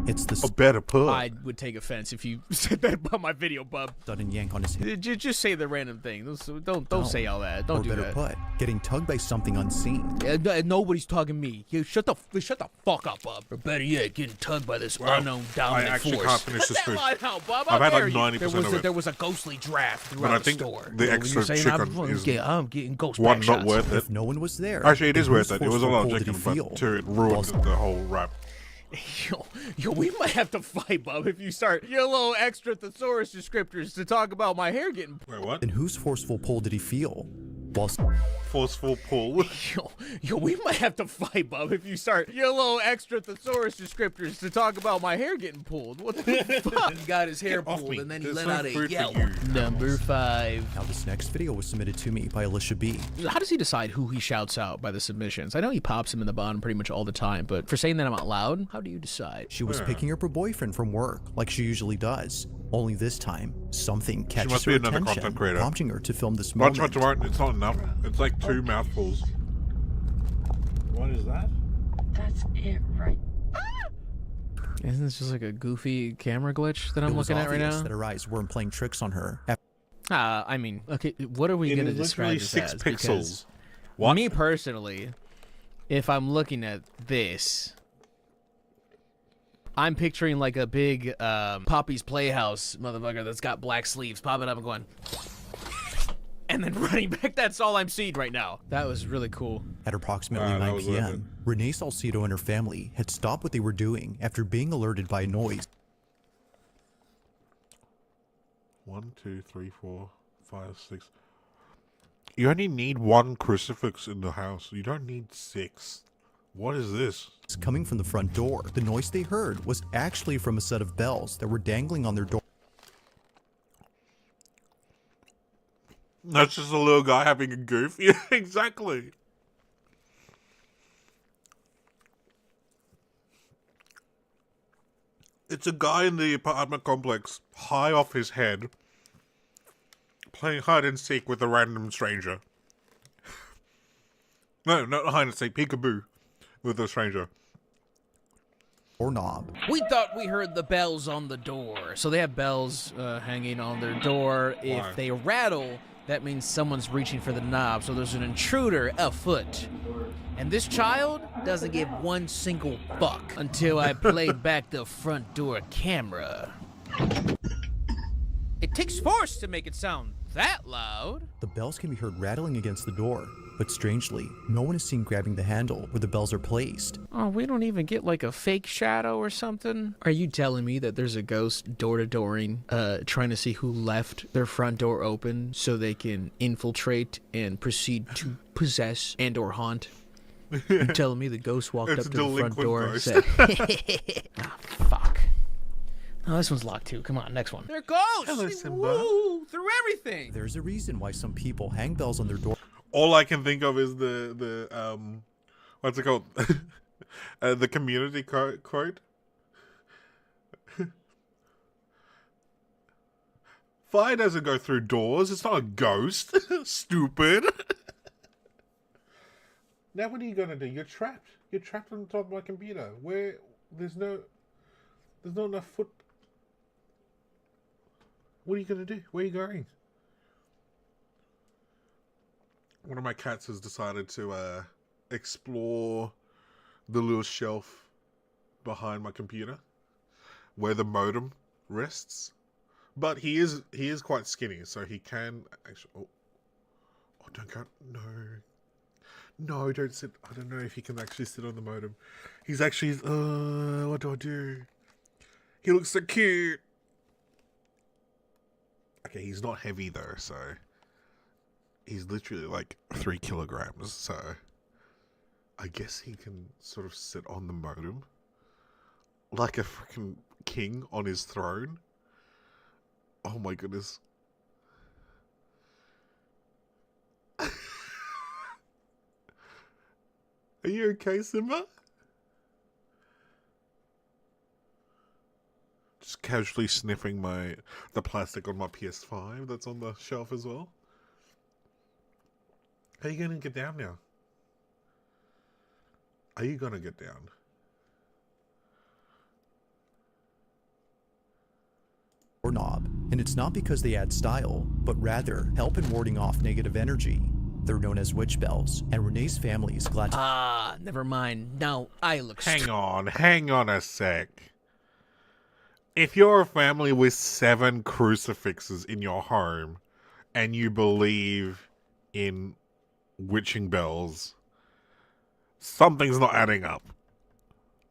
It's the better put. I would take offense if you said that about my video, bub. sudden yank on his head. Just say the random thing. Don't say all that. Don't or do better that. put, getting tugged by something unseen. Nobody's tugging me. You shut the fuck up, bub. Or better yet, getting tugged by this unknown dominant I actually force. can't finish this Cut food. that line out, bub. I've How had like dare you? 90% of it. There was a ghostly draft throughout But I the think store. the You know, extra you're saying chicken I'm getting ghost one, back not shots. worth it. If no one was there, Actually, it then is worth whose it. It was a forceful lot of pull did chicken, he but feel? it ruined the whole wrap. Yo, we might have to fight, bub, if you start your little extra thesaurus descriptors to talk about my hair getting. Wait, what? And whose forceful pull did he feel? Whilst Forceful pull. Yo, we might have to fight, bub, if you start your little extra thesaurus descriptors to talk about my hair getting pulled. What the fuck? He got his hair off pulled, me. and then he There's let no out a food for yell. you. Number 5. now this next video was submitted to me by Alicia B. How does he decide who he shouts out by the submissions? I know he pops him in the bottom pretty much all the time, but for saying that out loud, how do you decide? She was picking up her boyfriend from work, like she usually does. Only this time, something catches must her be another attention, content creator. prompting her to film this Much, moment. it's not enough. It's like 2 mouthfuls. What is that? That's it, right? Isn't this just like a goofy camera glitch that It I'm was looking at right obvious now? that her eyes weren't playing tricks on her. I mean, okay, what are we It going to is describe literally this 6 as? pixels. Because What? me personally, if I'm looking at this, I'm picturing like a big Poppy's Playhouse motherfucker that's got black sleeves popping up and going, and then running back. That's all I'm seeing right now. That was really cool. At approximately That 9 was worth it. p.m., Renee Salcido and her family had stopped what they were doing after being alerted by a noise. 1, 2, 3, 4, 5, 6. You only need 1 crucifix in the house. You don't need 6. What is this? Coming from the front door. The noise they heard was actually from a set of bells that were dangling on their door. That's just a little guy having a goof. Yeah, exactly. It's a guy in the apartment complex, high off his head, playing hide and seek with a random stranger. No, not hide and seek, peekaboo with a stranger. Or knob. We thought we heard the bells on the door. So they have bells hanging on their door. Why? If they rattle, that means someone's reaching for the knob. So there's an intruder afoot. And this child doesn't give one single fuck until I played back the front door camera. It takes force to make it sound that loud. The bells can be heard rattling against the door, but strangely, no one is seen grabbing the handle where the bells are placed. Oh, we don't even get like a fake shadow or something? Are you telling me that there's a ghost door-to-dooring, trying to see who left their front door open so they can infiltrate and proceed to possess and or haunt? You telling me the ghost walked It's up a to the front delinquent door and ghost. said, ah, fuck. Oh, this one's locked too. Come on, next one. There it goes. Hello, Simba. Woo, through everything. There's a reason why some people hang bells on their door. All I can think of is the what's it called? The community quote. Fire doesn't go through doors. It's not a ghost. Stupid. Now what are you gonna do? You're trapped. You're trapped on the top of my computer. Where there's not enough foot. What are you gonna do? Where are you going? One of my cats has decided to explore the little shelf behind my computer where the modem rests. But he is quite skinny, so he can actually. Oh, don't go. No, don't sit. I don't know if he can actually sit on the modem. He's actually. What do I do? He looks so cute. Okay, he's not heavy though, so he's literally like 3 kilograms. So I guess he can sort of sit on the modem like a freaking king on his throne. Oh my goodness. Are you okay, Simba? Just casually sniffing the plastic on my PS5 that's on the shelf as well. How are you gonna get down now? Are you gonna get down? Knob, and it's not because they add style, but rather help in warding off negative energy. They're known as witch bells, and Renee's family is glad to— Ah, never mind. Now I look Hang on a sec. If you're a family with 7 crucifixes in your home, and you believe in witching bells, something's not adding up.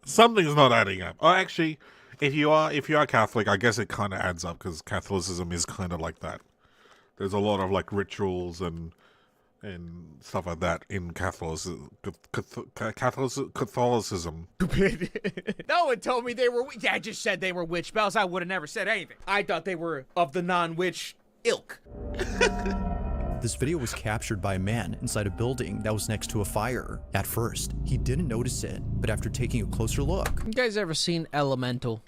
Something's not adding up. Oh, actually, if you are Catholic, I guess it kind of adds up because Catholicism is kind of like that. There's a lot of like rituals and stuff like that in Catholicism. No one told me they were. I just said they were witch bells. I would have never said anything. I thought they were of the non-witch ilk. This video was captured by a man inside a building that was next to a fire. At first, he didn't notice it, but after taking a closer look— You guys ever seen Elemental?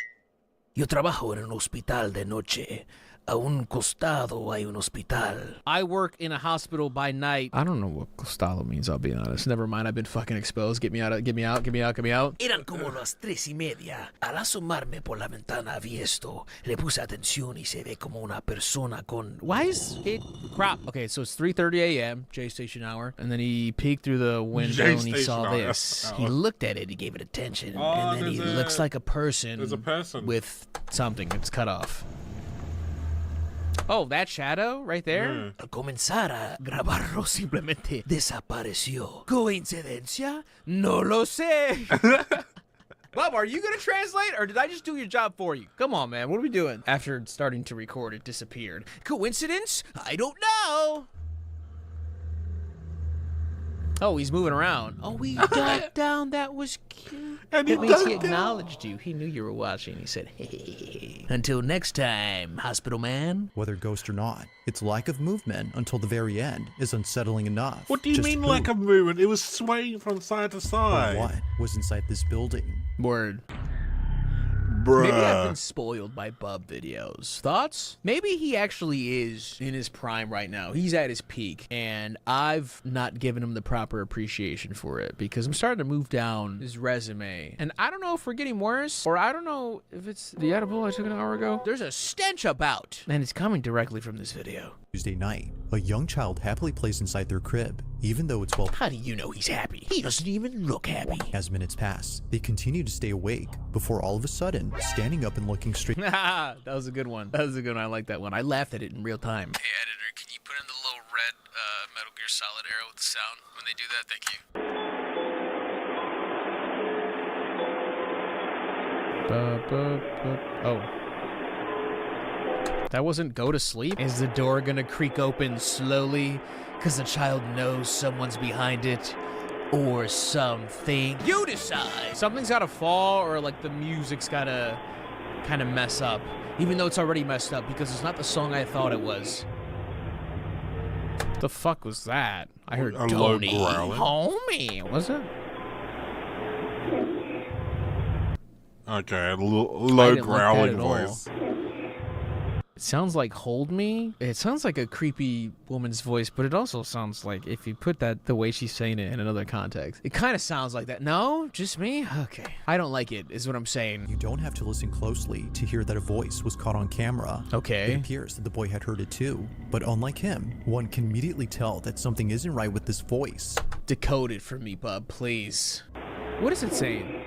Yo trabajo en un hospital de noche. A un costado hay un hospital. I work in a hospital by night. I don't know what costado means, I'll be honest. Never mind, I've been fucking exposed. Get me out. Eran como las 3:30. Al asomarme por la ventana vi esto. Le puse atención y se ve como una persona con... Why is it crap? Okay, so it's 3:30 a.m., J Station hour, and then he peeked through the window and he saw this. He looked at it, he gave it attention, Oh, and then he looks like a person. There's a person with something that's cut off. Oh, that shadow right there? Al comenzar a grabarlo simplemente desapareció. ¿Coincidencia? No lo sé. Bob, are you gonna translate, or did I just do your job for you? Come on, man. What are we doing? After starting to record, it disappeared. Coincidence? I don't know. Oh, he's moving around. Oh, he ducked down. That was cute. And That means he acknowledged you. He knew you were watching. He said, hey. Until next time, hospital man. Whether ghost or not, its lack of movement until the very end is unsettling enough. What do you mean lack of movement? It was swaying from side to side. What was inside this building? Word. Bruh. Maybe I've been spoiled by Bub videos. Thoughts? Maybe he actually is in his prime right now. He's at his peak, and I've not given him the proper appreciation for it because I'm starting to move down his resume. And I don't know if we're getting worse, or I don't know if it's the edible I took an hour ago. There's a stench about, and it's coming directly from this video. Tuesday night, a young child happily plays inside their crib, even though it's well— How do you know he's happy? He doesn't even look happy. As minutes pass, they continue to stay awake before all of a sudden standing up and looking straight— That was a good one. That was a good one. I like that one. I laughed at it in real time. Hey, editor, can you put in the little red Metal Gear Solid arrow with the sound when they do that? Thank you. Oh. That wasn't go to sleep? Is the door gonna creak open slowly because the child knows someone's behind it? Or something? You decide! Something's gotta fall, or like the music's gotta kind of mess up, even though it's already messed up because it's not the song I thought it was. What the fuck was that? I heard A low Tony, growling. homie. Was it? Okay, a I low didn't like that growling at all. voice. It sounds like "Hold Me." It sounds like a creepy woman's voice, but it also sounds like, if you put that the way she's saying it in another context, it kind of sounds like that. No, just me? Okay. I don't like it, is what I'm saying. You don't have to listen closely to hear that a voice was caught on camera. Okay. It appears that the boy had heard it too, but unlike him, one can immediately tell that something isn't right with this voice. Decode it for me, bub, please. What is it saying?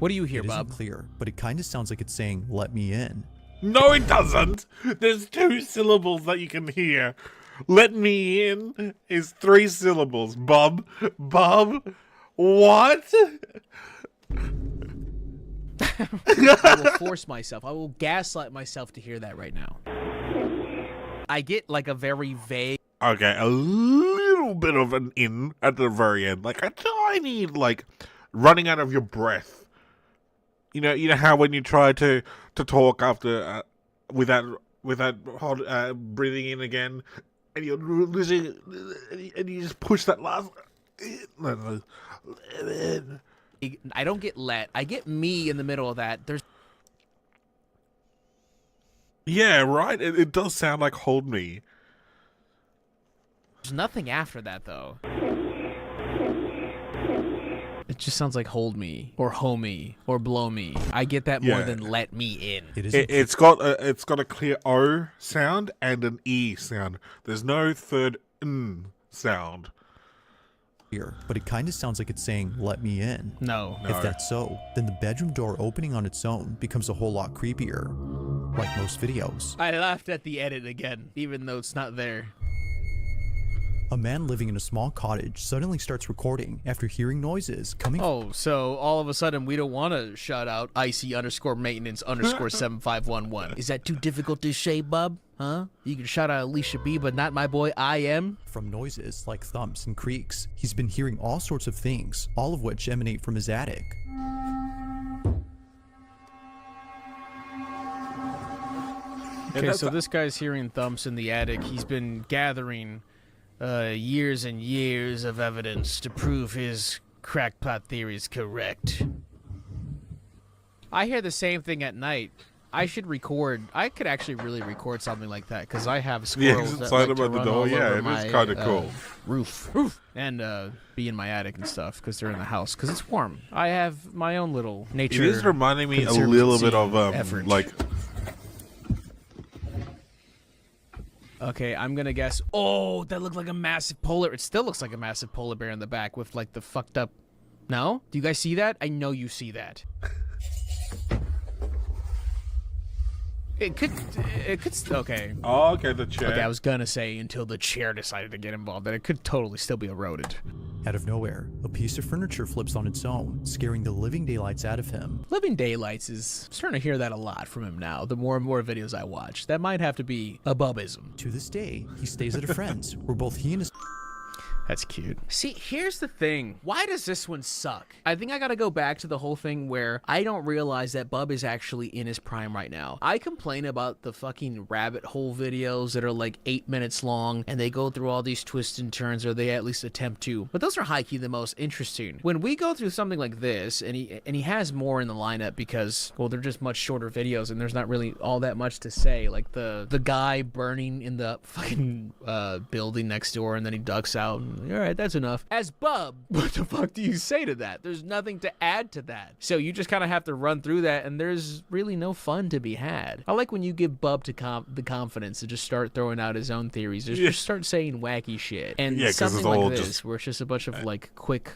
What do you hear, It isn't bub? clear, but it kind of sounds like it's saying, "Let me in." No, it doesn't. There's 2 syllables that you can hear. Let me in is 3 syllables. Bub. Bub. What? I will force myself. I will gaslight myself to hear that right now. I get like a very vague. Okay, a little bit of an in at the very end. Like a tiny, like, running out of your breath. You know how when you try to talk after without breathing in again, and you're losing, and you just push that last. I don't get let. I get me in the middle of that. There's Yeah, right. It does sound like "Hold Me." nothing after that though. It just sounds like "Hold Me" or "Homie" or "Blow Me." I get that more Yeah. than "Let me in." It's got a clear O sound and an E sound. There's no third N sound. Here, but it kind of sounds like it's saying, "Let me in." No. If that's so, then the bedroom door opening on its own becomes a whole lot creepier. Like most videos. I laughed at the edit again, even though it's not there. A man living in a small cottage suddenly starts recording after hearing noises coming. Oh, so all of a sudden we don't want to shout out IC_maintenance_7511. Is that too difficult to say, bub? Huh? You can shout out Alicia B, but not my boy IM? From noises like thumps and creaks, he's been hearing all sorts of things, all of which emanate from his attic. Okay, so this guy's hearing thumps in the attic. He's been gathering years and years of evidence to prove his crackpot theory is correct. I hear the same thing at night. I should record. I could actually really record something like that because I have squirrels that inside like to about the run door. all Yeah, over it my is kind of cool. roof and be in my attic and stuff because they're in the house because it's warm. I have my own little nature. It is reminding me a little bit of effort. like. Okay, I'm gonna guess. Oh, that looked like a massive polar. It still looks like a massive polar bear in the back with like the fucked up. No? Do you guys see that? I know you see that. It could. Okay. Oh, okay, the chair. Okay, I was gonna say until the chair decided to get involved that it could totally still be eroded. Out of nowhere, a piece of furniture flips on its own, scaring the living daylights out of him. Living Daylights is I'm starting to hear that a lot from him now. The more and more videos I watch, that might have to be a bubism. To this day, he stays at a friend's, where both he and his That's cute. See, here's the thing. Why does this one suck? I think I gotta go back to the whole thing where I don't realize that Bub is actually in his prime right now. I complain about the fucking rabbit hole videos that are like 8 minutes long and they go through all these twists and turns, or they at least attempt to. But those are high-key the most interesting. When we go through something like this, and he has more in the lineup because, well, they're just much shorter videos and there's not really all that much to say. Like the guy burning in the fucking building next door and then he ducks out. All right, that's enough. As Bub, what the fuck do you say to that? There's nothing to add to that. So you just kind of have to run through that, and there's really no fun to be had. I like when you give Bub the confidence to just start throwing out his own theories. Just start saying wacky shit. And something like this, where it's just a bunch of like quick...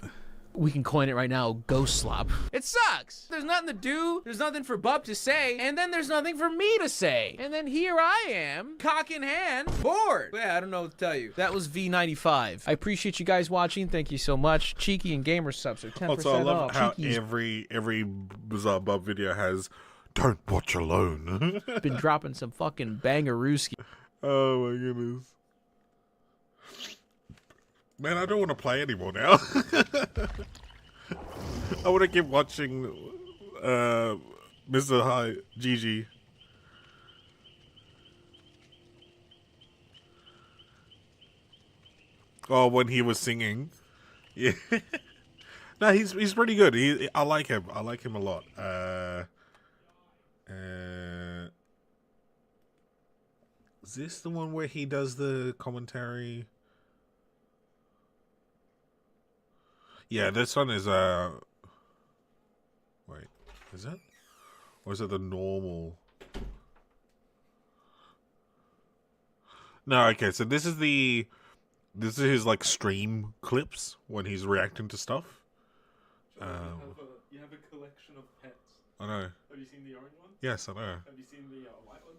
We can coin it right now, ghost slop. It sucks. There's nothing to do. There's nothing for Bub to say. And then there's nothing for me to say. And then here I am, cock in hand, bored. Yeah, I don't know what to tell you. That was V95. I appreciate you guys watching. Thank you so much. Cheeky and Gamer subs are 10% Also, I love off. how Cheeky's every Bizarre Bub video has "Don't watch alone." been dropping some fucking bangarooski. Oh my goodness. Man, I don't want to play anymore now. I want to keep watching Mr. Hi, Gigi. Oh, when he was singing. Yeah. No, he's pretty good. I like him. I like him a lot. Is this the one where he does the commentary? Yeah, this one is wait, is it? Or is it the normal? No, okay, so this is his like stream clips when he's reacting to stuff. You have a collection of pets. I know. Have you seen the orange one? Yes, I know. Have you seen the white one?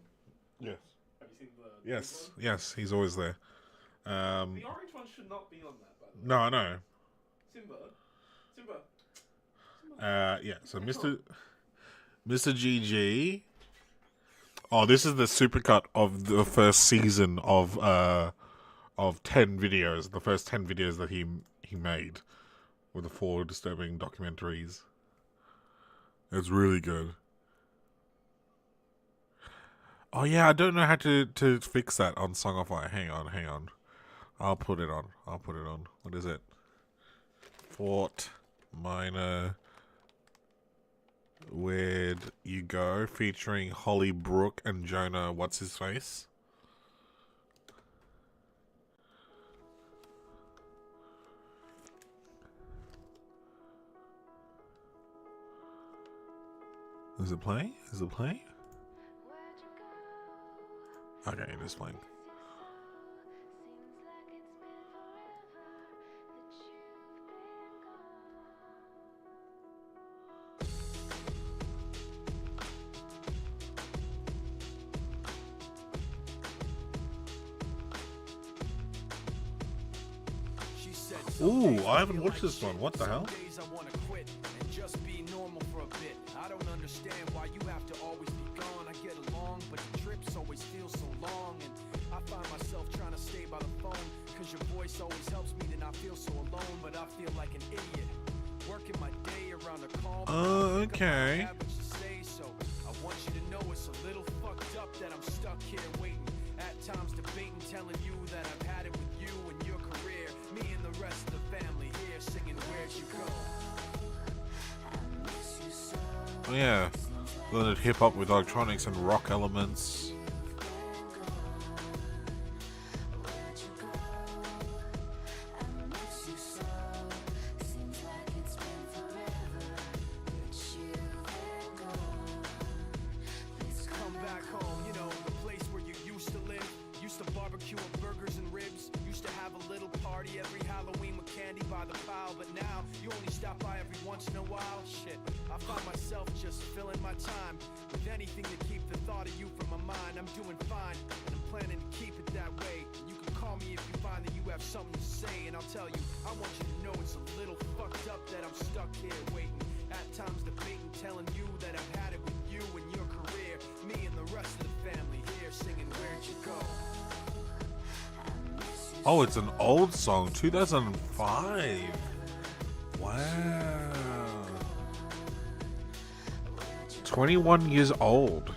Yes. Have you seen the Yes, big one? yes, he's always there. The orange one should not be on that, by the way. No, I know. Simba. Yeah, so Mr. GG. Oh, this is the supercut of the first season of 10 videos, the first 10 videos that he made with the 4 disturbing documentaries. It's really good. Oh yeah, I don't know how to fix that on Songify. Hang on. I'll put it on. What is it? Fort Minor Where'd You Go, featuring Holly Brooke and Jonah what's his face. Is it playing? Okay, it is playing. Ooh, I haven't watched this one. What the hell? I don't understand why you have to always be gone. I get along, but the trips always feel so long. And I find myself trying to stay by the phone, cause your voice always helps me to not feel so alone. But I feel like an idiot, working my day around a call. Okay. So I want you to know it's a little fucked up that I'm stuck here waiting. At times debating, telling you that I've had it with you and your career. Me and the rest of the family here singing Where'd You Go? Oh yeah, blended hip hop with electronics and rock elements. Come back home, you know, the place where you used to live. Used to barbecue and burgers and ribs. Used to have a little party every Halloween with candy by the pile. But now, you only stop by every once in a while. Shit, I find myself just filling my time with anything to keep the thought of you from my mind. I'm doing fine, and I'm planning to keep it that way. You can call me if you find that you have something to say, and I'll tell you, I want you to know it's a little fucked up that I'm stuck here waiting. At times debating, telling you that I've had it with you and your career. Me and the rest of the family here singing Where'd You Go? Oh, it's an old song, 2005. Wow. 21 years old.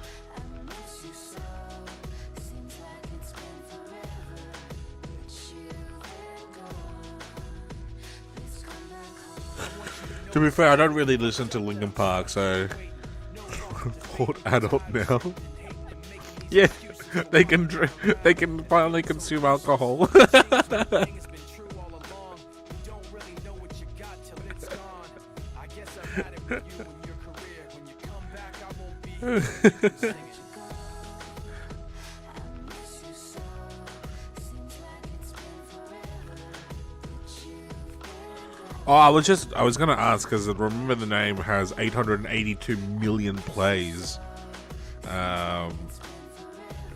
To be fair, I don't really listen to Linkin Park, so Port adult now. Yeah, they can finally consume alcohol. Oh, I was gonna ask, because Remember the Name has 882 million plays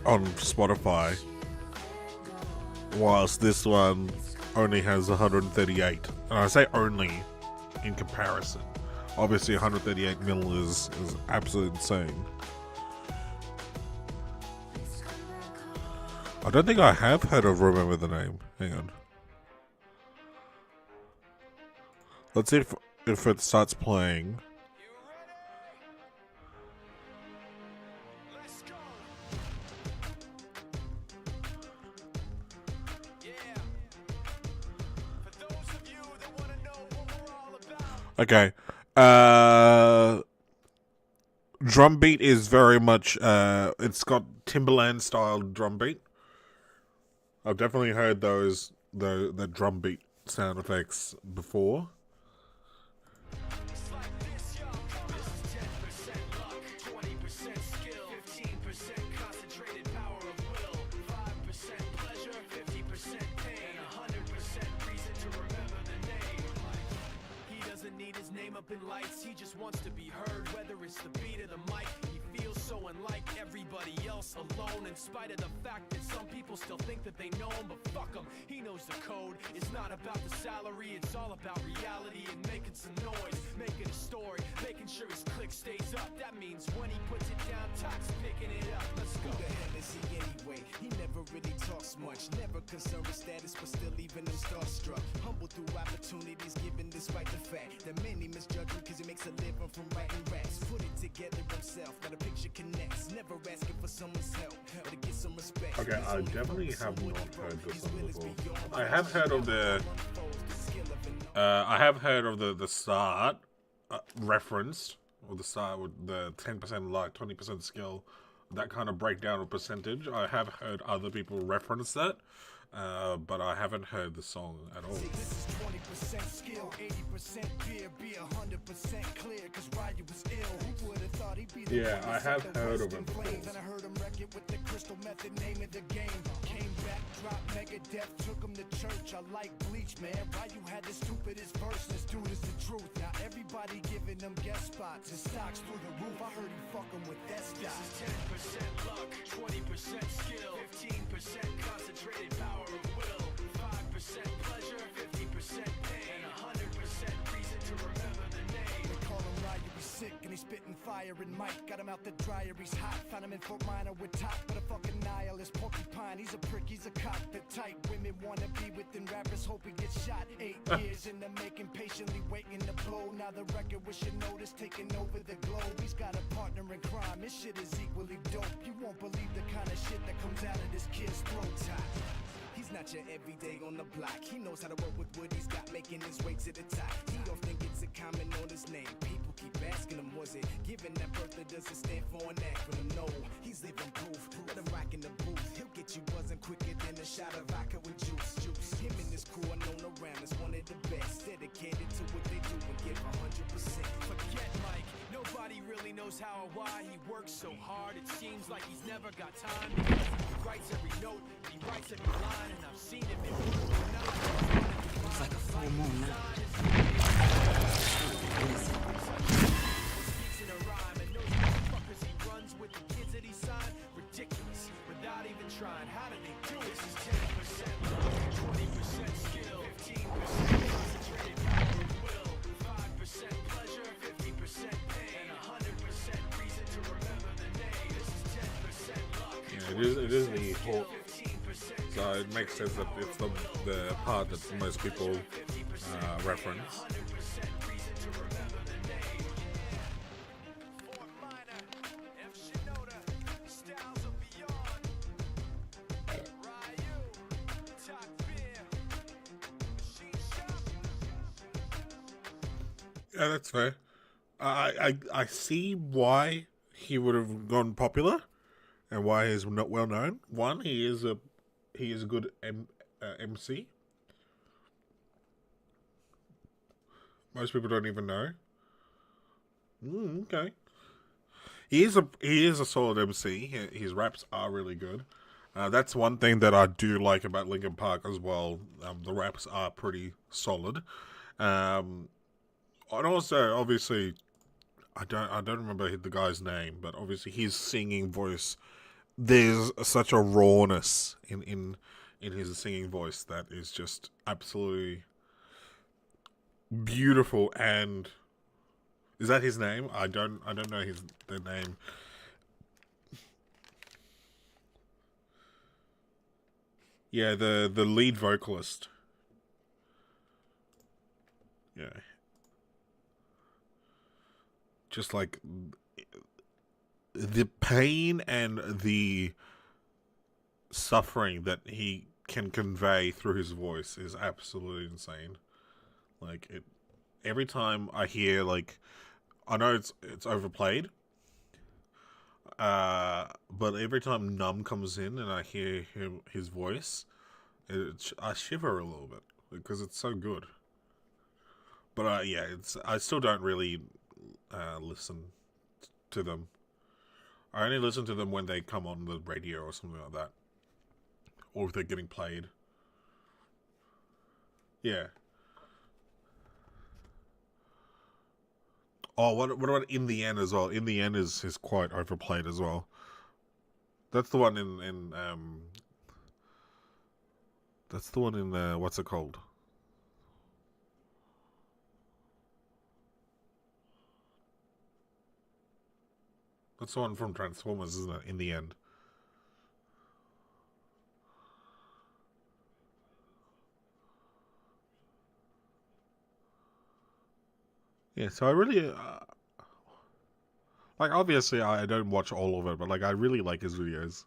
on Spotify, whilst this one only has 138. And I say only in comparison. Obviously 138 mil is absolutely insane. I don't think I have heard of Remember the Name. Hang on. Let's see if it starts playing. Okay. Drum beat is very much it's got Timberland style drum beat. I've definitely heard the drum beat sound effects before. In lights, he just wants to be heard, whether it's the beat of the mic. He feels so unlike everybody else, alone, in spite of the fact that some people still think that they know him, but fuck him, he knows the code. It's not about the salary, it's all about reality and making some noise, making a story, making sure his click stays up. That means when he puts it down, Tox picking it up. Let's go. Who the hell is he anyway? He never really talks much, never concerned with status, but still leaving him starstruck. Humble through opportunities given despite the fact that many misjudge him because he makes a living from writing raps. Put it together himself, now the picture connects. Never asking for someone's help or to get some respect. Okay, I definitely have not heard this one before. I have heard of the the start referenced, or the start with the 10% luck, 20% skill, that kind of breakdown of percentage. I have heard other people reference that, but I haven't heard the song at all. This is 20% skill, 80% fear, be 100% clear, cause Ryu was ill. Who would have thought he'd be the Yeah, I have heard of him before. And I heard him wreck it with the crystal method, name of the game. Came back, dropped Megadeth, took him to church. I like Bleach, man. Ryu had the stupidest verse, this dude is the truth. Now everybody giving them guest spots, his stocks through the roof. I heard he fucking with that stock. This is 10% luck, 20% skill, 15% concentrated power of will, 5% pleasure, 50% pain, and 100% reason to remember the name. They call him Ryu, he's sick and he's spitting fire and Mike. Got him out the dryer, he's hot. Found him in Fort Minor with top, but a fucking nihilist porcupine. He's a prick, he's a cock. The type women wanna be within rappers, hope he gets shot. 8 years in the making, patiently waiting to blow. Now the record with your notice taking over the globe. He's got a partner in crime, his shit is equally dope. You won't believe the kind of shit that comes out of this kid's throat. He's not your everyday on the block. He knows how to work with what he's got, making his way to the top. He often gets a comment on his name. People keep asking him, was it given that birth that doesn't stand for an acronym? No, he's living proof. Let him rock in the booth. He'll get you buzzing quicker than a shot of vodka with juice. Him and his crew are known around as one of the best. Dedicated to what they do and give 100%. Forget Mike. Nobody really knows how or why he works so hard. It seems like he's never got time. He writes every note, he writes every line, and I've seen him in work or not. It's like a full moon now. Speaks in a rhyme and knows motherfuckers he runs with the kids that he signed. Ridiculous, without even trying. How do they do it? This is 10% luck, 20% skill, 15% concentrated power of will, 5% pleasure, 50% pain, and 100% reason to remember the name. This is 10% luck. Yeah, it is the whole. So it makes sense that it's the part that most people reference. Yeah, that's fair. I see why he would have gone popular and why he's not well known. One, he is a good MC. Most people don't even know. Okay. He is a solid MC. His raps are really good. That's one thing that I do like about Linkin Park as well. The raps are pretty solid. And also, obviously, I don't remember the guy's name, but obviously his singing voice. There's such a rawness in his singing voice that is just absolutely beautiful. And is that his name? I don't know the name. Yeah, the lead vocalist. Yeah. Just like the pain and the suffering that he can convey through his voice is absolutely insane. Like every time I hear like, I know it's overplayed, but every time Numb comes in and I hear his voice, I shiver a little bit because it's so good. But yeah, I still don't really listen to them. I only listen to them when they come on the radio or something like that, or if they're getting played. Yeah. Oh, what about In the End as well? In the End is quite overplayed as well. That's the one in that's the one in what's it called? That's the one from Transformers, isn't it? In the End. Yeah, so I really, like, obviously I don't watch all of it, but, like, I really like his videos.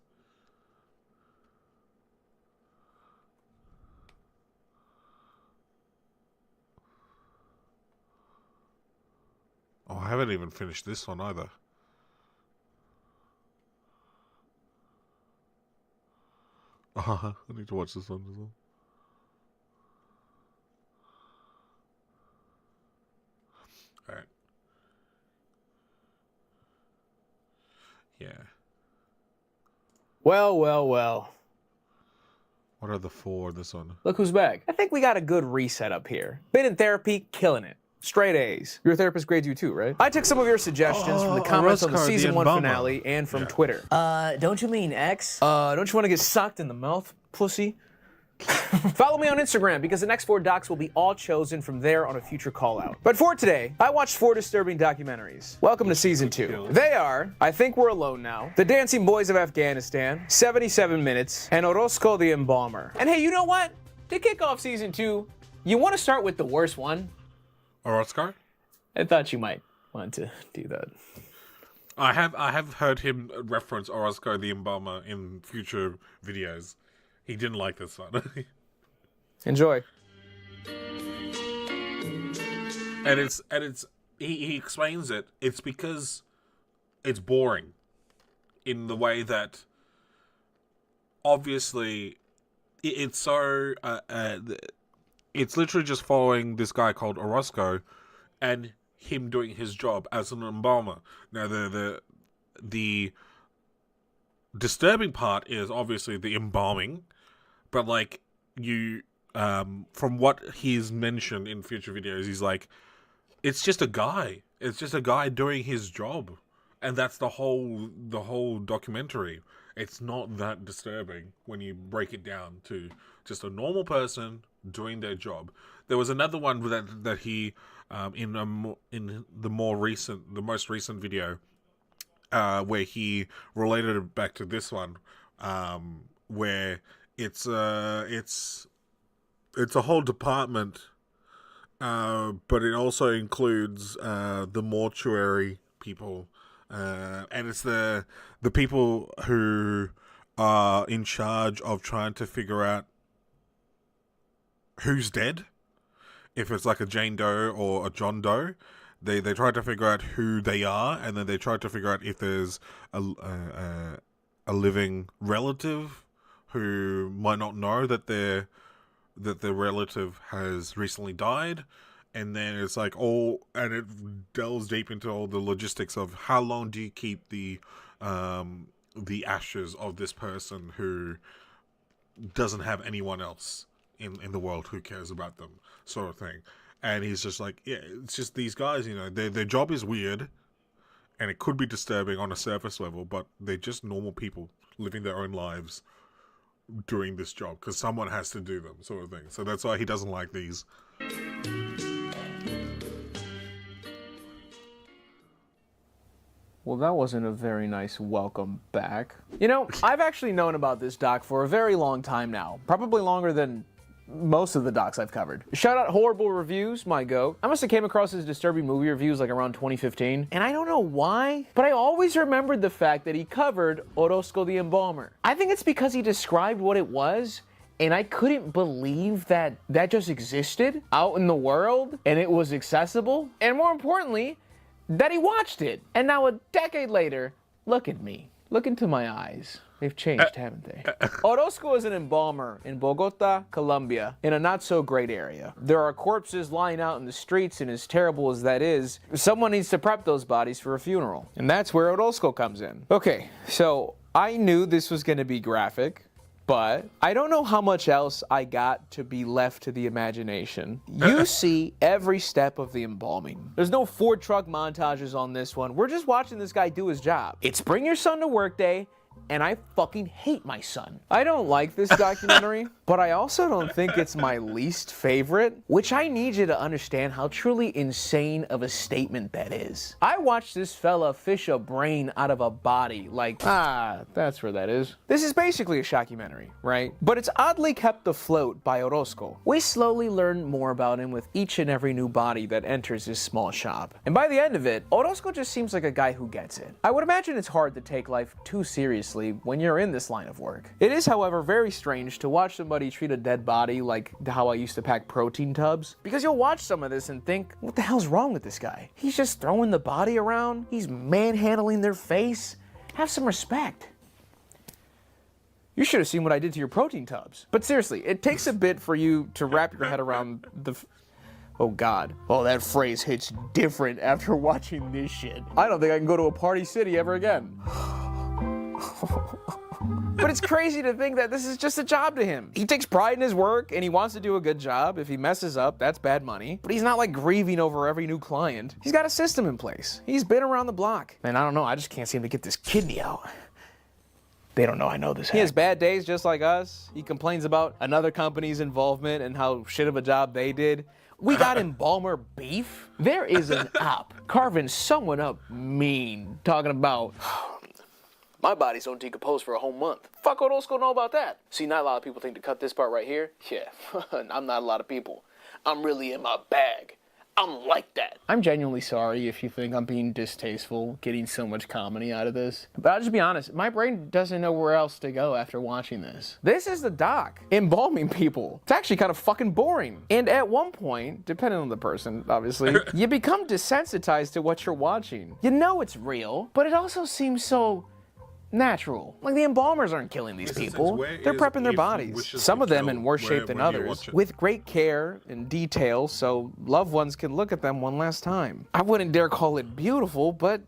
Oh, I haven't even finished this one either. I need to watch this one as well. Alright. Yeah. Well, well, well. What are the four in this one? Look who's back. I think we got a good reset up here. Been in therapy, killing it. Straight A's. Your therapist grades you too, right? I took some of your suggestions from the comments on the season 1 finale and from Twitter. Don't you mean X? Don't you want to get socked in the mouth, pussy? Follow me on Instagram because the next 4 docs will be all chosen from there on a future call out. But for today, I watched 4 disturbing documentaries. Welcome to season 2. They are I Think We're Alone Now, The Dancing Boys of Afghanistan, 77 Minutes, and Orozco the Embalmer. And hey, you know what? To kick off season 2, you want to start with the worst one? Orozco? I thought you might want to do that. I have heard him reference Orozco the Embalmer in future videos. He didn't like this one. Enjoy. And he explains it. It's because it's boring in the way that obviously it's so it's literally just following this guy called Orozco and him doing his job as an embalmer. Now the disturbing part is obviously the embalming, but like you from what he's mentioned in future videos, he's like, it's just a guy. It's just a guy doing his job. And that's the whole documentary. It's not that disturbing when you break it down to just a normal person doing their job. There was another one that he in the most recent video where he related it back to this one, where it's a whole department, but it also includes the mortuary people, and it's the people who are in charge of trying to figure out who's dead. If it's like a Jane Doe or a John Doe, they try to figure out who they are, and then they try to figure out if there's a living relative who might not know that their relative has recently died. And then it's like and it delves deep into all the logistics of how long do you keep the ashes of this person who doesn't have anyone else in the world who cares about them, sort of thing. And he's just like, yeah, it's just these guys, you know, their job is weird, and it could be disturbing on a surface level, but they're just normal people living their own lives doing this job because someone has to do them, sort of thing. So that's why he doesn't like these. Well, that wasn't a very nice welcome back. You know, I've actually known about this doc for a very long time now. Probably longer than most of the docs I've covered. Shout out Horrible Reviews, my go. I must have came across his disturbing movie reviews like around 2015, and I don't know why, but I always remembered the fact that he covered Orozco the Embalmer. I think it's because he described what it was and I couldn't believe that that just existed out in the world and it was accessible, and more importantly, that he watched it. And now a decade later, look at me. Look into my eyes. They've changed, haven't they? Orozco is an embalmer in Bogota, Colombia, in a not-so-great area. There are corpses lying out in the streets, and as terrible as that is, someone needs to prep those bodies for a funeral. And that's where Orozco comes in. Okay, so I knew this was going to be graphic, but I don't know how much else I got to be left to the imagination. You see every step of the embalming. There's no Ford truck montages on this one. We're just watching this guy do his job. It's bring your son to work day, and I fucking hate my son. I don't like this documentary, but I also don't think it's my least favorite, which I need you to understand how truly insane of a statement that is. I watched this fella fish a brain out of a body like, that's where that is. This is basically a shockumentary, right? But it's oddly kept afloat by Orozco. We slowly learn more about him with each and every new body that enters his small shop. And by the end of it, Orozco just seems like a guy who gets it. I would imagine it's hard to take life too seriously when you're in this line of work. It is, however, very strange to watch somebody treat a dead body like how I used to pack protein tubs, because you'll watch some of this and think, what the hell's wrong with this guy? He's just throwing the body around, he's manhandling their face. Have some respect. You should have seen what I did to your protein tubs. But seriously, it takes a bit for you to wrap your head around the oh God. Oh, that phrase hits different after watching this shit. I don't think I can go to a party city ever again. But it's crazy to think that this is just a job to him. He takes pride in his work and he wants to do a good job. If he messes up, that's bad money. But he's not like grieving over every new client. He's got a system in place. He's been around the block. And I don't know, I just can't seem to get this kidney out. They don't know I know this. He has bad days just like us. He complains about another company's involvement and how shit of a job they did. We got embalmer beef. There is an op carving someone up mean, talking about my bodies don't decompose for a whole month. Fuck Orozco know about that. See, not a lot of people think to cut this part right here. Yeah, I'm not a lot of people. I'm really in my bag. I'm like that. I'm genuinely sorry if you think I'm being distasteful, getting so much comedy out of this. But I'll just be honest, my brain doesn't know where else to go after watching this. This is the doc, embalming people. It's actually kind of fucking boring. And at one point, depending on the person, obviously, you become desensitized to what you're watching. You know it's real, but it also seems so natural. Like the embalmers aren't killing these people. They're prepping their bodies. Some of them in worse shape than others, with great care and detail so loved ones can look at them one last time. I wouldn't dare call it beautiful, but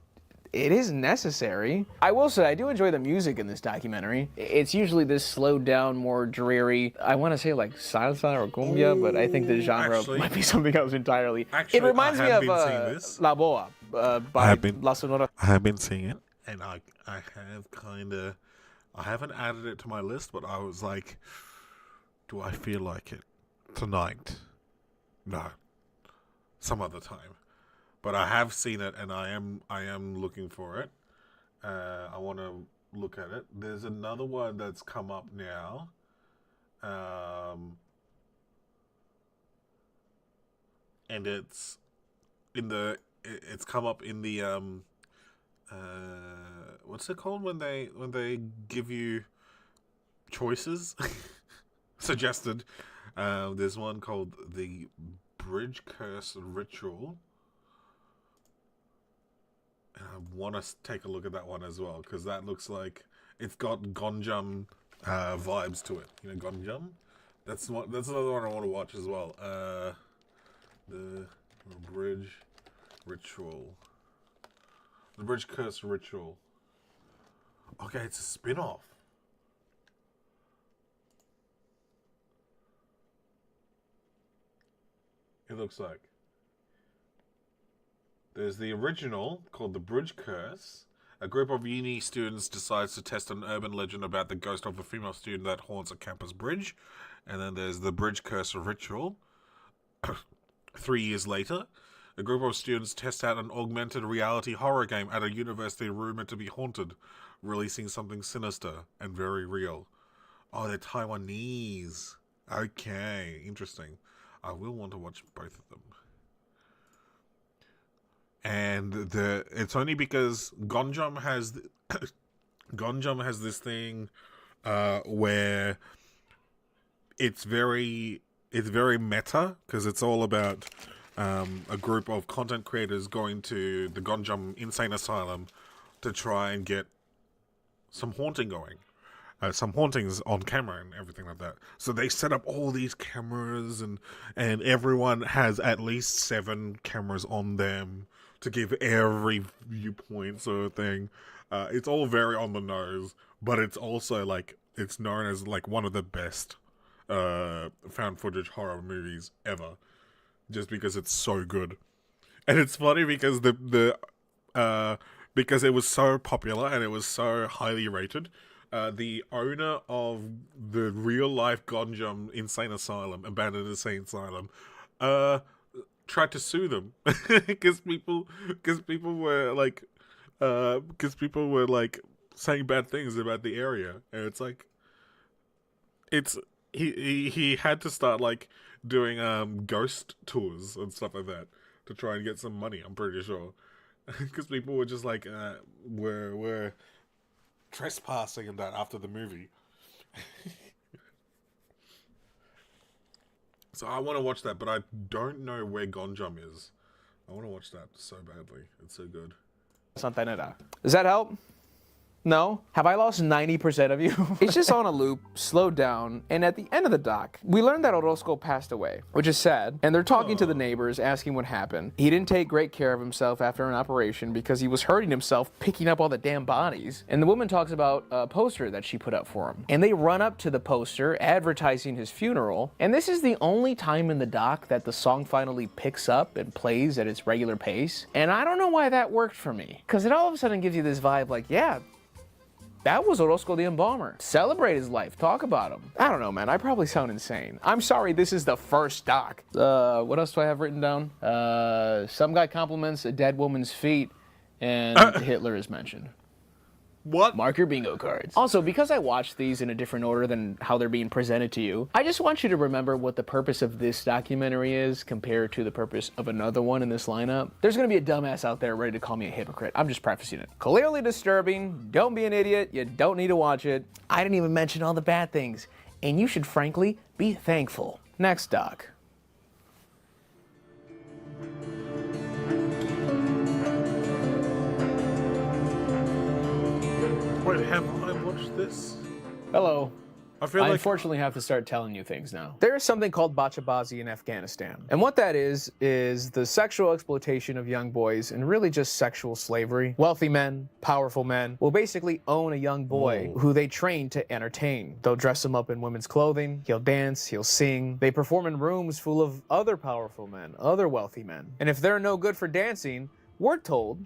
it is necessary. I will say, I do enjoy the music in this documentary. It's usually this slowed down, more dreary, I want to say like salsa or cumbia, but I think the genre might be something else entirely. It reminds me of La Boa by La Sonora. I have been seeing it. And I have kind of, I haven't added it to my list, but I was like, do I feel like it tonight? No. Some other time. But I have seen it, and I am looking for it. I want to look at it. There's another one that's come up now. And it's come up in the what's it called when they give you choices suggested. There's one called the Bridge Curse Ritual, and I want to take a look at that one as well, because that looks like it's got Gonjam vibes to it. You know Gonjam? That's another one I want to watch as well. The Bridge Ritual. The Bridge Curse Ritual. Okay, it's a spin-off. It looks like. There's the original, called The Bridge Curse. A group of uni students decides to test an urban legend about the ghost of a female student that haunts a campus bridge. And then there's The Bridge Curse Ritual. 3 years later, a group of students test out an augmented reality horror game at a university rumored to be haunted, releasing something sinister and very real. Oh, they're Taiwanese. Okay, interesting. I will want to watch both of them. And it's only because Gonjam has this thing where it's very meta because it's all about a group of content creators going to the Gonjam Insane Asylum to try and get some haunting going. Some hauntings on camera and everything like that. So they set up all these cameras and everyone has at least 7 cameras on them to give every viewpoint sort of thing. It's all very on the nose, but it's also like, it's known as like one of the best found footage horror movies ever, just because it's so good. And it's funny because because it was so popular and it was so highly rated. The owner of the real life Gonjam Insane Asylum, abandoned insane asylum, tried to sue them because people were like saying bad things about the area, and it's like, he had to start like doing ghost tours and stuff like that to try and get some money. I'm pretty sure because people were just like were trespassing and that after the movie. So I want to watch that, but I don't know where Gonjam is. I want to watch that so badly. It's so good. Santanera. Does that help? No? Have I lost 90% of you? It's just on a loop, slowed down, and at the end of the doc, we learned that Orozco passed away, which is sad, and they're talking to the neighbors, asking what happened. He didn't take great care of himself after an operation because he was hurting himself picking up all the damn bodies. And the woman talks about a poster that she put up for him. And they run up to the poster, advertising his funeral, and this is the only time in the doc that the song finally picks up and plays at its regular pace. And I don't know why that worked for me, because it all of a sudden gives you this vibe like, yeah, that was Orozco the Embalmer. Celebrate his life. Talk about him. I don't know, man. I probably sound insane. I'm sorry this is the first doc. What else do I have written down? Some guy compliments a dead woman's feet, and Hitler is mentioned. What? Mark your bingo cards. Also, because I watched these in a different order than how they're being presented to you, I just want you to remember what the purpose of this documentary is compared to the purpose of another one in this lineup. There's gonna be a dumbass out there ready to call me a hypocrite. I'm just prefacing it. Clearly disturbing. Don't be an idiot. You don't need to watch it. I didn't even mention all the bad things. And you should frankly be thankful. Next doc. Wait, have I watched this? Hello. I feel like unfortunately have to start telling you things now. There is something called bachabazi in Afghanistan. And what that is the sexual exploitation of young boys and really just sexual slavery. Wealthy men, powerful men will basically own a young boy who they train to entertain. They'll dress him up in women's clothing, he'll dance, he'll sing. They perform in rooms full of other powerful men, other wealthy men. And if they're no good for dancing, we're told,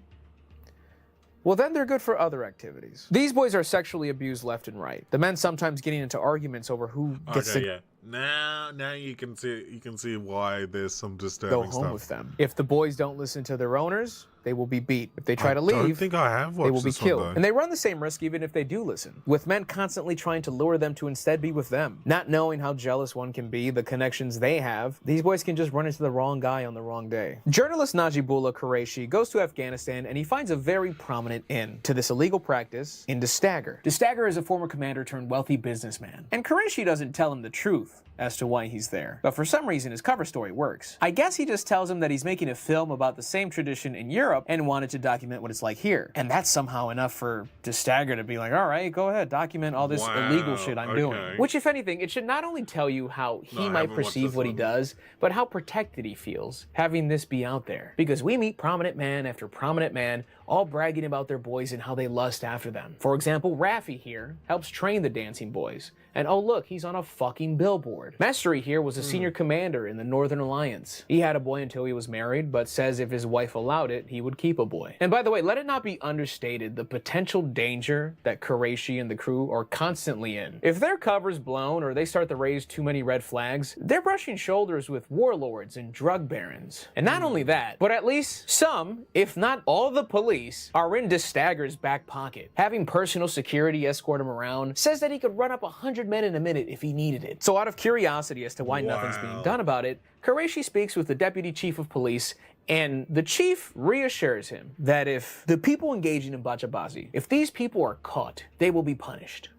well, then they're good for other activities. These boys are sexually abused left and right. The men sometimes getting into arguments over who gets to Now you can see why there's some go disturbing home stuff. with them. If the boys don't listen to their owners, they will be beat. If they try to leave, I don't think I have watched they will be this one, killed. though. And they run the same risk even if they do listen, with men constantly trying to lure them to instead be with them. Not knowing how jealous one can be, the connections they have, these boys can just run into the wrong guy on the wrong day. Journalist Najibullah Qureshi goes to Afghanistan and he finds a very prominent end to this illegal practice in Dastagir. Dastagir is a former commander turned wealthy businessman. And Qureshi doesn't tell him the truth as to why he's there. But for some reason, his cover story works. I guess he just tells him that he's making a film about the same tradition in Europe and wanted to document what it's like here. And that's somehow enough for Dastagir to be like, all right, go ahead, document all this illegal shit I'm doing. Which, if anything, it should not only tell you how he might perceive what he does, but how protected he feels having this be out there. Because we meet prominent man after prominent man, all bragging about their boys and how they lust after them. For example, Raffi here helps train the dancing boys. And oh look, he's on a fucking billboard. Mastery here was a senior commander in the Northern Alliance. He had a boy until he was married, but says if his wife allowed it, he would keep a boy. And by the way, let it not be understated the potential danger that Qureshi and the crew are constantly in. If their cover's blown or they start to raise too many red flags, they're brushing shoulders with warlords and drug barons. And not only that, but at least some, if not all the police, are in Dastagir's back pocket. Having personal security escort him around says that he could run up 100 men in a minute if he needed it. So out of curiosity as to why nothing's being done about it, Qureshi speaks with the deputy chief of police, and the chief reassures him that if the people engaging in bachabazi, if these people are caught, they will be punished.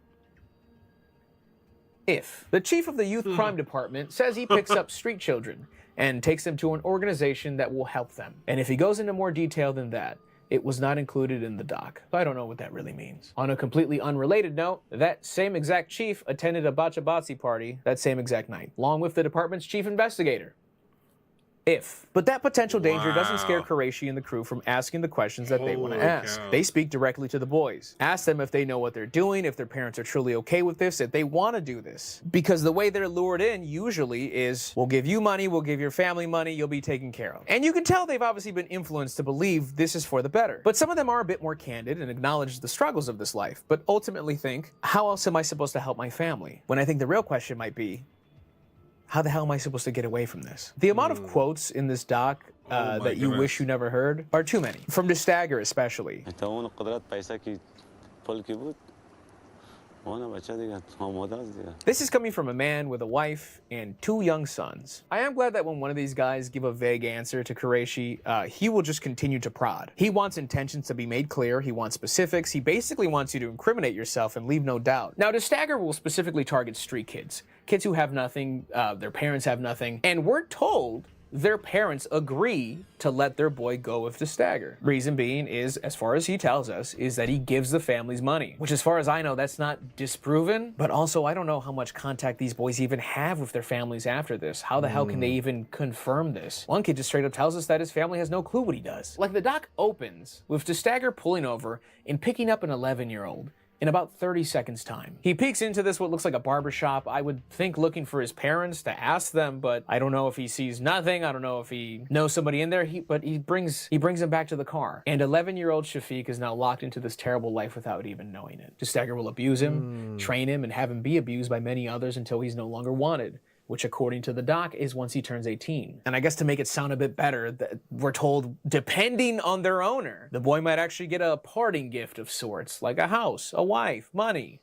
If the chief of the youth crime department says he picks up street children and takes them to an organization that will help them. And if he goes into more detail than that, it was not included in the doc. I don't know what that really means. On a completely unrelated note, that same exact chief attended a Bacha Bazi party that same exact night, along with the department's chief investigator. If. But that potential danger doesn't scare Qureshi and the crew from asking the questions that they want to ask. They speak directly to the boys. Ask them if they know what they're doing, if their parents are truly okay with this, if they want to do this. Because the way they're lured in usually is, we'll give you money, we'll give your family money, you'll be taken care of. And you can tell they've obviously been influenced to believe this is for the better. But some of them are a bit more candid and acknowledge the struggles of this life, but ultimately think, how else am I supposed to help my family? When I think the real question might be, how the hell am I supposed to get away from this? The amount of quotes in this doc that you wish you never heard are too many. From De Stagger especially. This is coming from a man with a wife and 2 young sons. I am glad that when one of these guys give a vague answer to Qureshi, he will just continue to prod. He wants intentions to be made clear, he wants specifics, he basically wants you to incriminate yourself and leave no doubt. Now, De Stagger will specifically target street kids. Kids who have nothing, their parents have nothing, and we're told their parents agree to let their boy go with De Stagger. Reason being is, as far as he tells us, is that he gives the families money. Which, as far as I know, that's not disproven, but also I don't know how much contact these boys even have with their families after this. How the hell can they even confirm this? One kid just straight up tells us that his family has no clue what he does. Like, the doc opens with De Stagger pulling over and picking up an 11-year-old. In about 30 seconds time. He peeks into this what looks like a barbershop. I would think looking for his parents to ask them, but I don't know if he sees nothing. I don't know if he knows somebody in there. But he brings him back to the car. And 11-year-old Shafiq is now locked into this terrible life without even knowing it. De Stagger will abuse him, train him, and have him be abused by many others until he's no longer wanted, which according to the doc is once he turns 18. And I guess to make it sound a bit better, we're told, depending on their owner, the boy might actually get a parting gift of sorts, like a house, a wife, money,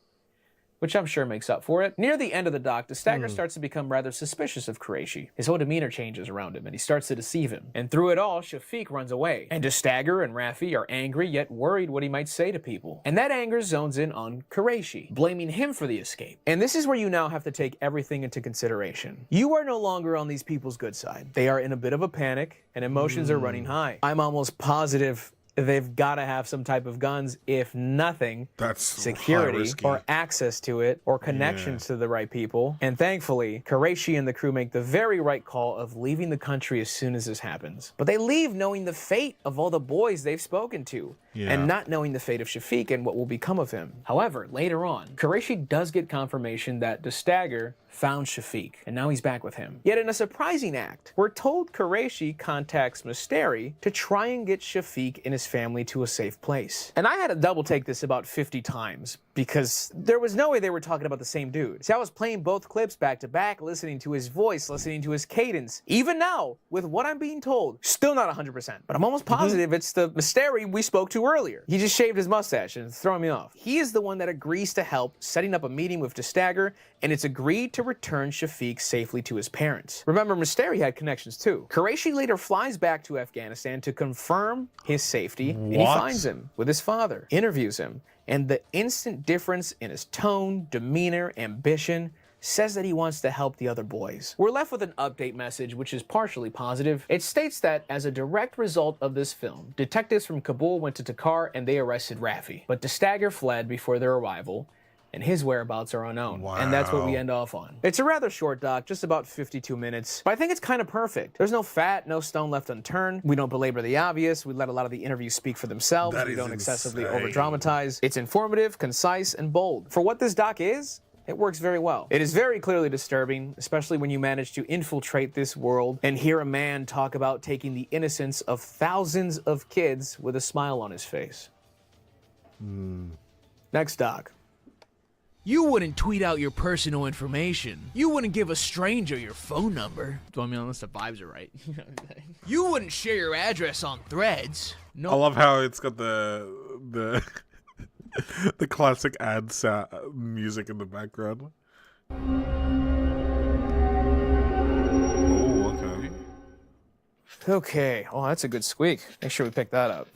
which I'm sure makes up for it. Near the end of the doc, De Stagger starts to become rather suspicious of Qureshi. His whole demeanor changes around him, and he starts to deceive him. And through it all, Shafiq runs away. And De Stagger and Raffi are angry, yet worried what he might say to people. And that anger zones in on Qureshi, blaming him for the escape. And this is where you now have to take everything into consideration. You are no longer on these people's good side. They are in a bit of a panic, and emotions are running high. I'm almost positive they've got to have some type of guns, if nothing, security or access to it or connections to the right people. And thankfully, Qureshi and the crew make the very right call of leaving the country as soon as this happens. But they leave knowing the fate of all the boys they've spoken to and not knowing the fate of Shafiq and what will become of him. However, later on, Qureshi does get confirmation that De Stagger found Shafiq, and now he's back with him. Yet in a surprising act, we're told Qureshi contacts Mysteri to try and get Shafiq and his family to a safe place. And I had to double take this about 50 times, because there was no way they were talking about the same dude. See, I was playing both clips back to back, listening to his voice, listening to his cadence. Even now, with what I'm being told, still not 100%, but I'm almost positive it's the Mysteri we spoke to earlier. He just shaved his mustache and it's throwing me off. He is the one that agrees to help, setting up a meeting with De Stagger, and it's agreed to return Shafiq safely to his parents. Remember, Mysteri had connections too. Qureshi later flies back to Afghanistan to confirm his safety, and he finds him with his father, interviews him, and the instant difference in his tone, demeanor, ambition says that he wants to help the other boys. We're left with an update message, which is partially positive. It states that as a direct result of this film, detectives from Kabul went to Takhar and they arrested Raffi. But De Stagger fled before their arrival, and his whereabouts are unknown. And that's what we end off on. It's a rather short doc, just about 52 minutes, but I think it's kind of perfect. There's no fat, no stone left unturned. We don't belabor the obvious. We let a lot of the interviews speak for themselves. We don't excessively over-dramatize. It's informative, concise, and bold. For what this doc is, it works very well. It is very clearly disturbing, especially when you manage to infiltrate this world and hear a man talk about taking the innocence of thousands of kids with a smile on his face. Next doc. You wouldn't tweet out your personal information. You wouldn't give a stranger your phone number. I mean, unless the vibes are right. You wouldn't share your address on Threads. No. I love how it's got the the classic ad music in the background. Oh, okay. Okay. Oh, that's a good squeak. Make sure we pick that up.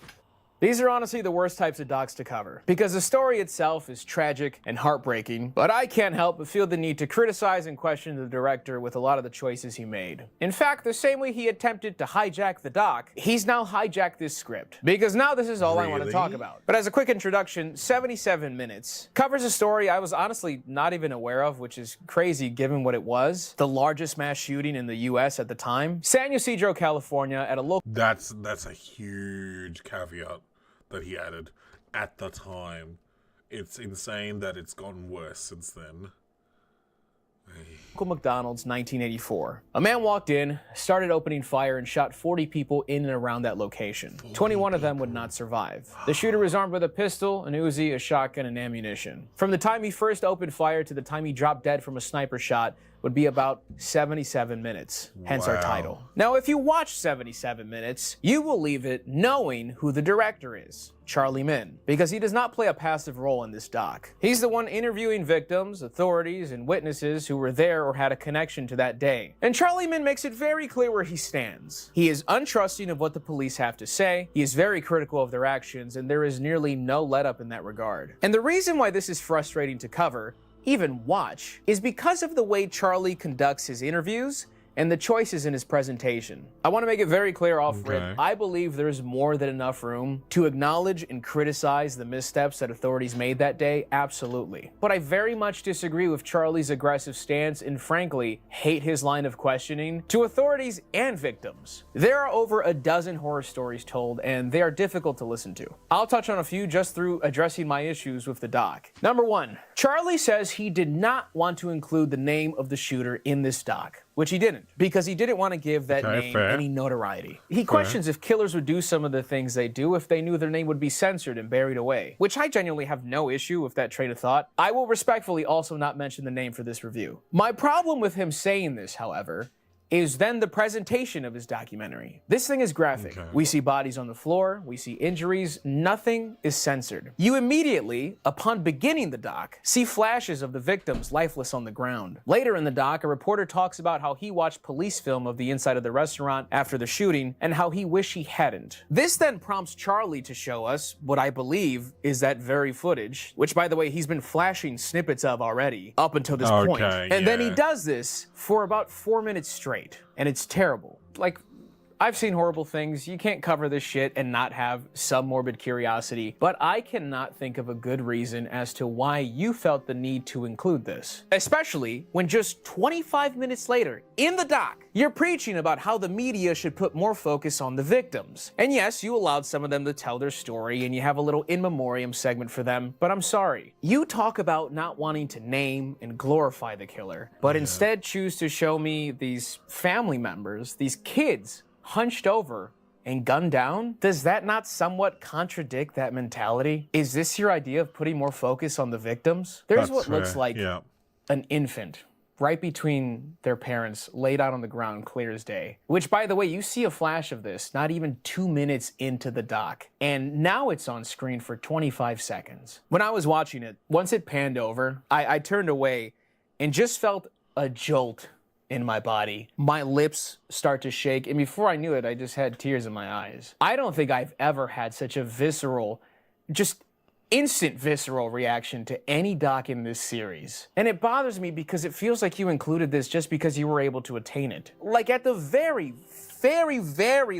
These are honestly the worst types of docs to cover, because the story itself is tragic and heartbreaking, but I can't help but feel the need to criticize and question the director with a lot of the choices he made. In fact, the same way he attempted to hijack the doc, he's now hijacked this script, because now this is all I want to talk about. But as a quick introduction, 77 Minutes covers a story I was honestly not even aware of, which is crazy given what it was. The largest mass shooting in the US at the time. San Ysidro, California, at a local... That's a huge caveat that he added. At the time. It's insane that it's gotten worse since then. Local McDonald's, 1984. A man walked in, started opening fire, and shot 40 people in and around that location. 21 of them would not survive. The shooter was armed with a pistol, an Uzi, a shotgun, and ammunition. From the time he first opened fire to the time he dropped dead from a sniper shot would be about 77 minutes, hence our title. Now, if you watch 77 Minutes, you will leave it knowing who the director is, Charlie Min, because he does not play a passive role in this doc. He's the one interviewing victims, authorities, and witnesses who were there or had a connection to that day. And Charlie Min makes it very clear where he stands. He is untrusting of what the police have to say, he is very critical of their actions, and there is nearly no let-up in that regard. And the reason why this is frustrating to cover, even watch, is because of the way Charlie conducts his interviews and the choices in his presentation. I want to make it very clear off rip, I believe there's more than enough room to acknowledge and criticize the missteps that authorities made that day, absolutely. But I very much disagree with Charlie's aggressive stance and frankly, hate his line of questioning to authorities and victims. There are over a dozen horror stories told and they are difficult to listen to. I'll touch on a few just through addressing my issues with the doc. Number one, Charlie says he did not want to include the name of the shooter in this doc, which he didn't, because he didn't want to give that name any notoriety. He questions if killers would do some of the things they do if they knew their name would be censored and buried away, which I genuinely have no issue with that train of thought. I will respectfully also not mention the name for this review. My problem with him saying this, however, is then the presentation of his documentary. This thing is graphic. We see bodies on the floor, we see injuries, nothing is censored. You immediately, upon beginning the doc, see flashes of the victims lifeless on the ground. Later in the doc, a reporter talks about how he watched police film of the inside of the restaurant after the shooting and how he wished he hadn't. This then prompts Charlie to show us what I believe is that very footage, which by the way, he's been flashing snippets of already up until this point. And then he does this for about 4 minutes straight. And it's terrible. Like, I've seen horrible things. You can't cover this shit and not have some morbid curiosity, but I cannot think of a good reason as to why you felt the need to include this. Especially when just 25 minutes later, in the doc, you're preaching about how the media should put more focus on the victims. And yes, you allowed some of them to tell their story and you have a little in memoriam segment for them, but I'm sorry. You talk about not wanting to name and glorify the killer, but instead choose to show me these family members, these kids, hunched over and gunned down? Does that not somewhat contradict that mentality? Is this your idea of putting more focus on the victims? There's what looks like an infant right between their parents laid out on the ground clear as day, which by the way, you see a flash of this not even 2 minutes into the doc, and now it's on screen for 25 seconds. When I was watching it, once it panned over, I turned away and just felt a jolt in my body. My lips start to shake, and before I knew it, I just had tears in my eyes. I don't think I've ever had such a visceral, just instant visceral reaction to any doc in this series. And it bothers me because it feels like you included this just because you were able to attain it. Like at the very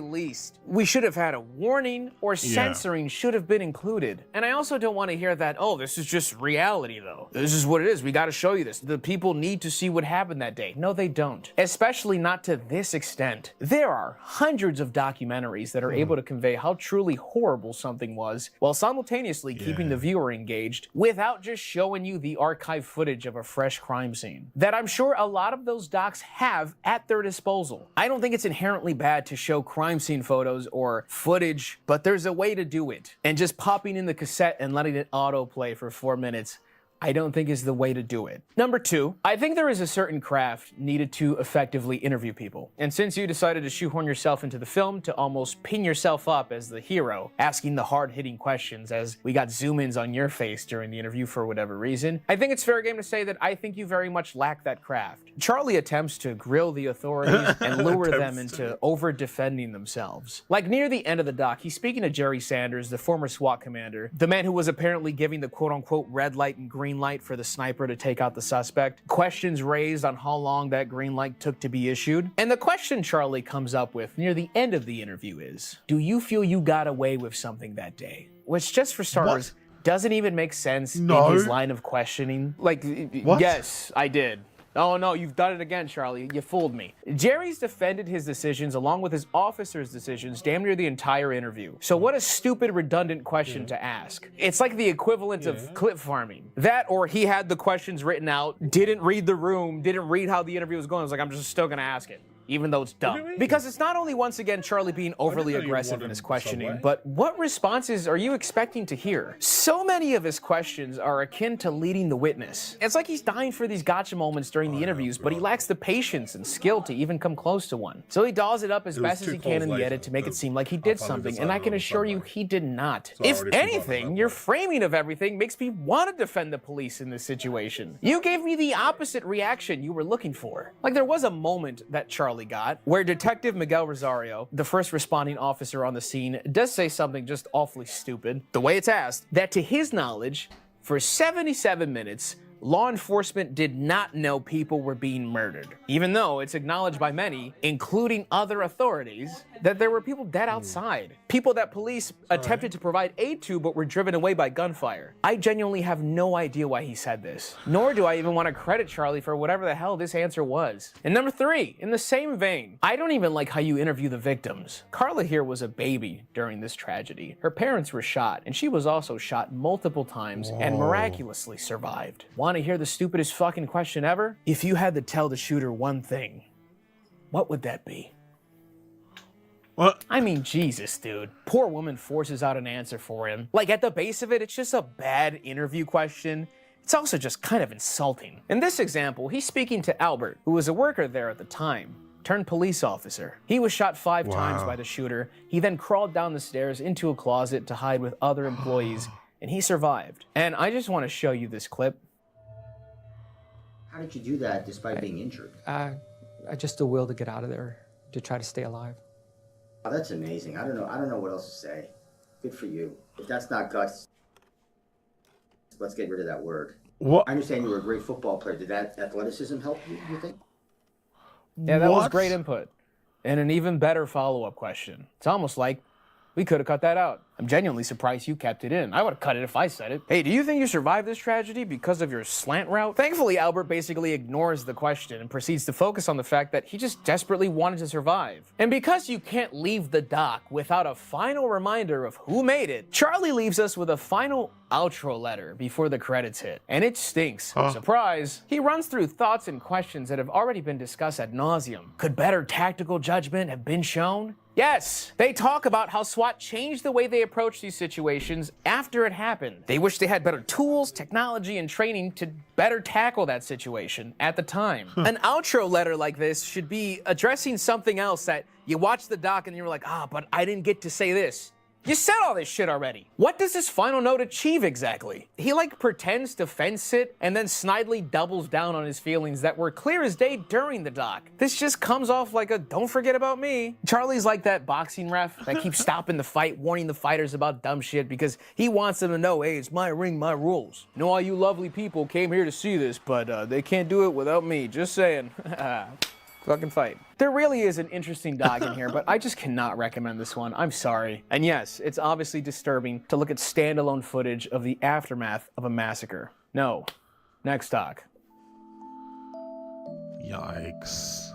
least, we should have had a warning or censoring should have been included. And I also don't want to hear that, oh, this is just reality though. This is what it is. We got to show you this. The people need to see what happened that day. No, they don't. Especially not to this extent. There are hundreds of documentaries that are able to convey how truly horrible something was while simultaneously keeping the viewer engaged without just showing you the archive footage of a fresh crime scene that I'm sure a lot of those docs have at their disposal. I don't think it's inherently bad to show crime scene photos or footage, but there's a way to do it. And just popping in the cassette and letting it autoplay for 4 minutes, I don't think is the way to do it. Number 2, I think there is a certain craft needed to effectively interview people. And since you decided to shoehorn yourself into the film to almost pin yourself up as the hero, asking the hard-hitting questions as we got zoom-ins on your face during the interview for whatever reason, I think it's fair game to say that I think you very much lack that craft. Charlie attempts to grill the authorities and lure them into over-defending themselves. Like near the end of the doc, he's speaking to Jerry Sanders, the former SWAT commander, the man who was apparently giving the quote-unquote red light and green light for the sniper to take out the suspect. Questions raised on how long that green light took to be issued. And the question Charlie comes up with near the end of the interview is, do you feel you got away with something that day? Which, just for starters, doesn't even make sense in his line of questioning. Like, yes, I did. Oh no, you've done it again, Charlie. You fooled me. Jerry's defended his decisions along with his officers' decisions damn near the entire interview. So what a stupid, redundant question to ask. It's like the equivalent of clip farming. That, or he had the questions written out, didn't read the room, didn't read how the interview was going. I was like, I'm just still gonna ask it, even though it's dumb. Because it's not only, once again, Charlie being overly aggressive in his questioning, but what responses are you expecting to hear? So many of his questions are akin to leading the witness. It's like he's dying for these gotcha moments during the interviews, but he lacks the patience and skill to even come close to one. So he dolls it up as best as he can in the edit to make it seem like he did something, and I can assure you he did not. If anything, your framing of everything makes me want to defend the police in this situation. You gave me the opposite reaction you were looking for. Like, there was a moment that Charlie got where Detective Miguel Rosario, the first responding officer on the scene, does say something just awfully stupid, the way it's asked, that to his knowledge, for 77 minutes, law enforcement did not know people were being murdered, even though it's acknowledged by many, including other authorities, that there were people dead outside. People that police attempted to provide aid to but were driven away by gunfire. I genuinely have no idea why he said this, nor do I even want to credit Charlie for whatever the hell this answer was. And number 3, in the same vein, I don't even like how you interview the victims. Carla here was a baby during this tragedy. Her parents were shot, and she was also shot multiple times and miraculously survived. Want to hear the stupidest fucking question ever? If you had to tell the shooter one thing, what would that be? What? I mean, Jesus, dude. Poor woman forces out an answer for him. Like, at the base of it, it's just a bad interview question. It's also just kind of insulting. In this example, he's speaking to Albert, who was a worker there at the time, turned police officer. He was shot 5 times by the shooter. He then crawled down the stairs into a closet to hide with other employees, and he survived. And I just want to show you this clip. How did you do that despite being injured? I just the will to get out of there, to try to stay alive. Oh, that's amazing. I don't know what else to say. Good for you. If that's not guts, let's get rid of that word. What? I understand you were a great football player. Did that athleticism help you think? Yeah, that was great input. And an even better follow-up question. It's almost like we could have cut that out. I'm genuinely surprised you kept it in. I would have cut it if I said it. Hey, do you think you survived this tragedy because of your slant route? Thankfully, Albert basically ignores the question and proceeds to focus on the fact that he just desperately wanted to survive. And because you can't leave the dock without a final reminder of who made it, Charlie leaves us with a final outro letter before the credits hit. And it stinks. Surprise! He runs through thoughts and questions that have already been discussed ad nauseum. Could better tactical judgment have been shown? Yes, they talk about how SWAT changed the way they approach these situations after it happened. They wish they had better tools, technology, and training to better tackle that situation at the time. An outro letter like this should be addressing something else that you watch the doc and you're like, but I didn't get to say this. You said all this shit already. What does this final note achieve exactly? He pretends to fence it and then snidely doubles down on his feelings that were clear as day during the doc. This just comes off like a don't forget about me. Charlie's like that boxing ref that keeps stopping the fight, warning the fighters about dumb shit because he wants them to know, hey, it's my ring, my rules. I know all you lovely people came here to see this, but they can't do it without me, just saying. Fucking fight. There really is an interesting doc in here, but I just cannot recommend this one. I'm sorry. And yes, it's obviously disturbing to look at standalone footage of the aftermath of a massacre. No. Next doc. Yikes.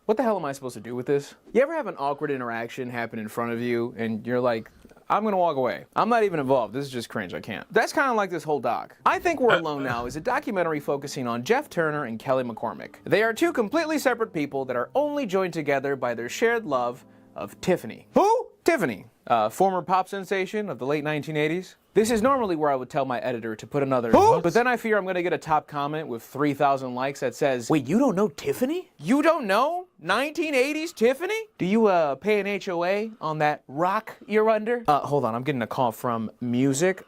What the hell am I supposed to do with this? You ever have an awkward interaction happen in front of you and you're like, I'm gonna walk away. I'm not even involved. This is just cringe. I can't. That's kind of like this whole doc. I Think We're Alone Now is a documentary focusing on Jeff Turner and Kelly McCormick. They are 2 completely separate people that are only joined together by their shared love of Tiffany. Who? Tiffany, former pop sensation of the late 1980s. This is normally where I would tell my editor to put another, but then I fear I'm gonna get a top comment with 3,000 likes that says, wait, you don't know Tiffany? You don't know 1980s Tiffany? Do you pay an HOA on that rock you're under? Hold on, I'm getting a call from music.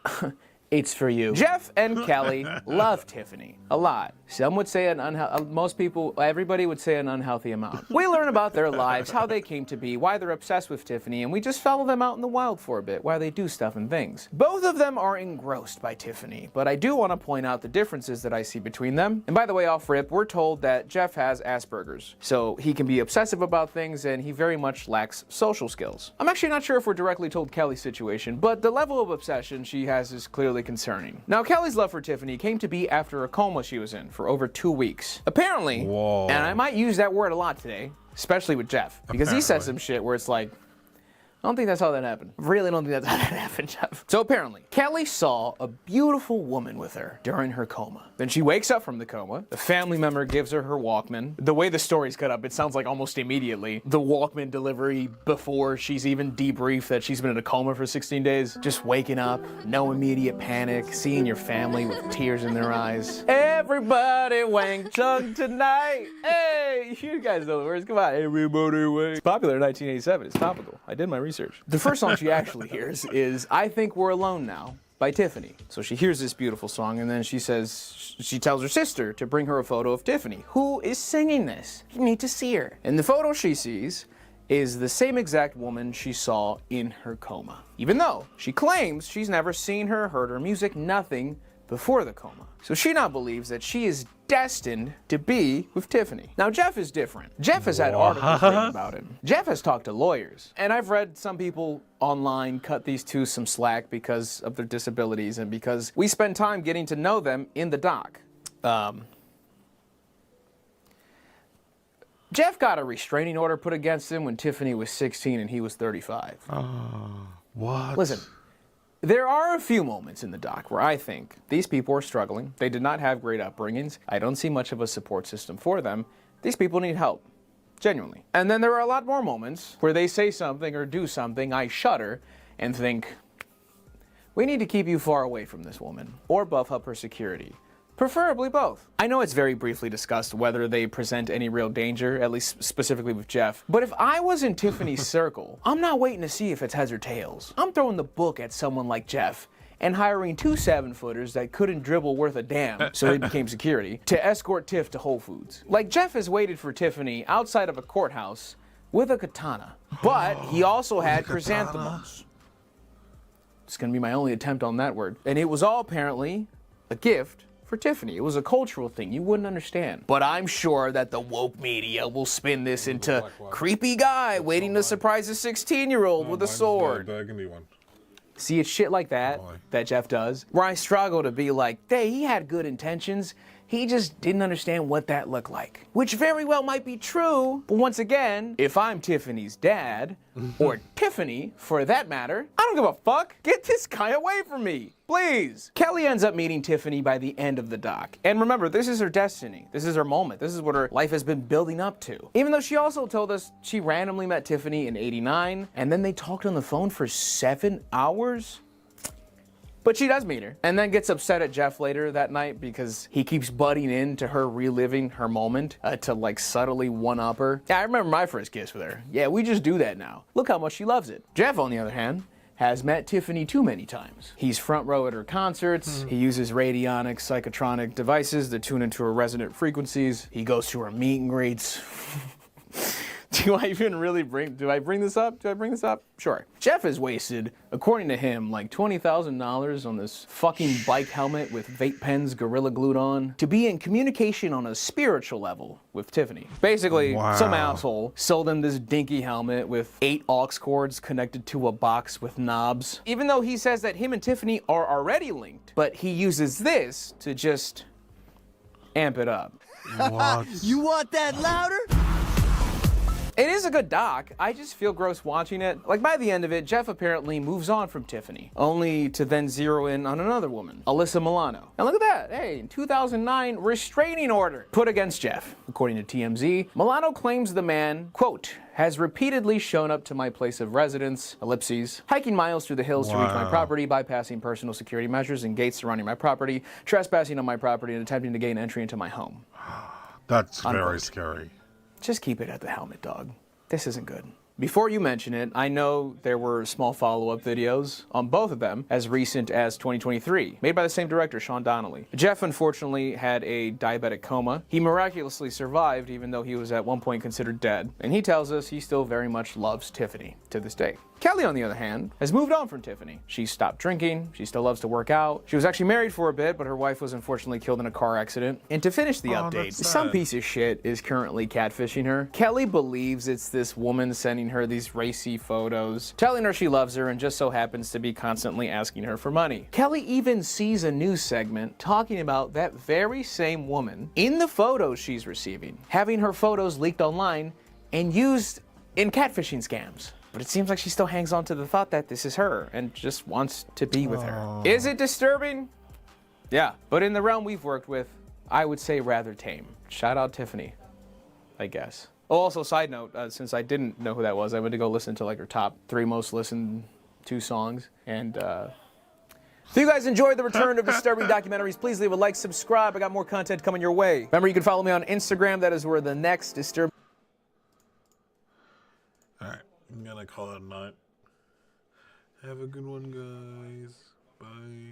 It's for you. Jeff and Kelly love Tiffany a lot. Some would say everybody would say an unhealthy amount. We learn about their lives, how they came to be, why they're obsessed with Tiffany, and we just follow them out in the wild for a bit while they do stuff and things. Both of them are engrossed by Tiffany, but I do want to point out the differences that I see between them. And by the way, off rip, we're told that Jeff has Asperger's, so he can be obsessive about things and he very much lacks social skills. I'm actually not sure if we're directly told Kelly's situation, but the level of obsession she has is clearly concerning. Now, Kelly's love for Tiffany came to be after a coma she was in for over 2 weeks. Apparently, and I might use that word a lot today, especially with Jeff, because he says some shit where it's like, I don't think that's how that happened. Really don't think that's how that happened, Jeff. So apparently, Kelly saw a beautiful woman with her during her coma. Then she wakes up from the coma. The family member gives her her Walkman. The way the story's cut up, it sounds like almost immediately the Walkman delivery before she's even debriefed that she's been in a coma for 16 days. Just waking up, no immediate panic, seeing your family with tears in their eyes. Everybody Wang Chung tonight. Hey, you guys know the words. Come on, everybody Wang. It's popular in 1987. It's topical. I did my research. The first song she actually hears is I Think We're Alone Now by Tiffany. So she hears this beautiful song and then she tells her sister to bring her a photo of Tiffany. Who is singing this? You need to see her. And the photo she sees is the same exact woman she saw in her coma. Even though she claims she's never seen her, heard her music, nothing before the coma. So she now believes that she is destined to be with Tiffany. Now, Jeff is different. Jeff has had articles written about him. Jeff has talked to lawyers. And I've read some people online cut these two some slack because of their disabilities and because we spend time getting to know them in the doc. Jeff got a restraining order put against him when Tiffany was 16 and he was 35. What? Listen. There are a few moments in the doc where I think these people are struggling. They did not have great upbringings. I don't see much of a support system for them. These people need help. Genuinely. And then there are a lot more moments where they say something or do something, I shudder and think, we need to keep you far away from this woman or buff up her security. Preferably both. I know it's very briefly discussed whether they present any real danger, at least specifically with Jeff, but if I was in Tiffany's circle, I'm not waiting to see if it's heads or tails. I'm throwing the book at someone like Jeff and hiring 2 7-footers that couldn't dribble worth a damn, so they became security, to escort Tiff to Whole Foods. Like, Jeff has waited for Tiffany outside of a courthouse with a katana, but he also had chrysanthemums. It's gonna be my only attempt on that word. And it was all apparently a gift for Tiffany. It was a cultural thing you wouldn't understand. But I'm sure that the woke media will spin this into creepy guy waiting to surprise a 16-year-old with a sword. Burgundy one. See, it's shit like that that Jeff does, where I struggle to be like, hey, he had good intentions. He just didn't understand what that looked like. Which very well might be true, but once again, if I'm Tiffany's dad, or Tiffany, for that matter, I don't give a fuck. Get this guy away from me, please. Kelly ends up meeting Tiffany by the end of the doc. And remember, this is her destiny. This is her moment. This is what her life has been building up to. Even though she also told us she randomly met Tiffany in '89, and then they talked on the phone for 7 hours. But she does meet her, and then gets upset at Jeff later that night because he keeps butting into her reliving her moment to like subtly one-up her. Yeah, I remember my first kiss with her. Yeah, we just do that now. Look how much she loves it. Jeff, on the other hand, has met Tiffany too many times. He's front row at her concerts. He uses radionic psychotronic devices to tune into her resonant frequencies. He goes to her meet and greets. Do I bring this up? Sure. Jeff has wasted, according to him, like $20,000 on this fucking bike helmet with vape pens gorilla glued on to be in communication on a spiritual level with Tiffany. Basically, some asshole sold him this dinky helmet with 8 aux cords connected to a box with knobs. Even though he says that him and Tiffany are already linked, but he uses this to just amp it up. You want that louder? It is a good doc. I just feel gross watching it. Like, by the end of it, Jeff apparently moves on from Tiffany, only to then zero in on another woman, Alyssa Milano. And look at that. Hey, in 2009, restraining order put against Jeff. According to TMZ, Milano claims the man, quote, has repeatedly shown up to my place of residence, ellipses, hiking miles through the hills to reach my property, bypassing personal security measures and gates surrounding my property, trespassing on my property, and attempting to gain entry into my home. That's Unquote. very scary. Just keep it at the helmet, dog. This isn't good. Before you mention it, I know there were small follow-up videos on both of them as recent as 2023, made by the same director, Sean Donnelly. Jeff unfortunately had a diabetic coma. He miraculously survived even though he was at one point considered dead. And he tells us he still very much loves Tiffany to this day. Kelly, on the other hand, has moved on from Tiffany. She stopped drinking, she still loves to work out. She was actually married for a bit, but her wife was unfortunately killed in a car accident. And to finish the update, some piece of shit is currently catfishing her. Kelly believes it's this woman sending her these racy photos, telling her she loves her and just so happens to be constantly asking her for money. Kelly even sees a news segment talking about that very same woman in the photos she's receiving, having her photos leaked online and used in catfishing scams. But it seems like she still hangs on to the thought that this is her and just wants to be with her. Is it disturbing? Yeah, but in the realm we've worked with, I would say rather tame. Shout out Tiffany, I guess. Oh, also side note, since I didn't know who that was, I went to go listen to like her top 3 most listened to songs. And if you guys enjoyed the return of Disturbing Documentaries, please leave a like, subscribe. I got more content coming your way. Remember, you can follow me on Instagram. That is where the next Disturbing... Alright, I'm gonna call it a night. Have a good one, guys. Bye.